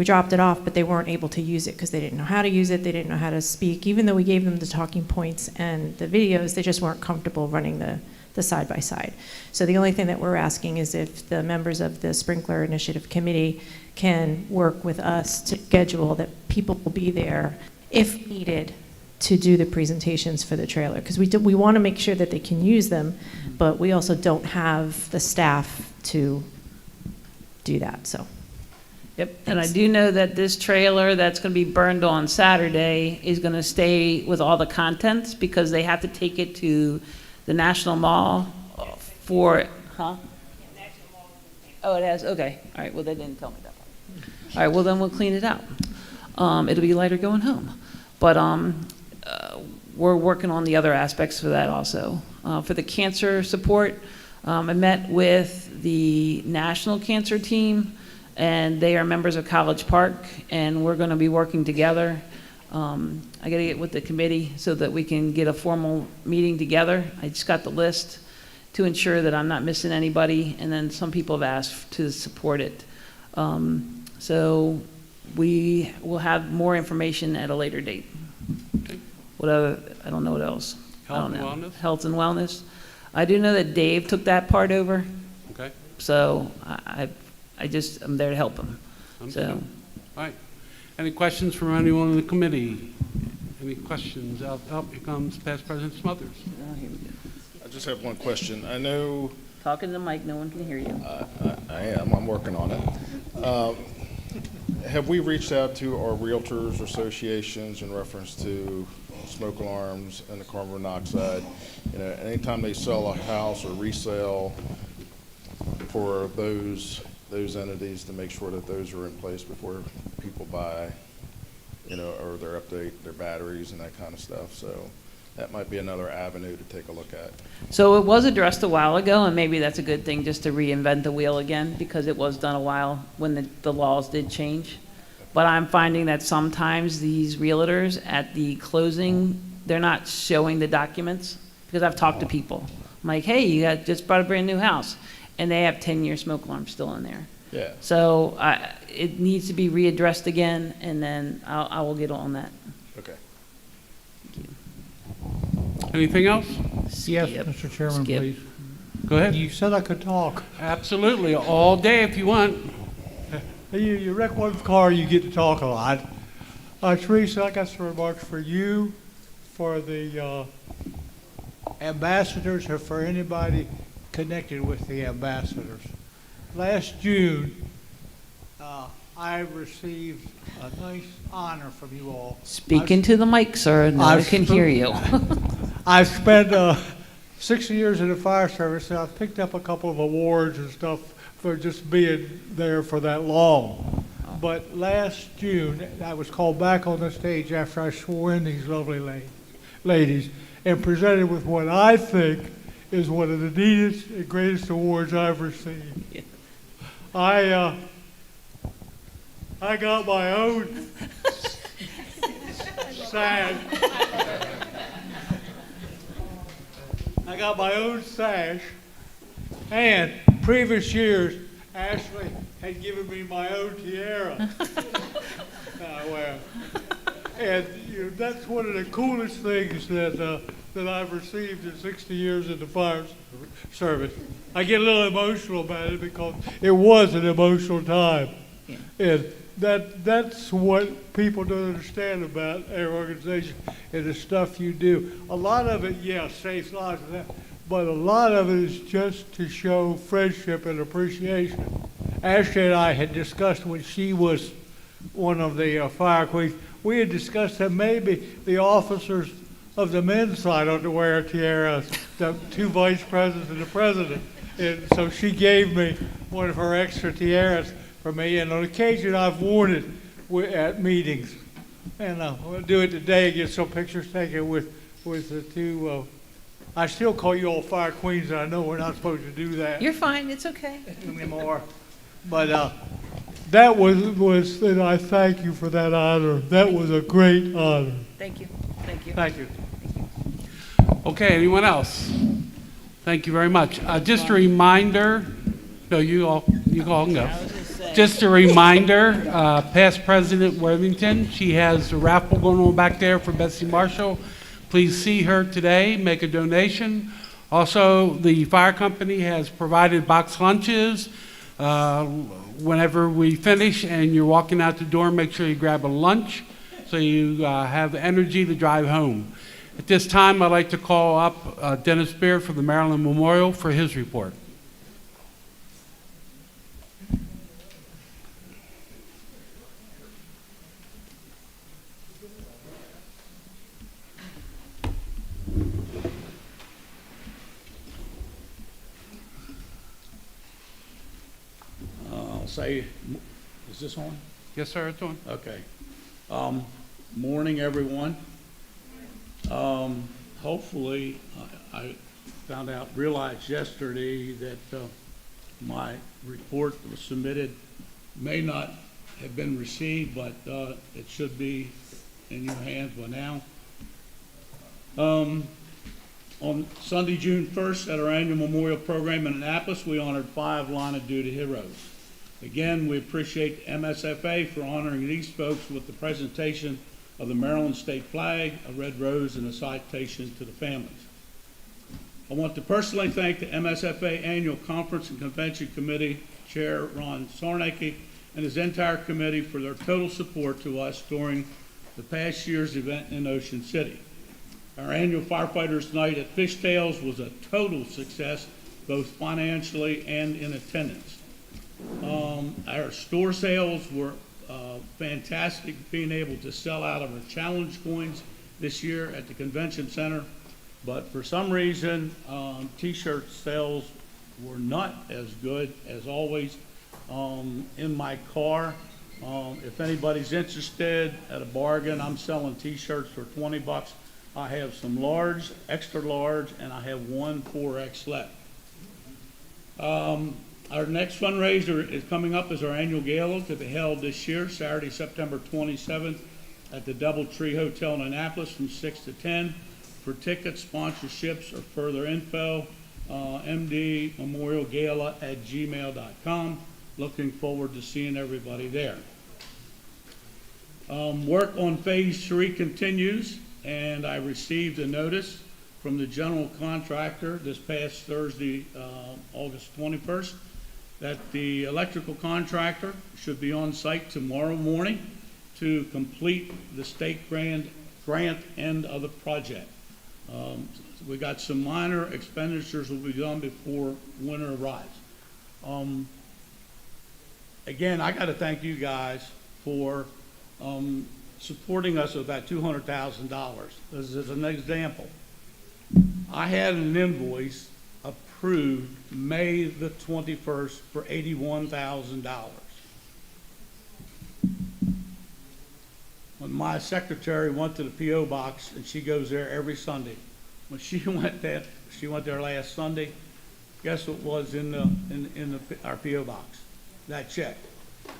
[SPEAKER 24] dropped it off, but they weren't able to use it because they didn't know how to use it, they didn't know how to speak. Even though we gave them the talking points and the videos, they just weren't comfortable running the side-by-side. So the only thing that we're asking is if the members of the Sprinkler Initiative Committee can work with us to schedule that people will be there, if needed, to do the presentations for the trailer. Because we want to make sure that they can use them, but we also don't have the staff to do that, so.
[SPEAKER 9] Yep, and I do know that this trailer that's going to be burned on Saturday is going to stay with all the contents because they have to take it to the National Mall for, huh? Oh, it has, okay. All right, well, they didn't tell me that part. All right, well, then we'll clean it out. It'll be lighter going home. But we're working on the other aspects for that also. For the cancer support, I met with the National Cancer Team, and they are members of College Park, and we're going to be working together. I gotta get with the committee so that we can get a formal meeting together. I just got the list to ensure that I'm not missing anybody, and then some people have asked to support it. So we will have more information at a later date. What other, I don't know what else. I
[SPEAKER 23] Health
[SPEAKER 9] don't
[SPEAKER 23] and
[SPEAKER 9] know.
[SPEAKER 23] wellness?
[SPEAKER 9] Health and wellness. I do know that Dave took that part over,
[SPEAKER 23] Okay.
[SPEAKER 9] so I'm there to help him. So,
[SPEAKER 23] All right. Any questions from anyone in the committee? Any questions? Oh, here comes past President Smothers.
[SPEAKER 9] oh, here we go.
[SPEAKER 22] I just have one question. I know
[SPEAKER 9] Talking to the mic, no one can hear you.
[SPEAKER 22] I am. I'm working on it. Have we reached out to our realtors associations in reference to smoke alarms and the carbon monoxide? You know, anytime they sell a house or resale for those entities, to make sure that those are in place before people buy, you know, or they update their batteries and that kind of stuff. So that might be another avenue to take a look at.
[SPEAKER 9] So it was addressed a while ago, and maybe that's a good thing just to reinvent the wheel again, because it was done a while when the laws did change. But I'm finding that sometimes these realtors at the closing, they're not showing the documents, because I've talked to people. I'm like, hey, you just bought a brand new house, and they have 10-year smoke alarms still in there.
[SPEAKER 22] Yeah.
[SPEAKER 9] So it needs to be readdressed again, and then I will get on that.
[SPEAKER 22] Okay.
[SPEAKER 23] Anything else?
[SPEAKER 15] Yes,
[SPEAKER 9] Skip.
[SPEAKER 15] Mr. Chairman,
[SPEAKER 9] Skip.
[SPEAKER 15] please.
[SPEAKER 23] Go ahead.
[SPEAKER 15] You said I could talk.
[SPEAKER 23] Absolutely, all day if you want.
[SPEAKER 15] You wreck one car, you get to talk a lot. Teresa, I got some remarks for you, for the ambassadors, or for anybody connected with the ambassadors. Last June, I received a nice honor from you all.
[SPEAKER 9] Speaking to the mic, sir, no one can hear you.
[SPEAKER 15] I've spent 60 years in the fire service, and I've picked up a couple of awards and stuff for just being there for that long. But last June, I was called back on the stage after I swore in these lovely ladies and presented with what I think is one of the neatest and greatest awards I've received.
[SPEAKER 9] Yeah.
[SPEAKER 15] I got my own sash. I got my own sash, and previous years, Ashley had given me my own tiara. Well, and you know, that's one of the coolest things that I've received in 60 years in the fire service. I get a little emotional about it because it was an emotional time.
[SPEAKER 9] Yeah.
[SPEAKER 15] And that's what people don't understand about our organization and the stuff you do. A lot of it, yeah, saves lives and that, but a lot of it is just to show friendship and appreciation. Ashley and I had discussed when she was one of the fire queens, we had discussed that maybe the officers of the men's side ought to wear tiaras, the two vice presidents and the president. And so she gave me one of her extra tiaras for me, and on occasion I've worn it at meetings. And I'm going to do it today and get some pictures taken with the two. I still call you all fire queens, and I know we're not supposed to do that
[SPEAKER 9] You're fine, it's okay.
[SPEAKER 15] anymore. But that was, and I thank you for that honor. That was a great honor.
[SPEAKER 9] Thank you. Thank you.
[SPEAKER 15] Thank you.
[SPEAKER 23] Okay, anyone else? Thank you very much. Just a reminder, no, you all can go. Just a reminder, past President Worthington, she has a raffle going on back there for Betsy Marshall. Please see her today, make a donation. Also, the fire company has provided box lunches. Whenever we finish and you're walking out the door, make sure you grab a lunch so you have energy to drive home. At this time, I'd like to call up Dennis Beard from the Maryland Memorial for his report.
[SPEAKER 6] I'll say, is this on?
[SPEAKER 23] Yes, sir, it's on.
[SPEAKER 6] Okay. Morning, everyone. Hopefully, I realized yesterday that my report that was submitted may not have been received, but it should be in your hands by now. On Sunday, June 1st, at our annual memorial program in Annapolis, we honored 5 line of duty heroes. Again, we appreciate MSFA for honoring these folks with the presentation of the Maryland State flag, a red rose, and a citation to the families. I want to personally thank the MSFA Annual Conference and Convention Committee Chair Ron Sarnecki and his entire committee for their total support to us during the past year's event in Ocean City. Our annual Firefighters Night at Fishtails was a total success, both financially and in attendance. Our store sales were fantastic, being able to sell out of our challenge coins this year at the convention center. But for some reason, t-shirt sales were not as good as always. In my car, if anybody's interested at a bargain, I'm selling t-shirts for $20. I have some large, extra large, and I have one 4X left. Our next fundraiser is coming up is our annual gala to be held this year, Saturday, September 27th at the Doubletree Hotel in Annapolis from 6 to 10. For tickets, sponsorships, or further info, mdmemorialgala@gmail.com. Looking forward to seeing everybody there. Work on Phase 3 continues, and I received a notice from the general contractor this past Thursday, August 21st, that the electrical contractor should be on site tomorrow morning to complete the state grant end of the project. We got some minor expenditures will be done before winter arrives. Again, I got to thank you guys for supporting us with that $200,000. This is an example. I had an invoice approved May the 21st for $81,000. When my secretary went to the P.O. box, and she goes there every Sunday, when she went there last Sunday, guess what was in our P.O. box? That check.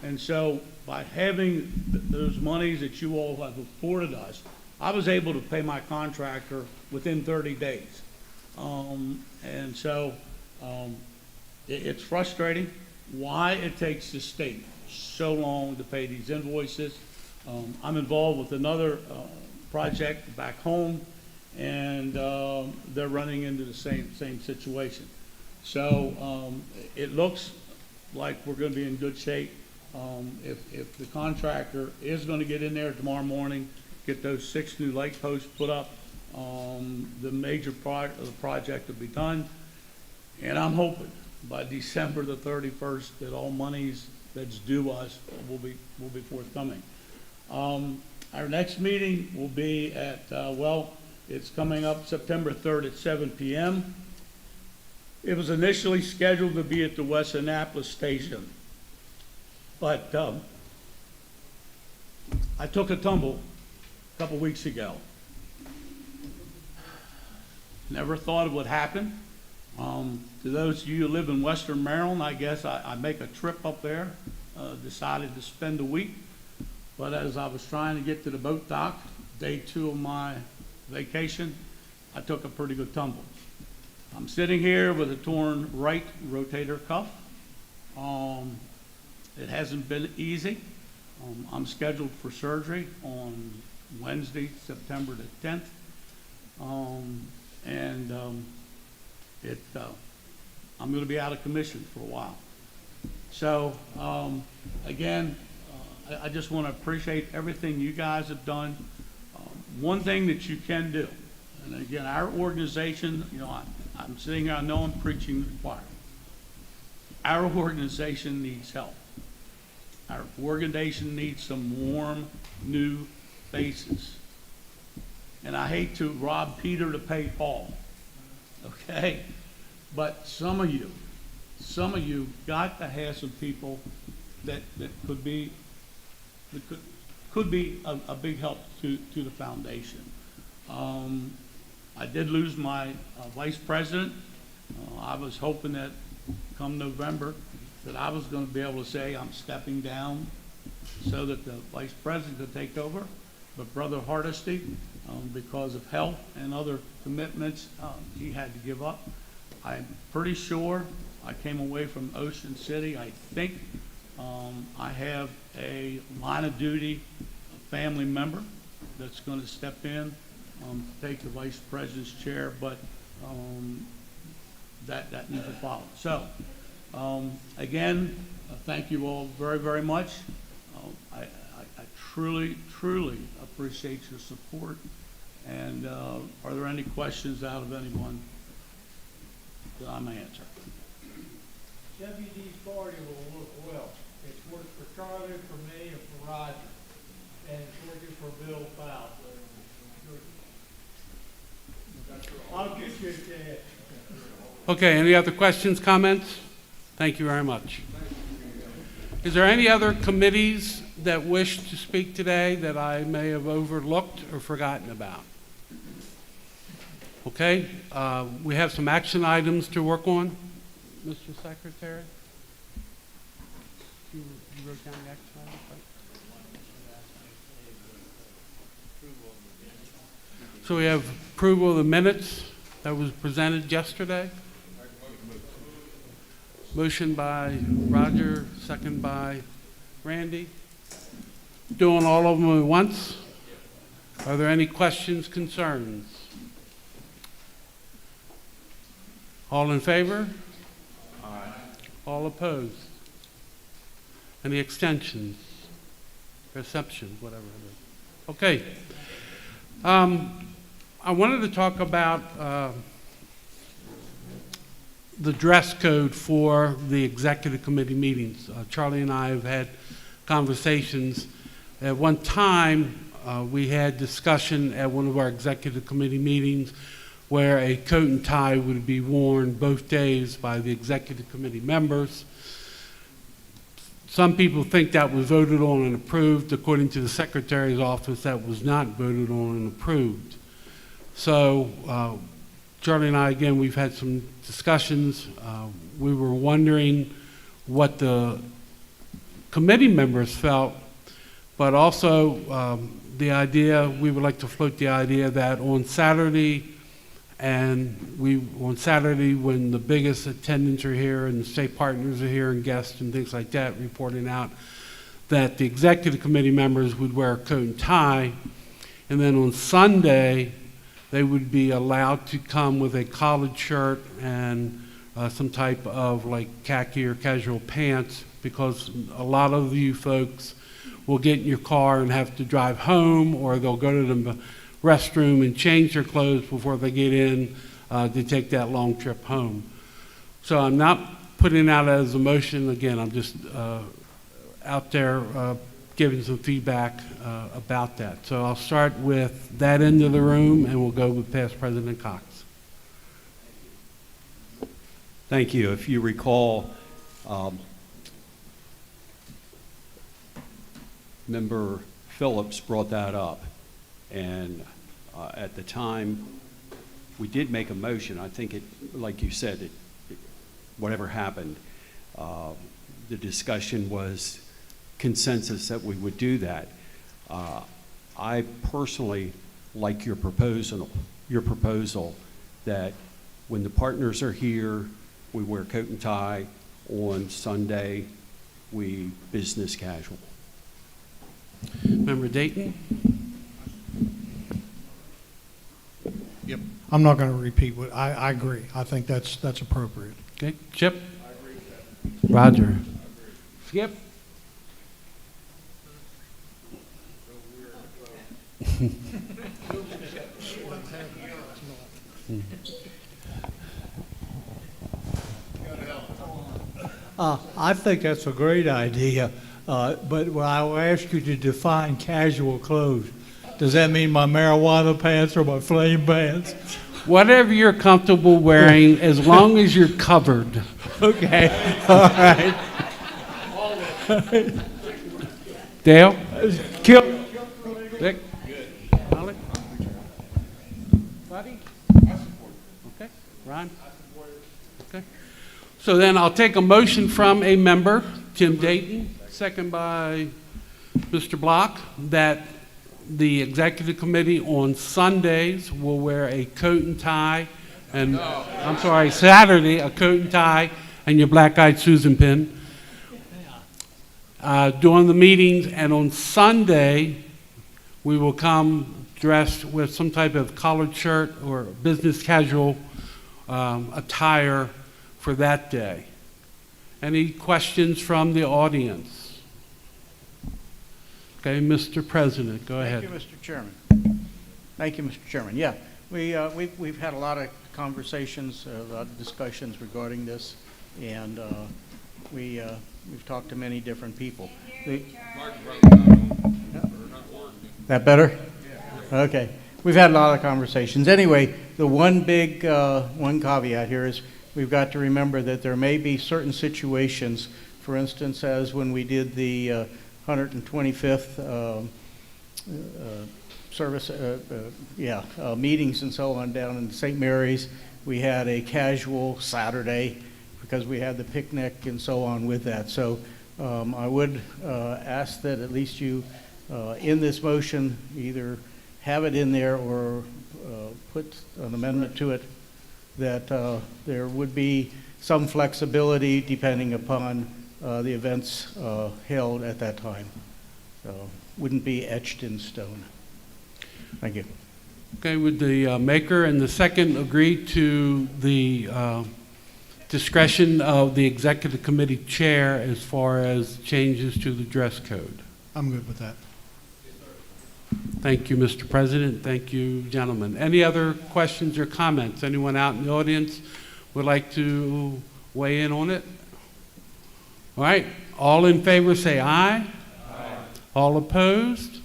[SPEAKER 6] And so by having those monies that you all have afforded us, I was able to pay my contractor within 30 days. And so it's frustrating why it takes the state so long to pay these invoices. I'm involved with another project back home, and they're running into the same situation. So it looks like we're going to be in good shape. If the contractor is going to get in there tomorrow morning, get those 6 new light posts put up, the major part of the project will be done. And I'm hoping by December the 31st that all monies that's due us will be forthcoming. Our next meeting will be at, it's coming up September 3rd at 7 p.m. It was initially scheduled to be at the West Annapolis station, but I took a tumble a couple weeks ago. Never thought it would happen. To those of you who live in Western Maryland, I guess I make a trip up there, decided to spend a week. But as I was trying to get to the boat dock, day 2 of my vacation, I took a pretty good tumble. I'm sitting here with a torn right rotator cuff. It hasn't been easy. I'm scheduled for surgery on Wednesday, September the 10th. I'm going to be out of commission for a while. So, again, I just want to appreciate everything you guys have done. One thing that you can do, and again, our organization, I'm sitting here, I know I'm preaching to the choir. Our organization needs help. Our organization needs some warm, new faces. And I hate to rob Peter to pay Paul, okay? But some of you got to have some people that could be a big help to the foundation. I did lose my vice president. I was hoping that come November that I was going to be able to say I'm stepping down so that the vice president could take over. but Brother Hardesty, because of health and other commitments, he had to give up. I'm pretty sure I came away from Ocean City. I think I have a line of duty family member that's going to step in, take the vice president's chair, but that needs to follow. So, again, thank you all very, very much. I truly, truly appreciate your support. And are there any questions out of anyone that I may answer?
[SPEAKER 15] WD-40 will work well. It's worked for Charlie, for me, and for Roger. And it's working for Bill Powell. I'll get you a chance.
[SPEAKER 23] Okay, any other questions, comments? Thank you very much. Is there any other committees that wish to speak today that I may have overlooked or forgotten about? Okay, we have some action items to work on. Mr. Secretary? You wrote down the action items, right? So we have approval of the minutes that was presented yesterday. Motion by Roger, second by Randy. Doing all of them at once? Are there any questions, concerns? All in favor? Aye. All opposed? Any extensions? Exceptions, whatever it is. Okay. I wanted to talk about the dress code for the executive committee meetings. Charlie and I have had conversations. At one time, we had discussion at one of our executive committee meetings where a coat and tie would be worn both days by the executive committee members. Some people think that was voted on and approved. According to the Secretary's office, that was not voted on and approved. So Charlie and I, again, we've had some discussions. We were wondering what the committee members felt, but also the idea, we would like to float the idea that on Saturday, on Saturday when the biggest attendants are here and the state partners are here and guests and things like that reporting out, that the executive committee members would wear a coat and tie, and then on Sunday they would be allowed to come with a collared shirt and some type of like khaki or casual pants, because a lot of you folks will get in your car and have to drive home, or they'll go to the restroom and change their clothes before they get in to take that long trip home. So I'm not putting out as a motion. Again, I'm just out there giving some feedback about that. So I'll start with that end of the room, and we'll go with past President Cox.
[SPEAKER 12] Thank you. If you recall, Member Phillips brought that up, and at the time we did make a motion. I think it, like you said, whatever happened, the discussion was consensus that we would do that. I personally like your proposal that when the partners are here, we wear coat and tie. On Sunday, we business casual.
[SPEAKER 23] Member Dayton?
[SPEAKER 17] Yep. I'm not going to repeat what I agree. I think that's appropriate.
[SPEAKER 23] Okay. Chip? I agree with that. Roger? Skip?
[SPEAKER 15] I think that's a great idea, but I will ask you to define casual clothes. Does that mean my marijuana pants or my flame pants?
[SPEAKER 23] Whatever you're comfortable wearing, as long as you're covered.
[SPEAKER 15] Okay, all right.
[SPEAKER 23] Dale?
[SPEAKER 15] Kill.
[SPEAKER 23] Vic? Molly? Buddy? Okay. Ron? Okay. So then I'll take a motion from a member, Tim Dayton, second by Mr. Block, that the executive committee on Sundays will wear a coat and tie, and, I'm sorry, Saturday, a coat and tie, and your black-eyed Susan pin. During the meetings, and on Sunday, we will come dressed with some type of collared shirt or business casual attire for that day. Any questions from the audience? Okay, Mr. President, go ahead.
[SPEAKER 4] Thank you, Mr. Chairman. Thank you, Mr. Chairman. Yeah, we've had a lot of conversations, a lot of discussions regarding this, and we've talked to many different people. That better? Okay. We've had a lot of conversations. Anyway, the one big one caveat here is we've got to remember that there may be certain situations, for instance, as when we did the 125th service, meetings and so on down in St. Mary's. We had a casual Saturday because we had the picnic and so on with that. So I would ask that at least you, in this motion, either have it in there or put an amendment to it that there would be some flexibility depending upon the events held at that time. So wouldn't be etched in stone. Thank you.
[SPEAKER 23] Okay, would the maker and the second agree to the discretion of the executive committee chair as far as changes to the dress code?
[SPEAKER 17] I'm good with that.
[SPEAKER 23] Thank you, Mr. President. Thank you, gentlemen. Any other questions or comments? Anyone out in the audience would like to weigh in on it? All right. All in favor say aye. Aye. All opposed?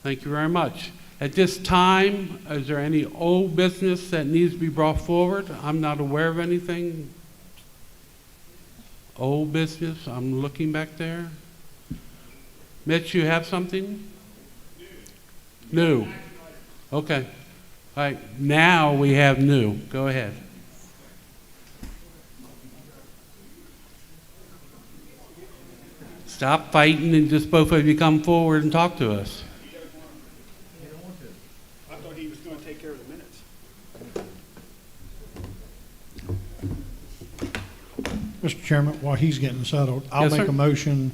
[SPEAKER 23] Thank you very much. At this time, is there any old business that needs to be brought forward? I'm not aware of anything. Old business? I'm looking back there. Mitch, you have something? New. Okay. All right. Now we have new. Go ahead. Stop fighting and just both of you come forward and talk to us.
[SPEAKER 13] I thought he was going to take care of the minutes.
[SPEAKER 17] Mr. Chairman, while he's getting settled, I'll
[SPEAKER 23] Yes,
[SPEAKER 17] make
[SPEAKER 23] sir.
[SPEAKER 17] a motion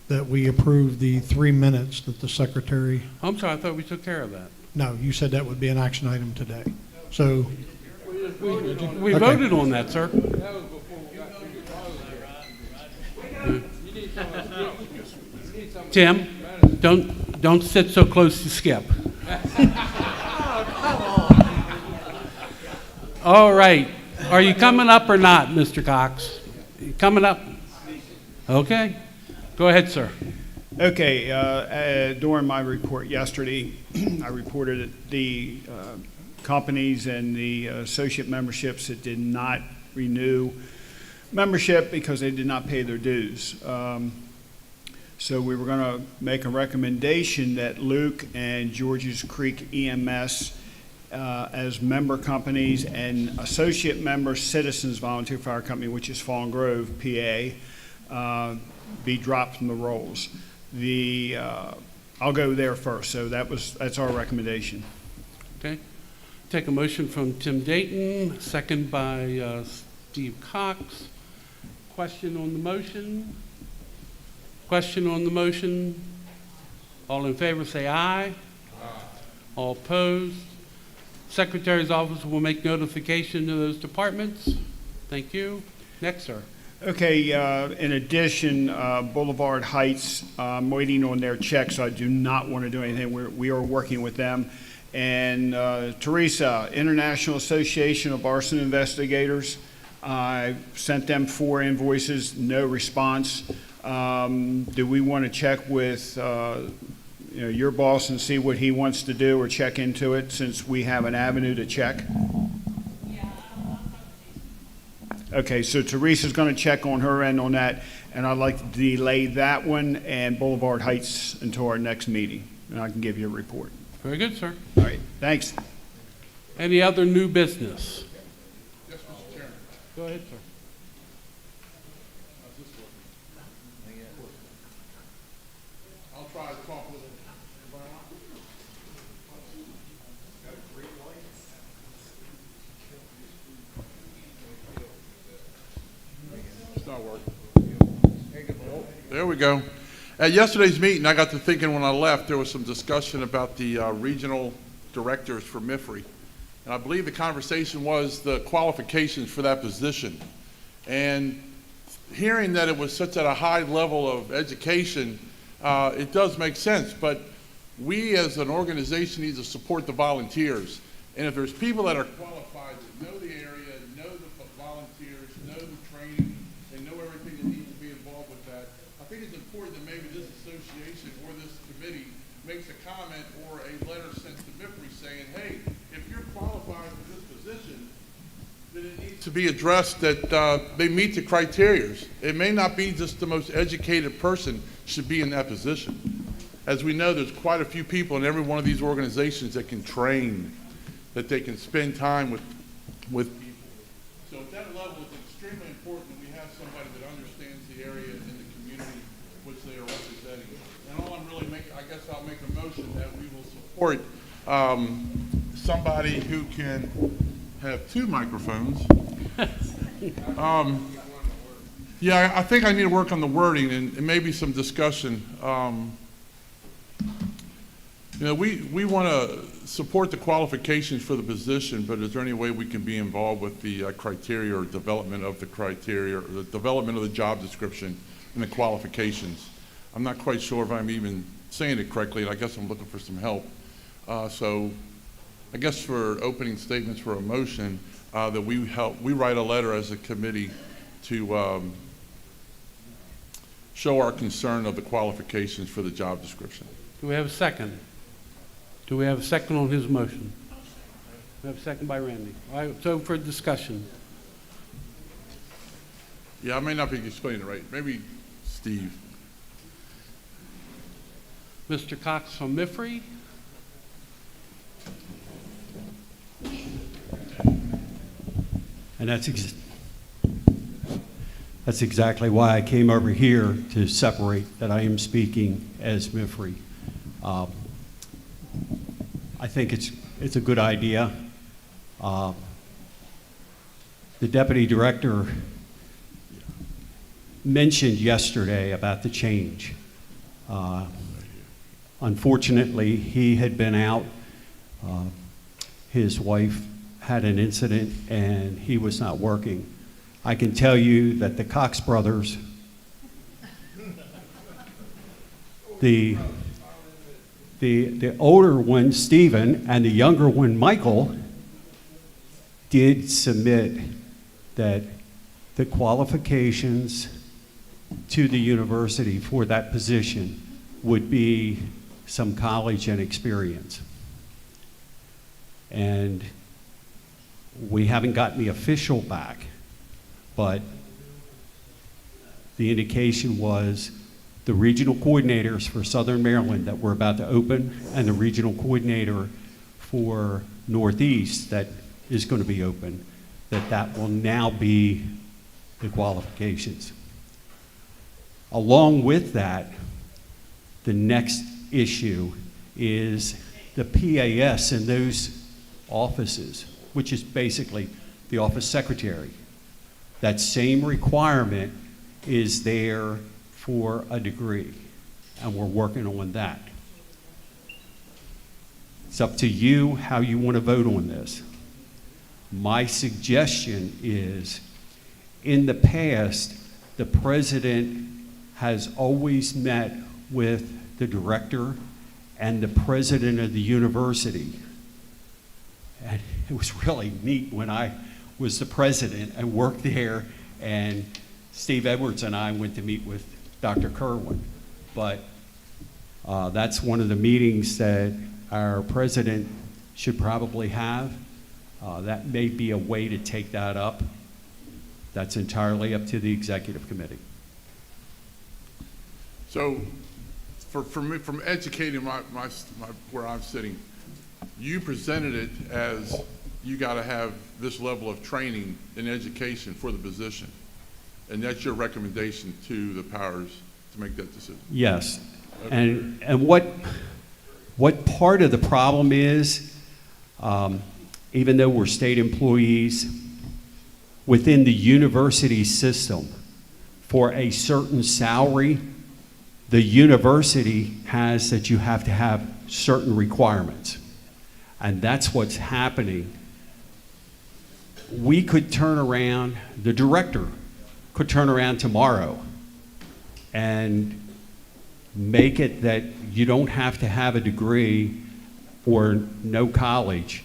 [SPEAKER 17] that we approve the 3 minutes that the secretary.
[SPEAKER 23] I'm sorry, I thought we took care of that.
[SPEAKER 17] No, you said that would be an action item today. So.
[SPEAKER 23] We
[SPEAKER 17] Okay.
[SPEAKER 23] voted on that, sir. Tim, don't sit so close to Skip. All right. Are you coming up or not, Mr. Cox? You coming up? Okay. Go ahead, sir.
[SPEAKER 13] Okay, during my report yesterday, I reported that the companies and the associate memberships that did not renew membership because they did not pay their dues. So we were going to make a recommendation that Luke and Georges Creek EMS as member companies and associate member Citizens Volunteer Fire Company, which is Fallen Grove, PA, be dropped from the rolls. I'll go there first. So that's our recommendation.
[SPEAKER 23] Okay. Take a motion from Tim Dayton, second by Steve Cox. Question on the motion? Question on the motion? All in favor say aye. Aye. All opposed? Secretary's office will make notification to those departments. Thank you. Next, sir.
[SPEAKER 13] Okay, in addition, Boulevard Heights, I'm waiting on their checks. I do not want to do anything. We are working with them. And Teresa, International Association of Arson Investigators, I sent them 4 invoices, no response. Do we want to check with your boss and see what he wants to do or check into it since we have an avenue to check? Okay, so Teresa's going to check on her end on that, and I'd like to delay that one and Boulevard Heights until our next meeting, and I can give you a report.
[SPEAKER 23] Very good, sir.
[SPEAKER 13] All right, thanks.
[SPEAKER 23] Any other new business?
[SPEAKER 1] Yes, Mr. Chairman.
[SPEAKER 23] Go ahead, sir.
[SPEAKER 1] I'll try to talk a little
[SPEAKER 3] not working. There we go. At yesterday's meeting, I got to thinking when I left, there was some discussion about the regional directors for MIFRE. And I believe the conversation was the qualifications for that position. And hearing that it was such at a high level of education, it does make sense. But we as an organization need to support the volunteers. And if there's people that are qualified, that know the area, know the volunteers, know the training, and know everything that needs to be involved with that, I think it's important that maybe this association or this committee makes a comment or a letter sent to MIFRE saying, hey, if you're qualified for this position, then it needs to be addressed that they meet the criteria. It may not be just the most educated person should be in that position. As we know, there's quite a few people in every one of these organizations that can train, that they can spend time with people. So at that level, it's extremely important that we have somebody that understands the area and the community which they are representing. And all I'm really making, I guess I'll make a motion that we will support somebody who can have two microphones. Yeah, I think I need to work on the wording and maybe some discussion. You know, we want to support the qualifications for the position, but is there any way we can be involved with the criteria or development of the criteria, or the development of the job description and the qualifications? I'm not quite sure if I'm even saying it correctly, and I guess I'm looking for some help. So I guess for opening statements for a motion, that we write a letter as a committee to show our concern of the qualifications for the job description.
[SPEAKER 23] Do we have a second? Do we have a second on his motion? We have a second by Randy. All right, so for discussion.
[SPEAKER 3] Yeah, I may not be explaining it right. Maybe Steve.
[SPEAKER 23] Mr. Cox from MIFRE.
[SPEAKER 12] And that's exactly why I came over here, to separate that I am speaking as MIFRE. I think it's a good idea. The deputy director mentioned yesterday about the change. Unfortunately, he had been out. His wife had an incident and he was not working. I can tell you that the Cox brothers, the older one, Stephen, and the younger one, Michael, did submit that the qualifications to the university for that position would be some college and experience. And we haven't gotten the official back, but the indication was the regional coordinators for Southern Maryland that we're about to open, and the regional coordinator for Northeast that is going to be open, that will now be the qualifications. Along with that, the next issue is the PAS in those offices, which is basically the office secretary. That same requirement is there for a degree, and we're working on that. It's up to you how you want to vote on this. My suggestion is, in the past, the president has always met with the director and the president of the university. And it was really neat when I was the president and worked there, and Steve Edwards and I went to meet with Dr. Kerwin. But that's one of the meetings that our president should probably have. That may be a way to take that up. That's entirely up to the executive committee.
[SPEAKER 3] So for me, from educating where I'm sitting, you presented it as you got to have this level of training and education for the position. And that's your recommendation to the powers to make that decision?
[SPEAKER 12] Yes.
[SPEAKER 3] Okay.
[SPEAKER 12] And what part of the problem is, even though we're state employees, within the university system, for a certain salary, the university has that you have to have certain requirements. And that's what's happening. We could turn around, the director could turn around tomorrow and make it that you don't have to have a degree or no college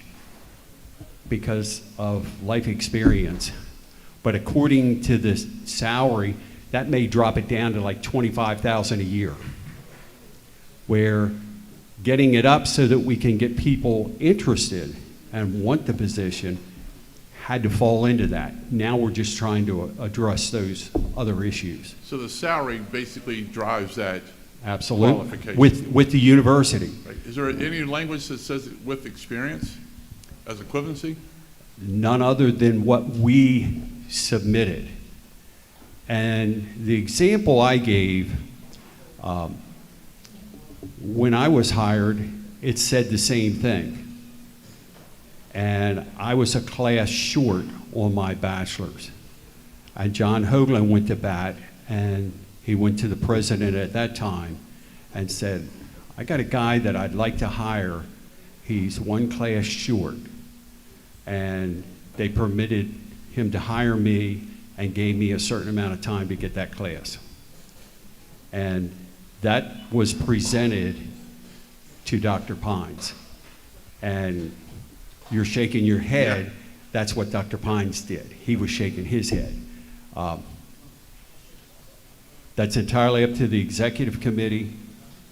[SPEAKER 12] because of life experience. But according to the salary, that may drop it down to like $25,000 a year. Where getting it up so that we can get people interested and want the position had to fall into that. Now we're just trying to address those other issues.
[SPEAKER 3] So the salary basically drives that
[SPEAKER 12] Absolutely.
[SPEAKER 3] qualification.
[SPEAKER 12] With the university.
[SPEAKER 3] Right. Is there any language that says it with experience as equivalency?
[SPEAKER 12] None other than what we submitted. And the example I gave, when I was hired, it said the same thing. And I was a class short on my bachelor's. And John Hoagland went to bat, and he went to the president at that time and said, I got a guy that I'd like to hire. He's one class short. And they permitted him to hire me and gave me a certain amount of time to get that class. And that was presented to Dr. Pines. And you're shaking your head. Yeah. That's what Dr. Pines did. He was shaking his head. That's entirely up to the executive committee.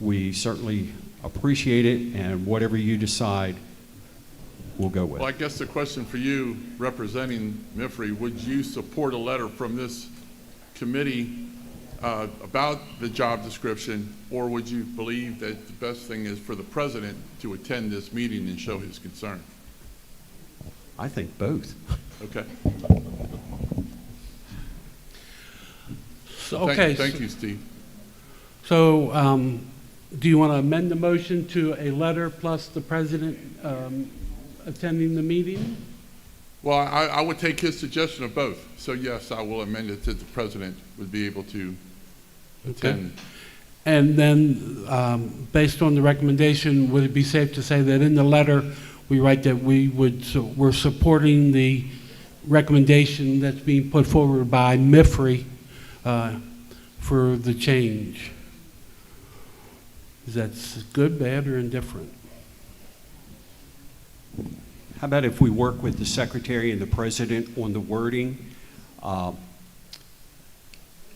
[SPEAKER 12] We certainly appreciate it, and whatever you decide, we'll go with.
[SPEAKER 3] Well, I guess the question for you, representing MIFRE, would you support a letter from this committee about the job description, or would you believe that the best thing is for the president to attend this meeting and show his concern?
[SPEAKER 12] I think both.
[SPEAKER 3] Okay.
[SPEAKER 23] So, okay.
[SPEAKER 3] Thank you, Steve.
[SPEAKER 23] So, do you want to amend the motion to a letter plus the president attending the meeting?
[SPEAKER 3] Well, I would take his suggestion of both. So yes, I will amend it that the president would be able to attend.
[SPEAKER 23] Okay. And then, based on the recommendation, would it be safe to say that in the letter we write that we're supporting the recommendation that's being put forward by MIFRE for the change? Is that good, bad, or indifferent?
[SPEAKER 12] How about if we work with the secretary and the president on the wording?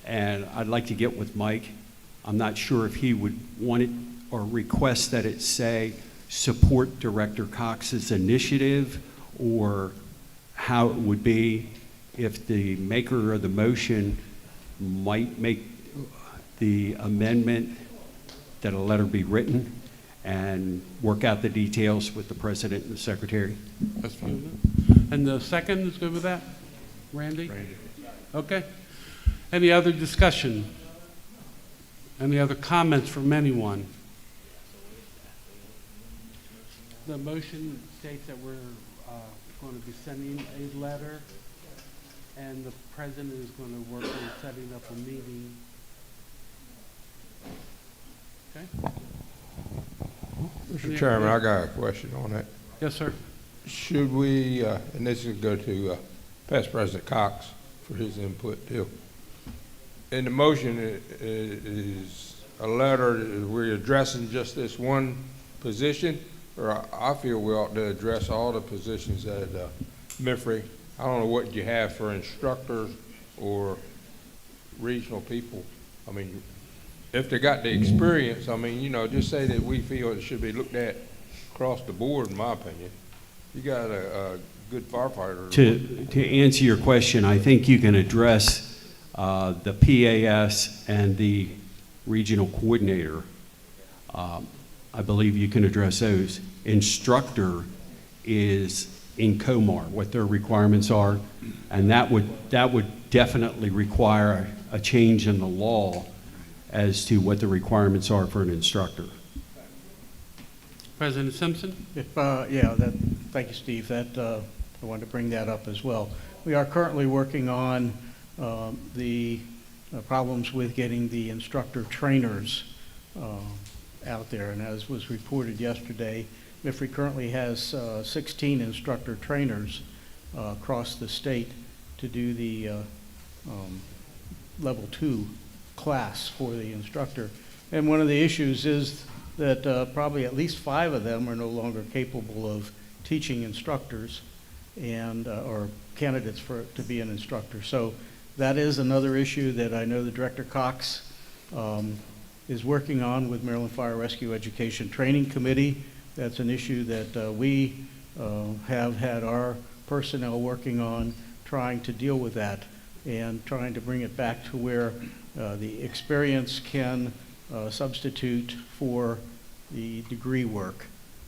[SPEAKER 12] And I'd like to get with Mike. I'm not sure if he would want it or request that it say support Director Cox's initiative, or how it would be if the maker of the motion might make the amendment that a letter be written and work out the details with the president and the secretary.
[SPEAKER 3] That's fine.
[SPEAKER 23] And the second is good with that? Randy? Randy. Okay. Any other discussion? Any other comments from anyone? The motion states that we're going to be sending a letter, and the president is going to work on setting up a meeting. Okay.
[SPEAKER 18] Mr. Chairman, I got a question on that.
[SPEAKER 23] Yes, sir.
[SPEAKER 18] Should we, and this is go to past President Cox for his input too. In the motion is a letter, we're addressing just this one position, or I feel we ought to address all the positions at MIFRE. I don't know what you have for instructors or regional people. I mean, if they got the experience, I mean, you know, just say that we feel it should be looked at across the board, in my opinion. You got a good firefighter.
[SPEAKER 12] To answer your question, I think you can address the PAS and the regional coordinator. I believe you can address those. Instructor is in COMAR, what their requirements are, and that would definitely require a change in the law as to what the requirements are for an instructor.
[SPEAKER 23] President Simpson?
[SPEAKER 4] Thank you, Steve. I wanted to bring that up as well. We are currently working on the problems with getting the instructor trainers out there. And as was reported yesterday, MIFRE currently has 16 instructor trainers across the state to do the level 2 class for the instructor. And one of the issues is that probably at least 5 of them are no longer capable of teaching instructors and or candidates to be an instructor. So that is another issue that I know the Director Cox is working on with Maryland Fire Rescue Education Training Committee. That's an issue that we have had our personnel working on, trying to deal with that and trying to bring it back to where the experience can substitute for the degree work,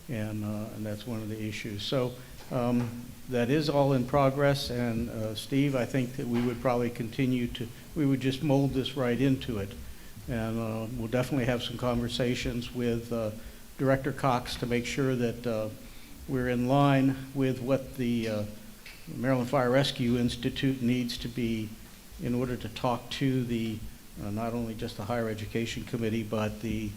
[SPEAKER 4] and that's one of the issues. So that is all in progress, and Steve, I think that we would probably continue to, we would just mold this right into it, and we'll definitely have some conversations with Director Cox to make sure that we're in line with what the Maryland Fire Rescue Institute needs to be in order to talk to the not only just the Higher Education Committee, but the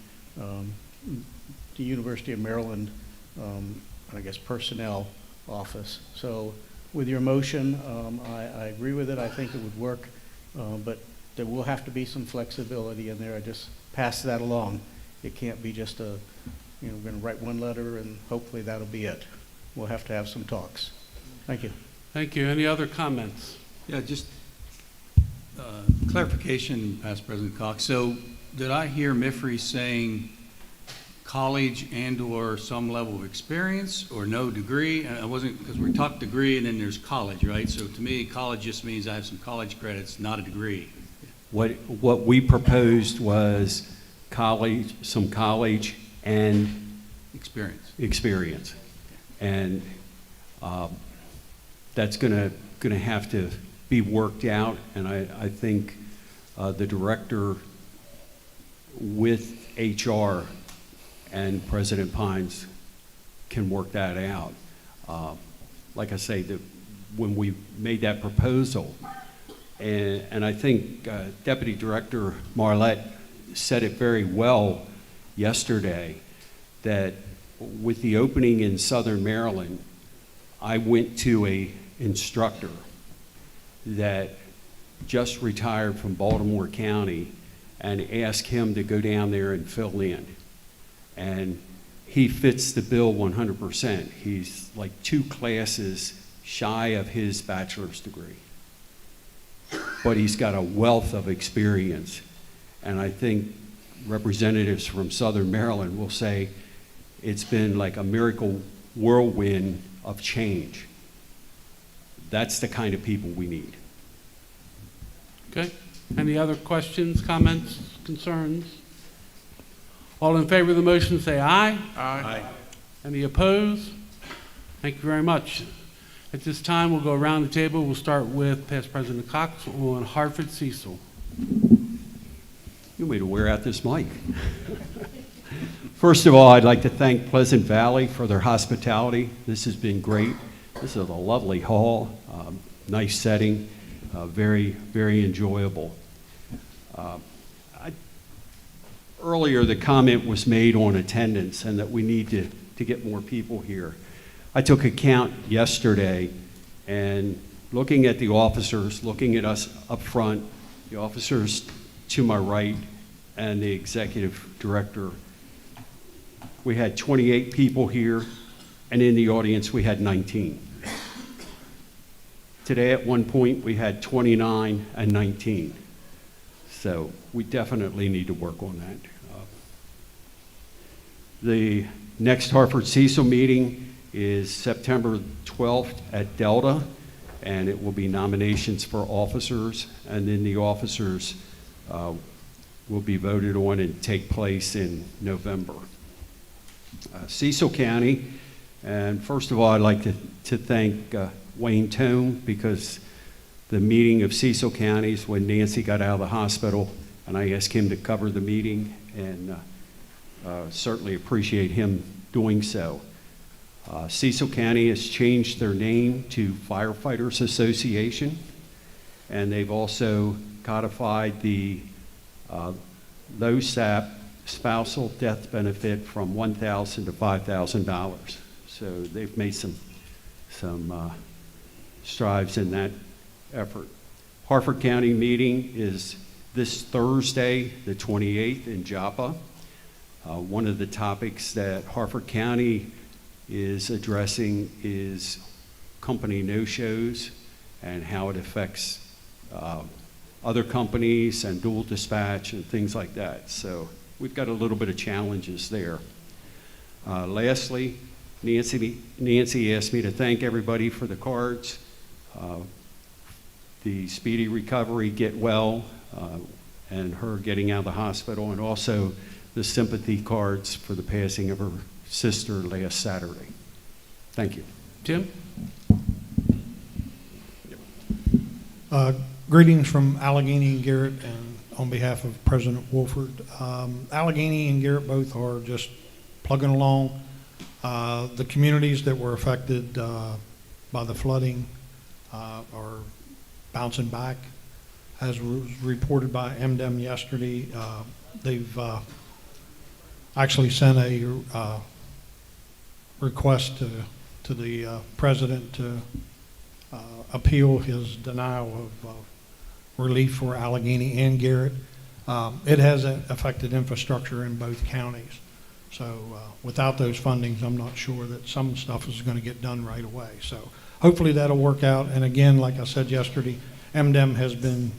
[SPEAKER 4] University of Maryland, I guess, personnel office. So with your motion, I agree with it. I think it would work, but there will have to be some flexibility in there. I just pass that along. It can't be just a, you know, we're going to write one letter and hopefully that'll be it. We'll have to have some talks. Thank you.
[SPEAKER 23] Thank you. Any other comments?
[SPEAKER 7] Yeah, just clarification, Past President Cox. So did I hear MIFRE saying college and or some level of experience or no degree? I wasn't, because we talked degree and then there's college, right? So to me, college just means I have some college credits, not a degree.
[SPEAKER 12] What we proposed was college, some college and experience. And that's gonna have to be worked out, and I think the director with HR and President Pines can work that out. Like I say, when we made that proposal, and I think Deputy Director Marlette said it very well yesterday, that with the opening in Southern Maryland, I went to a instructor that just retired from Baltimore County and asked him to go down there and fill in. And he fits the bill 100%. He's like 2 classes shy of his bachelor's degree. But he's got a wealth of experience. And I think representatives from Southern Maryland will say it's been like a miracle whirlwind of change. That's the kind of people we need.
[SPEAKER 23] Okay. Any other questions, comments, concerns? All in favor of the motion say aye.
[SPEAKER 3] Aye.
[SPEAKER 23] Any opposed? Thank you very much. At this time, we'll go around the table. We'll start with Past President Cox on Hartford Cecil.
[SPEAKER 12] You want me to wear out this mic. First of all, I'd like to thank Pleasant Valley for their hospitality. This has been great. This is a lovely hall, nice setting, very, very enjoyable. Earlier, the comment was made on attendance and that we need to get more people here. I took a count yesterday, and looking at the officers, looking at us up front, the officers to my right, and the executive director, we had 28 people here, and in the audience we had 19. Today at one point we had 29 and 19. So we definitely need to work on that. The next Hartford Cecil meeting is September 12th at Delta, and it will be nominations for officers, and then the officers will be voted on and take place in November. Cecil County, and first of all, I'd like to thank Wayne Tome, because the meeting of Cecil Counties when Nancy got out of the hospital, and I asked him to cover the meeting, and certainly appreciate him doing so. Cecil County has changed their name to Firefighters Association, and they've also codified the low SAP spousal death benefit from $1,000 to $5,000. So they've made some strides in that effort. Harford County meeting is this Thursday, the 28th, in Joppa. One of the topics that Harford County is addressing is company no-shows and how it affects other companies and dual dispatch and things like that. So we've got a little bit of challenges there. Lastly, Nancy asked me to thank everybody for the cards. The speedy recovery, get well, and her getting out of the hospital, and also the sympathy cards for the passing of her sister last Saturday. Thank you.
[SPEAKER 23] Jim?
[SPEAKER 17] Greetings from Allegheny and Garrett, and on behalf of President Wolford. Allegheny and Garrett both are just plugging along. The communities that were affected by the flooding are bouncing back. As was reported by MDEM yesterday, they've actually sent a request to the president to appeal his denial of relief for Allegheny and Garrett. It has affected infrastructure in both counties. So without those fundings, I'm not sure that some stuff is going to get done right away. So hopefully that'll work out. And again, like I said yesterday, MDEM has been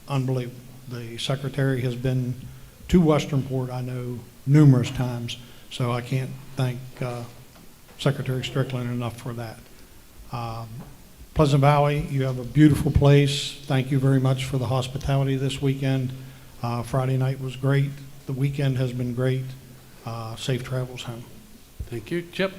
[SPEAKER 17] unbelievable. The secretary has been to Westernport, I know, numerous times. So I can't thank Secretary Strickland enough for that. Pleasant Valley, you have a beautiful place. Thank you very much for the hospitality this weekend. Friday night was great. The weekend has been great. Safe travels home.
[SPEAKER 23] Thank you. Chip?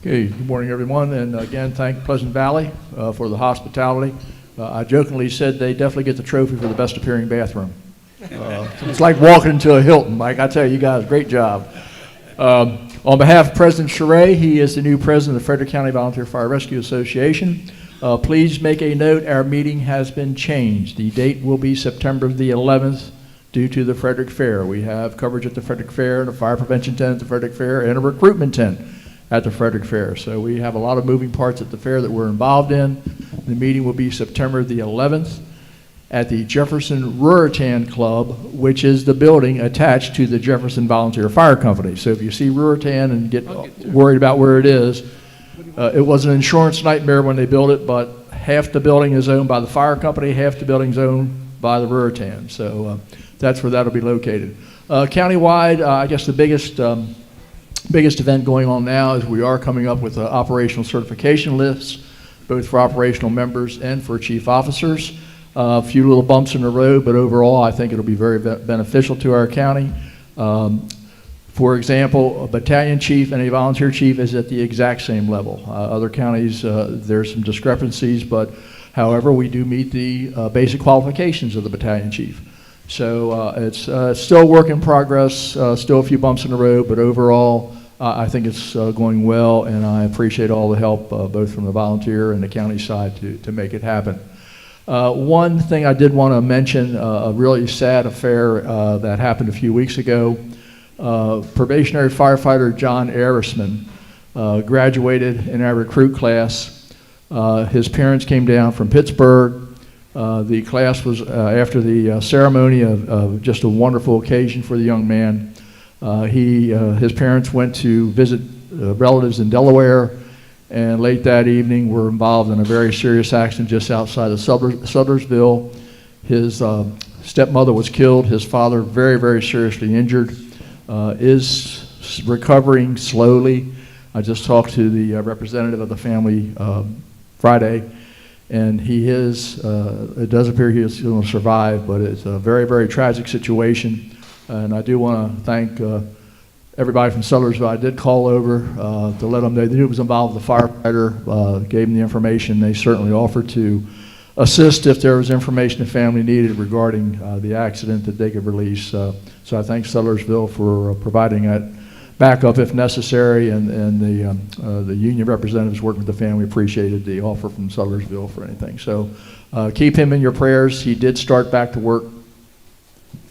[SPEAKER 2] Okay, good morning, everyone. And again, thank Pleasant Valley for the hospitality. I jokingly said they definitely get the trophy for the best appearing bathroom. It's like walking into a Hilton, Mike. I tell you guys, great job. On behalf of President Charay, he is the new president of the Frederick County Volunteer Fire Rescue Association. Please make a note, our meeting has been changed. The date will be September the 11th due to the Frederick Fair. We have coverage at the Frederick Fair, and a fire prevention tent at the Frederick Fair, and a recruitment tent at the Frederick Fair. So we have a lot of moving parts at the fair that we're involved in. The meeting will be September the 11th at the Jefferson Ruritan Club, which is the building attached to the Jefferson Volunteer Fire Company. So if you see Ruritan and get worried about where it is, it was an insurance nightmare when they built it, but half the building is owned by the fire company, half the building is owned by the Ruritan. So that's where that'll be located. Countywide, I guess the biggest event going on now is we are coming up with operational certification lists, both for operational members and for chief officers. A few little bumps in the road, but overall I think it'll be very beneficial to our county. For example, a battalion chief and a volunteer chief is at the exact same level. Other counties, there's some discrepancies, but however, we do meet the basic qualifications of the battalion chief. So it's still a work in progress, still a few bumps in the road, but overall I think it's going well, and I appreciate all the help both from the volunteer and the county side to make it happen. One thing I did want to mention, a really sad affair that happened a few weeks ago. Probationary firefighter John Arisman graduated in our recruit class. His parents came down from Pittsburgh. The class was after the ceremony of just a wonderful occasion for the young man. His parents went to visit relatives in Delaware, and late that evening were involved in a very serious accident just outside of Sudlersville. His stepmother was killed. His father very, very seriously injured, is recovering slowly. I just talked to the representative of the family Friday, and it does appear he is going to survive, but it's a very, very tragic situation. And I do want to thank everybody from Sudlersville. I did call over to let them know they knew it was involved with the firefighter, gave them the information. They certainly offered to assist if there was information the family needed regarding the accident that they could release. So I thank Sudlersville for providing that backup if necessary, and the union representatives working with the family appreciated the offer from Sudlersville for anything. So Keep him in your prayers. He did start back to work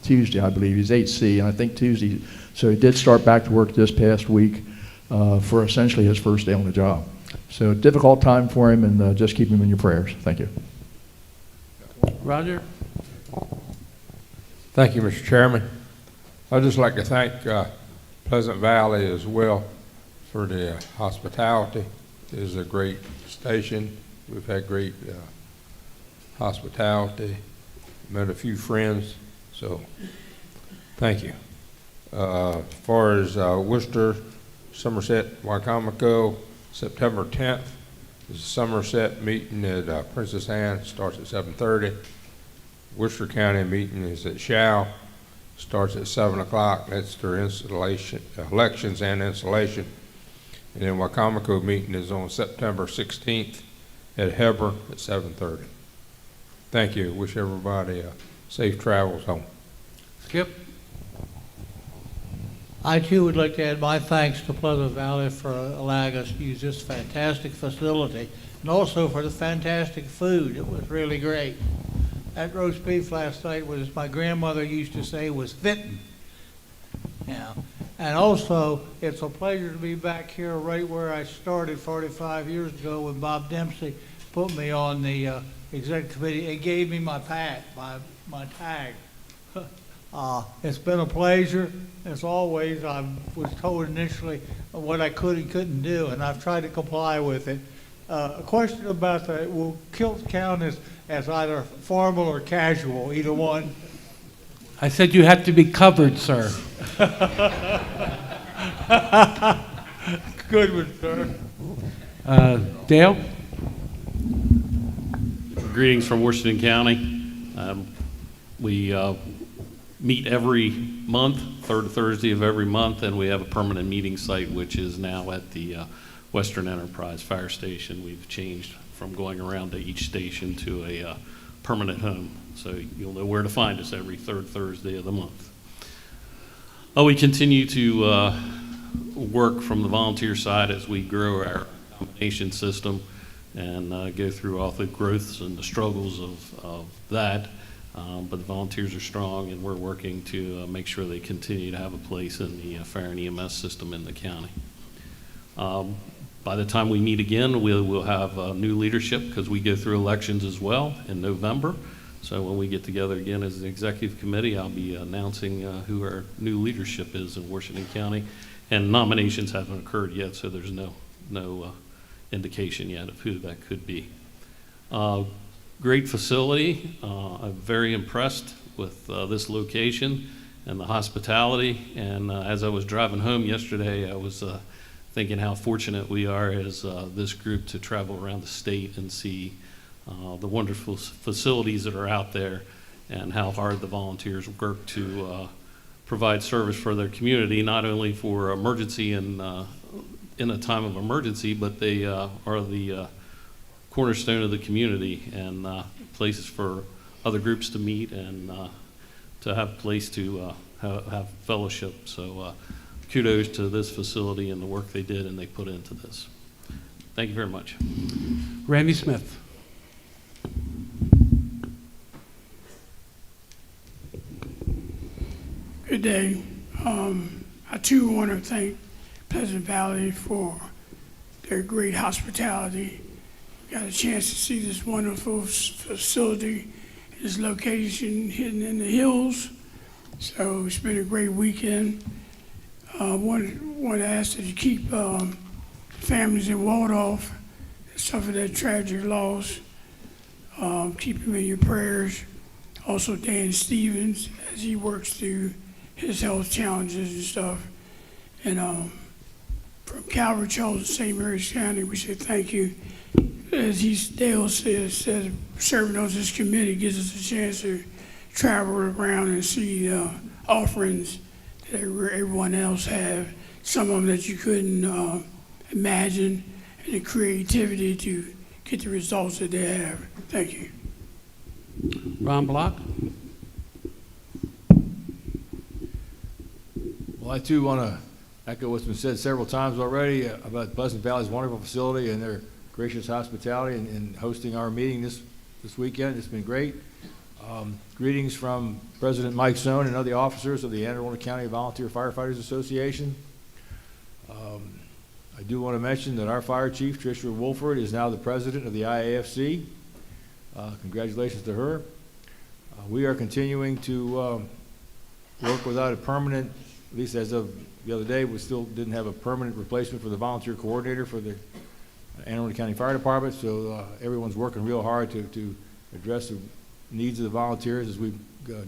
[SPEAKER 2] Tuesday, I believe. He's 8C, and I think Tuesday. So he did start back to work this past week for essentially his first day on the job. So difficult time for him, and just keep him in your prayers. Thank you.
[SPEAKER 23] Roger?
[SPEAKER 18] Thank you, Mr. Chairman. I'd just like to thank Pleasant Valley as well for the hospitality. It is a great station. We've had great hospitality, met a few friends, so thank you. As far as Worcester, Somerset, Wycomico, September 10th is a Somerset meeting at Princess Anne, starts at 7:30. Worcester County meeting is at Shao, starts at 7 o'clock. That's their elections and installation. And then Wycomico meeting is on September 16th at Hebron at 7:30. Thank you. Wish everybody safe travels home.
[SPEAKER 23] Skip?
[SPEAKER 5] I too would like to add my thanks to Pleasant Valley for allowing us to use this fantastic facility, and also for the fantastic food. It was really great. That roast beef last night was, as my grandmother used to say, was fitting. Yeah. And also, it's a pleasure to be back here right where I started 45 years ago when Bob Dempsey put me on the executive committee and gave me my tag. It's been a pleasure. As always, I was told initially what I could and couldn't do, and I've tried to comply with it. A question about that, will kilt count as either formal or casual, either one?
[SPEAKER 23] I said you have to be covered, sir.
[SPEAKER 5] Good one, sir.
[SPEAKER 23] Dale?
[SPEAKER 19] Greetings from Washington County. We meet every month, third Thursday of every month, and we have a permanent meeting site, which is now at the Western Enterprise Fire Station. We've changed from going around to each station to a permanent home, so you'll know where to find us every third Thursday of the month. We continue to work from the volunteer side as we grow our combination system and go through all the growths and the struggles of that. But the volunteers are strong, and we're working to make sure they continue to have a place in the fire and EMS system in the county. By the time we meet again, we'll have new leadership because we go through elections as well in November. So when we get together again as an executive committee, I'll be announcing who our new leadership is in Washington County. And nominations haven't occurred yet, so there's no indication yet of who that could be. Great facility. I'm very impressed with this location and the hospitality. And as I was driving home yesterday, I was thinking how fortunate we are as this group to travel around the state and see the wonderful facilities that are out there and how hard the volunteers work to provide service for their community, not only for emergency and in a time of emergency, but they are the cornerstone of the community and places for other groups to meet and to have a place to have fellowship. So kudos to this facility and the work they did and they put into this. Thank you very much.
[SPEAKER 23] Randy Smith.
[SPEAKER 20] Good day. I too want to thank Pleasant Valley for their great hospitality. Got a chance to see this wonderful facility, this location hidden in the hills. So it's been a great weekend. Want to ask that you keep families in Waldorf that suffered that tragic loss. Keep them in your prayers. Also Dan Stevens as he works through his health challenges and stuff. And from Calvary Children, St. Mary's County, we say thank you. As Dale says, serving on this committee gives us a chance to travel around and see offerings that everyone else have. Some of them that you couldn't imagine, and the creativity to get the results that they have. Thank you.
[SPEAKER 23] Ron Block.
[SPEAKER 21] Well, I too want to echo what's been said several times already about Pleasant Valley's wonderful facility and their gracious hospitality and hosting our meeting this this weekend. It's been great. Greetings from President Mike Sohn and other officers of the Anne Arundel County Volunteer Firefighters Association. I do want to mention that our fire chief, Tricia Wolford, is now the president of the IAFC. Congratulations to her. We are continuing to work without a permanent, at least as of the other day, we still didn't have a permanent replacement for the volunteer coordinator for the Anne Arundel County Fire Department, so everyone's working real hard to address the needs of the volunteers as we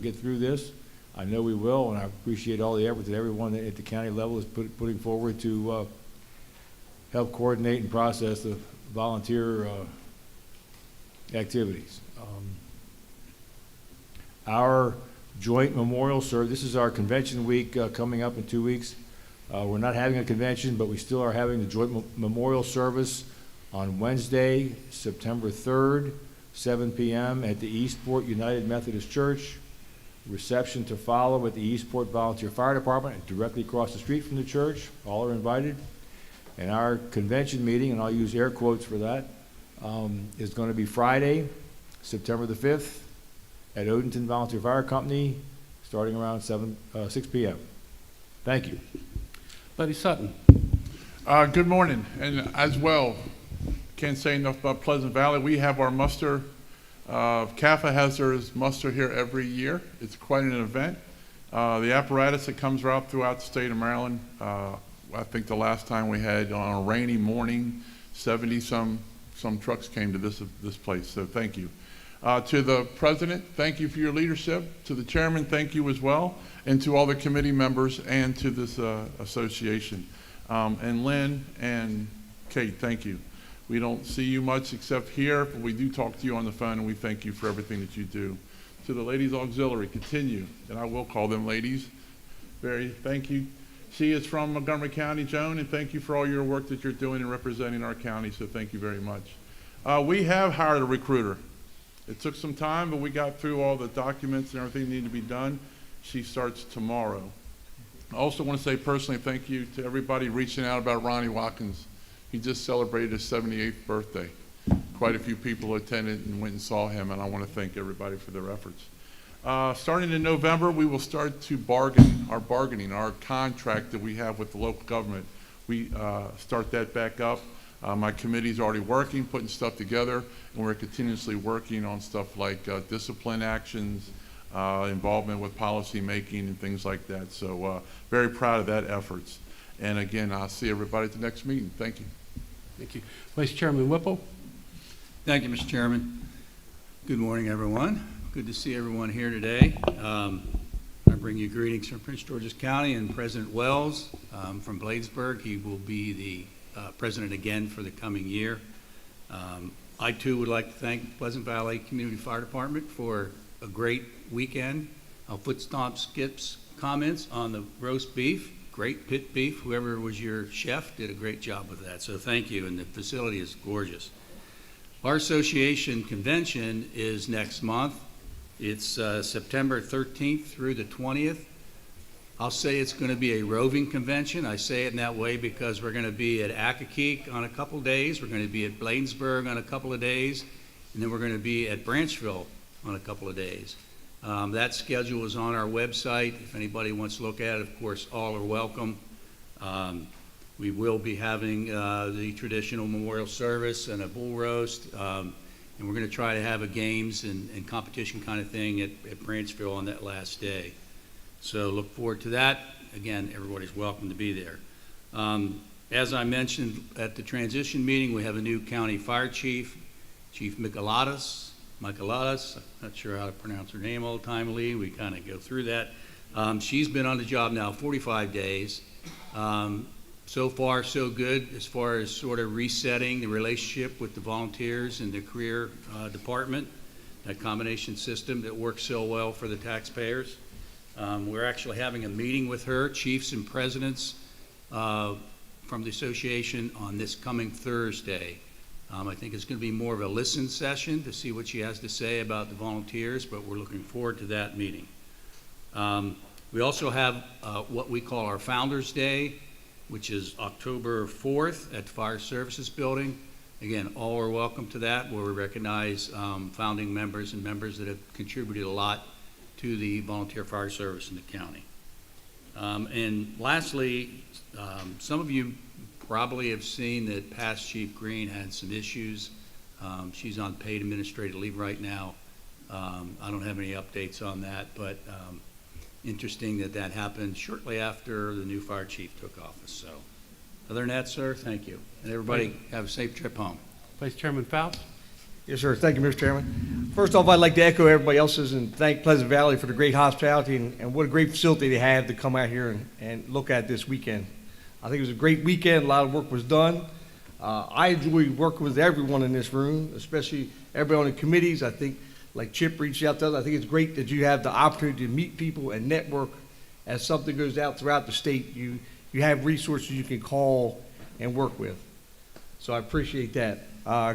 [SPEAKER 21] get through this. I know we will, and I appreciate all the effort that everyone at the county level is putting forward to help coordinate and process the volunteer activities. Our joint memorial service, this is our convention week coming up in 2 weeks. We're not having a convention, but we still are having the joint memorial service on Wednesday, September 3rd, 7 p.m. at the Eastport United Methodist Church. Reception to follow at the Eastport Volunteer Fire Department, directly across the street from the church. All are invited. And our convention meeting, and I'll use air quotes for that, is going to be Friday, September the 5th at Odenton Volunteer Fire Company, starting around 6 p.m. Thank you.
[SPEAKER 23] Buddy Sutton.
[SPEAKER 3] Good morning, and as well, can't say enough about Pleasant Valley. We have our muster. CAFA has their muster here every year. It's quite an event. The apparatus that comes out throughout the state of Maryland, I think the last time we had on a rainy morning, 70-some trucks came to this place, so thank you. To the president, thank you for your leadership. To the chairman, thank you as well. And to all the committee members and to this association. And Lynn and Kate, thank you. We don't see you much except here, but we do talk to you on the phone, and we thank you for everything that you do. To the Ladies Auxiliary, continue, and I will call them ladies. Thank you. She is from Montgomery County, Joan, and thank you for all your work that you're doing in representing our county, so thank you very much. We have hired a recruiter. It took some time, but we got through all the documents and everything that needed to be done. She starts tomorrow. I also want to say personally thank you to everybody reaching out about Ronnie Watkins. He just celebrated his 78th birthday. Quite a few people attended and went and saw him, and I want to thank everybody for their efforts. Starting in November, we will start to bargain, our contract that we have with the local government. We start that back up. My committee's already working, putting stuff together, and we're continuously working on stuff like discipline actions, involvement with policy making and things like that. So very proud of that efforts. And again, I'll see everybody at the next meeting. Thank you.
[SPEAKER 23] Thank you. Vice Chairman Whipple.
[SPEAKER 7] Thank you, Mr. Chairman. Good morning, everyone. Good to see everyone here today. I bring you greetings from Prince George's County and President Wells from Bladensburg. He will be the president again for the coming year. I too would like to thank Pleasant Valley Community Fire Department for a great weekend. I'll foot stomp Skip's comments on the roast beef. Great pit beef. Whoever was your chef did a great job with that, so thank you, and the facility is gorgeous. Our association convention is next month. It's September 13th through the 20th. I'll say it's going to be a roving convention. I say it in that way because we're going to be at Accokeek on a couple days, we're going to be at Bladensburg on a couple of days, and then we're going to be at Branchville on a couple of days. That schedule is on our website. If anybody wants to look at it, of course, all are welcome. We will be having the traditional memorial service and a bull roast, and we're going to try to have a games and competition kind of thing at Branchville on that last day. So look forward to that. Again, everybody's welcome to be there. As I mentioned at the transition meeting, we have a new county fire chief, Chief Micheladas. I'm not sure how to pronounce her name all the time, Lee. We kind of go through that. She's been on the job now 45 days. So far, so good as far as sort of resetting the relationship with the volunteers and the career department, that combination system that works so well for the taxpayers. We're actually having a meeting with her, chiefs and presidents from the association on this coming Thursday. I think it's going to be more of a listen session to see what she has to say about the volunteers, but we're looking forward to that meeting. We also have what we call our Founders Day, which is October 4th at the Fire Services Building. again, all are welcome to that, where we recognize founding members and members that have contributed a lot to the volunteer fire service in the county. And lastly, some of you probably have seen that past Chief Green had some issues. She's on paid administrative leave right now. I don't have any updates on that, but interesting that that happened shortly after the new fire chief took office. So other than that, sir, thank you. And everybody have a safe trip home.
[SPEAKER 23] Vice Chairman Phelps?
[SPEAKER 8] Yes, sir. Thank you, Mr. Chairman. First off, I'd like to echo everybody else's and thank Pleasant Valley for the great hospitality and what a great facility they have to come out here and look at this weekend. I think it was a great weekend. A lot of work was done. I enjoy working with everyone in this room, especially everybody on the committees. I think, like Chip reached out to us, I think it's great that you have the opportunity to meet people and network. As something goes out throughout the state, you have resources you can call and work with. So I appreciate that.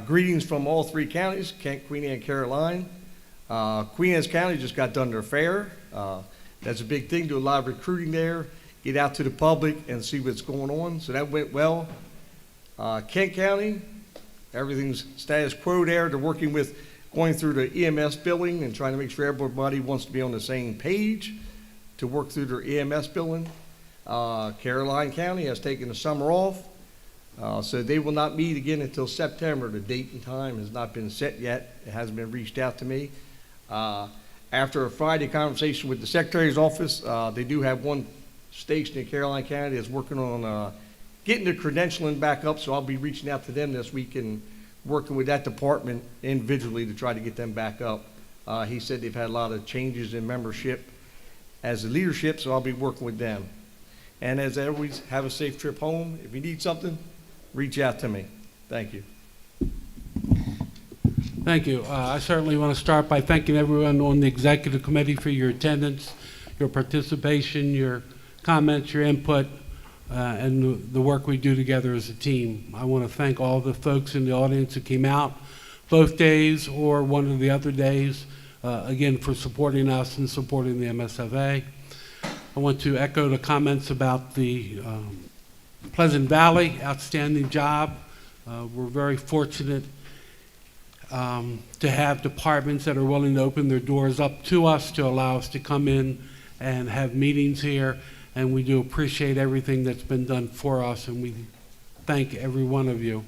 [SPEAKER 8] Greetings from all three counties, Kent, Queen Anne, and Caroline. Queen Anne's County just got done their fair. That's a big thing, do a lot of recruiting there, get out to the public and see what's going on. So that went well. Kent County, everything's status quo there. They're working with going through the EMS billing and trying to make sure everybody wants to be on the same page to work through their EMS billing. Caroline County has taken the summer off. So they will not meet again until September. The date and time has not been set yet. It hasn't been reached out to me. After a Friday conversation with the Secretary's office, they do have one station in Caroline County that's working on getting the credentialing back up, so I'll be reaching out to them this week and working with that department individually to try to get them back up. He said they've had a lot of changes in membership as the leadership, so I'll be working with them. And as always, have a safe trip home. If you need something, reach out to me. Thank you.
[SPEAKER 23] Thank you. I certainly want to start by thanking everyone on the executive committee for your attendance, your participation, your comments, your input, and the work we do together as a team. I want to thank all the folks in the audience that came out both days or one of the other days, again, for supporting us and supporting the MSFA. I want to echo the comments about the Pleasant Valley, outstanding job. We're very fortunate to have departments that are willing to open their doors up to us to allow us to come in and have meetings here. And we do appreciate everything that's been done for us, and we thank every one of you.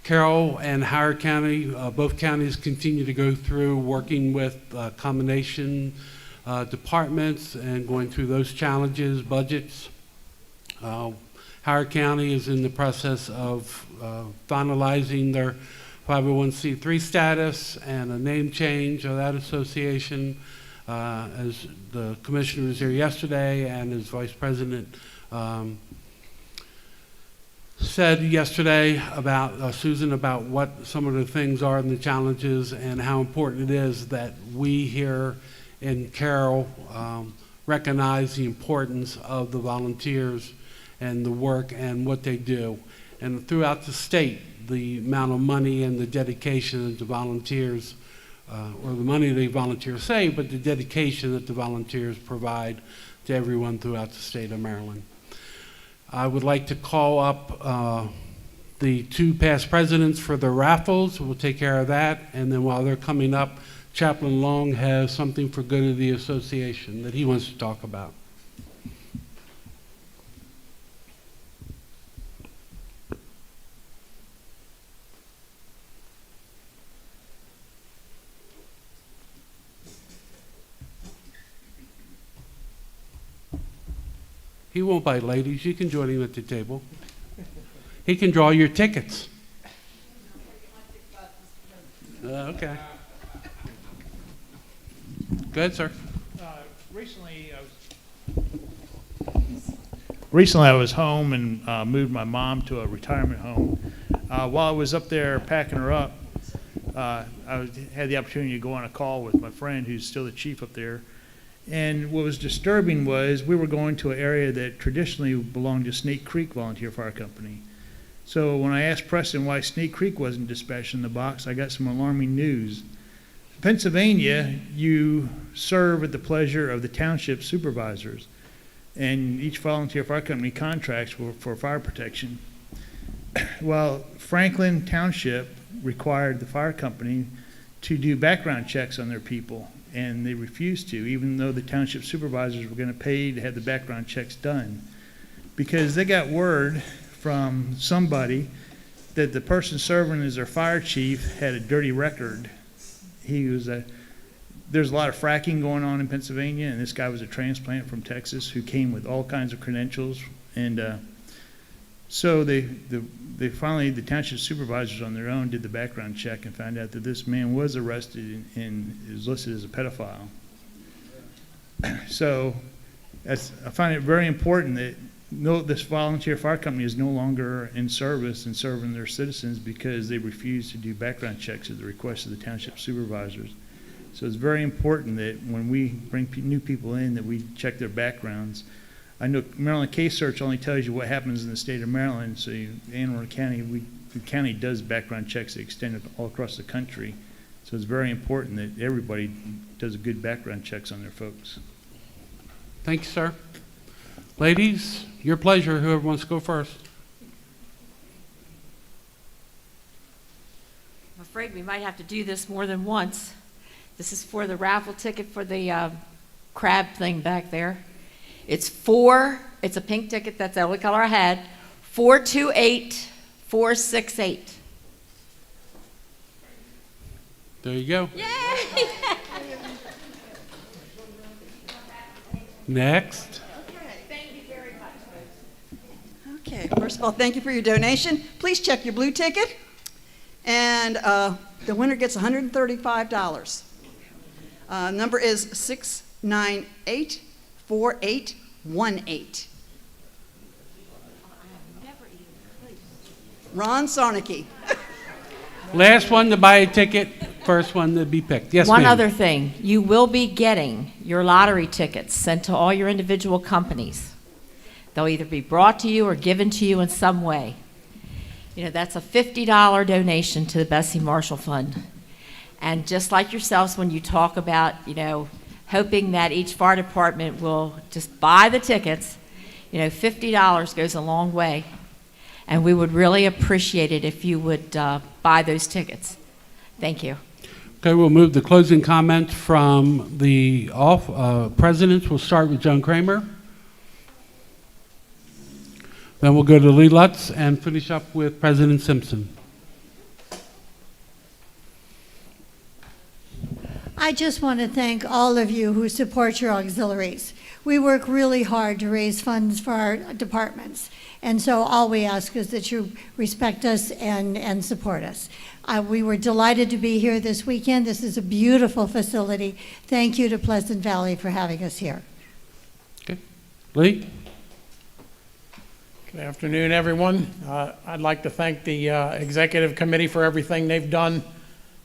[SPEAKER 23] Carroll and Howard County, both counties continue to go through working with combination departments and going through those challenges, budgets. Howard County is in the process of finalizing their 501c3 status and a name change of that association. As the commissioner was here yesterday and as Vice President said yesterday about Susan, about what some of the things are and the challenges and how important it is that we here in Carroll recognize the importance of the volunteers and the work and what they do. And throughout the state, the amount of money and the dedication of the volunteers, or the money the volunteers save, but the dedication that the volunteers provide to everyone throughout the state of Maryland. I would like to call up the two past presidents for the raffles. We'll take care of that. And then while they're coming up, Chaplain Long has something for good of the association that he wants to talk about. He won't bite ladies. You can join him at the table. He can draw your tickets. Okay. Go ahead, sir.
[SPEAKER 10] Recently I was home and moved my mom to a retirement home. While I was up there packing her up, I had the opportunity to go on a call with my friend who's still the chief up there. And what was disturbing was we were going to an area that traditionally belonged to Snake Creek Volunteer Fire Company. So when I asked Preston why Snake Creek wasn't dispatched in the box, I got some alarming news. In Pennsylvania, you serve at the pleasure of the township supervisors, and each volunteer fire company contracts for fire protection. well, Franklin Township required the fire company to do background checks on their people, and they refused to, even though the township supervisors were going to pay to have the background checks done, because they got word from somebody that the person serving as their fire chief had a dirty record. There's a lot of fracking going on in Pennsylvania, and this guy was a transplant from Texas who came with all kinds of credentials, and so they finally, the township supervisors on their own did the background check and found out that this man was arrested and is listed as a pedophile. So I find it very important that this volunteer fire company is no longer in service and serving their citizens because they refuse to do background checks at the request of the township supervisors. So it's very important that when we bring new people in, that we check their backgrounds. I know Maryland Case Search only tells you what happens in the state of Maryland, so Anne Arundel County, the county does background checks that extend all across the country. So it's very important that everybody does a good background checks on their folks.
[SPEAKER 23] Thank you, sir. Ladies, your pleasure. Whoever wants to go first.
[SPEAKER 11] I'm afraid we might have to do this more than once. This is for the raffle ticket for the crab thing back there. It's a pink ticket, that's the only color I had, 428468.
[SPEAKER 23] There you go.
[SPEAKER 11] Yay!
[SPEAKER 23] Next.
[SPEAKER 11] Thank you very much.
[SPEAKER 14] Okay, first of all, thank you for your donation. Please check your blue ticket, and the winner gets $135. Number is 6984818. Ron Sarnicki.
[SPEAKER 23] Last one to buy a ticket, first one to be picked. Yes,
[SPEAKER 11] One
[SPEAKER 23] ma'am.
[SPEAKER 11] other thing, you will be getting your lottery tickets sent to all your individual companies. They'll either be brought to you or given to you in some way. You know, that's a $50 donation to the Bessie Marshall Fund. And just like yourselves, when you talk about, you know, hoping that each fire department will just buy the tickets, you know, $50 goes a long way. And we would really appreciate it if you would buy those tickets. Thank you.
[SPEAKER 23] Okay, we'll move the closing comments from the presidents. We'll start with Joan Kramer. Then we'll go to Lee Lutz and finish up with President Simpson.
[SPEAKER 16] I just want to thank all of you who support your auxiliaries. We work really hard to raise funds for our departments, and so all we ask is that you respect us and support us. We were delighted to be here this weekend. This is a beautiful facility. Thank you to Pleasant Valley for having us here.
[SPEAKER 23] Okay. Lee?
[SPEAKER 4] Good afternoon, everyone. I'd like to thank the executive committee for everything they've done,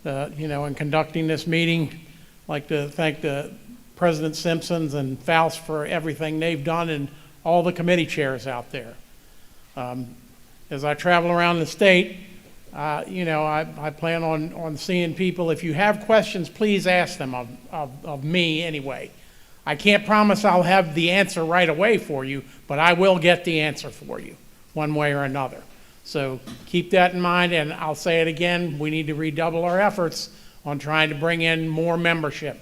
[SPEAKER 4] you know, in conducting this meeting. I'd like to thank the President Simpsons and Faust for everything they've done, and all the committee chairs out there. As I travel around the state, you know, I plan on seeing people. If you have questions, please ask them of me anyway. I can't promise I'll have the answer right away for you, but I will get the answer for you one way or another. So keep that in mind, and I'll say it again, we need to redouble our efforts on trying to bring in more membership,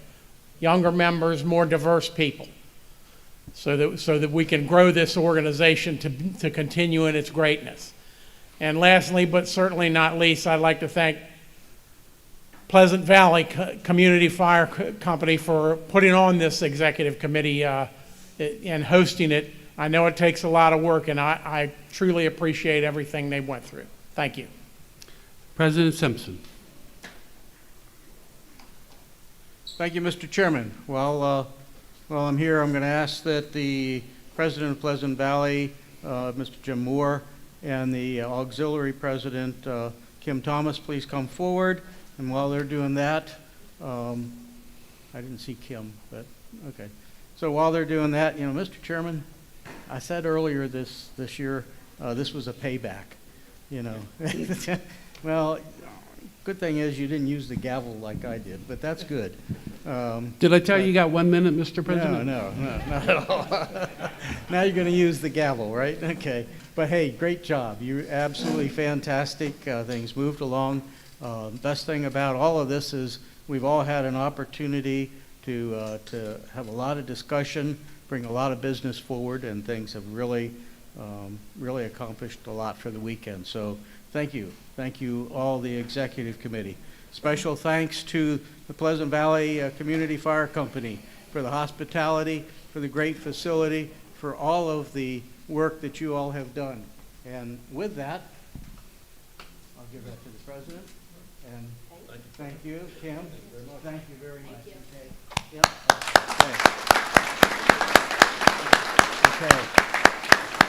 [SPEAKER 4] younger members, more diverse people, so that we can grow this organization to continue in its greatness. And lastly, but certainly not least, I'd like to thank Pleasant Valley Community Fire Company for putting on this executive committee and hosting it. I know it takes a lot of work, and I truly appreciate everything they went through. Thank you.
[SPEAKER 23] President Simpson.
[SPEAKER 4] Thank you, Mr. Chairman. Well, while I'm here, I'm going to ask that the President of Pleasant Valley, Mr. Jim Moore, and the Auxiliary President, Kim Thomas, please come forward. And while they're doing that, I didn't see Kim, but okay. So while they're doing that, you know, Mr. Chairman, I said earlier this year, this was a payback, you know. Well, good thing is you didn't use the gavel like I did, but that's good.
[SPEAKER 23] Did I tell you got 1 minute, Mr. President?
[SPEAKER 4] No, not at all. Now you're going to use the gavel, right? Okay. But hey, great job. You're absolutely fantastic. Things moved along. Best thing about all of this is we've all had an opportunity to have a lot of discussion, bring a lot of business forward, and things have really accomplished a lot for the weekend. So thank you. Thank you, all the executive committee. Special thanks to the Pleasant Valley Community Fire Company for the hospitality, for the great facility, for all of the work that you all have done. And with that, I'll give that to the president. And thank you, Kim. Thank you very much. Okay. Yep. Okay.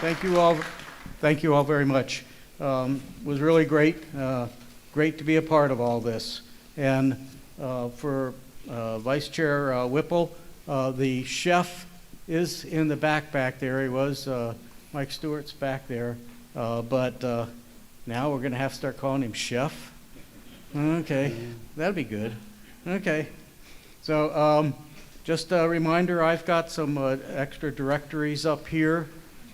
[SPEAKER 4] Thank you all. Thank you all very much. It was really great. Great to be a part of all this. And for Vice Chair Whipple, the chef is in the back there. He was. Mike Stewart's back there. But now we're going to have to start calling him Chef. Okay. That'd be good. Okay. So just a reminder, I've got some extra directories up here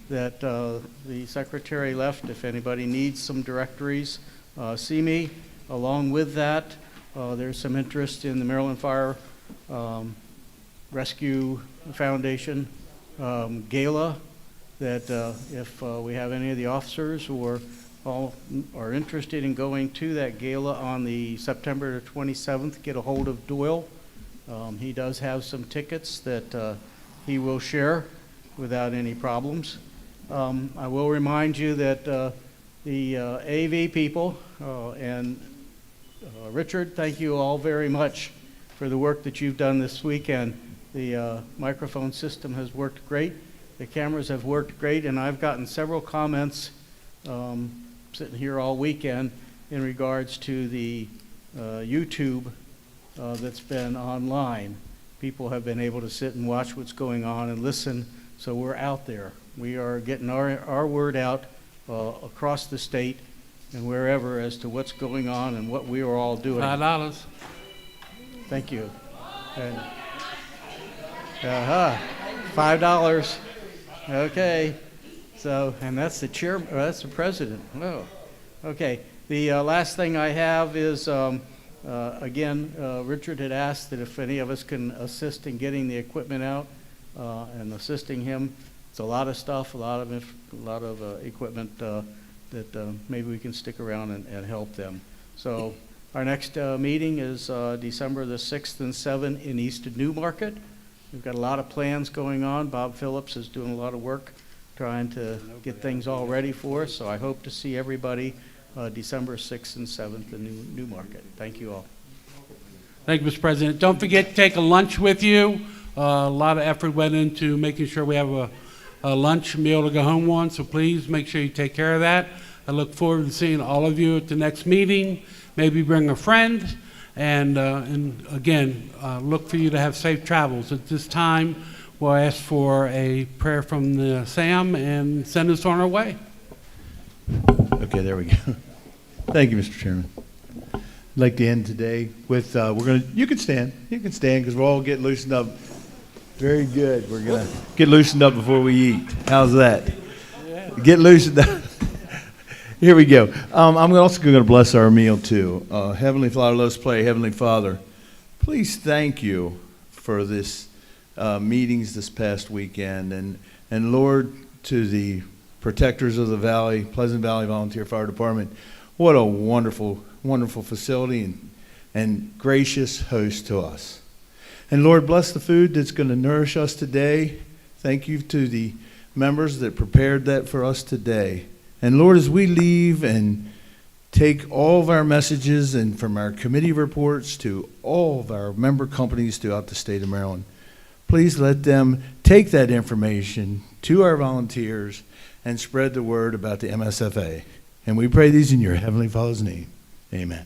[SPEAKER 4] that the secretary left. If anybody needs some directories, see me. Along with that, there's some interest in the Maryland Fire Rescue Foundation gala that if we have any of the officers who are interested in going to that gala on the September 27th, get a hold of Doyle. He does have some tickets that he will share without any problems. I will remind you that the AV people and Richard, thank you all very much for the work that you've done this weekend. The microphone system has worked great. The cameras have worked great, and I've gotten several comments sitting here all weekend in regards to the YouTube that's been online. People have been able to sit and watch what's going on and listen, so we're out there. We are getting our word out across the state and wherever as to what's going on and what we are all doing.
[SPEAKER 23] $5.
[SPEAKER 4] Thank you. And, $5. Okay. So, and that's the chair. That's the president. Oh, okay. The last thing I have is again, Richard had asked that if any of us can assist in getting the equipment out and assisting him. It's a lot of stuff, a lot of equipment that maybe we can stick around and help them. So our next meeting is December the 6th and 7th in East Newmarket. We've got a lot of plans going on. Bob Phillips is doing a lot of work trying to get things all ready for us. So I hope to see everybody December 6th and 7th in Newmarket. Thank you all.
[SPEAKER 23] Thank you, Mr. President. Don't forget to take a lunch with you. A lot of effort went into making sure we have a lunch meal to go home on, so please make sure you take care of that. I look forward to seeing all of you at the next meeting. Maybe bring a friend, and again, look for you to have safe travels. At this time, we'll ask for a prayer from the SAM and send us on our way.
[SPEAKER 6] Okay, there we go. Thank you, Mr. Chairman. I'd like to end today with, you can stand because we'll all get loosened up. Very good. We're going to get loosened up before we eat. How's that? Get loosened up. Here we go. I'm also going to bless our meal too. Heavenly Father, let's pray. Heavenly Father, please thank you for this meetings this past weekend. And Lord, to the protectors of the Valley, Pleasant Valley Volunteer Fire Department, what a wonderful, wonderful facility and gracious host to us. And Lord, bless the food that's going to nourish us today. Thank you to the members that prepared that for us today. And Lord, as we leave and take all of our messages and from our committee reports to all of our member companies throughout the state of Maryland, please let them take that information to our volunteers and spread the word about the MSFA. And we pray these in your Heavenly Father's name. Amen.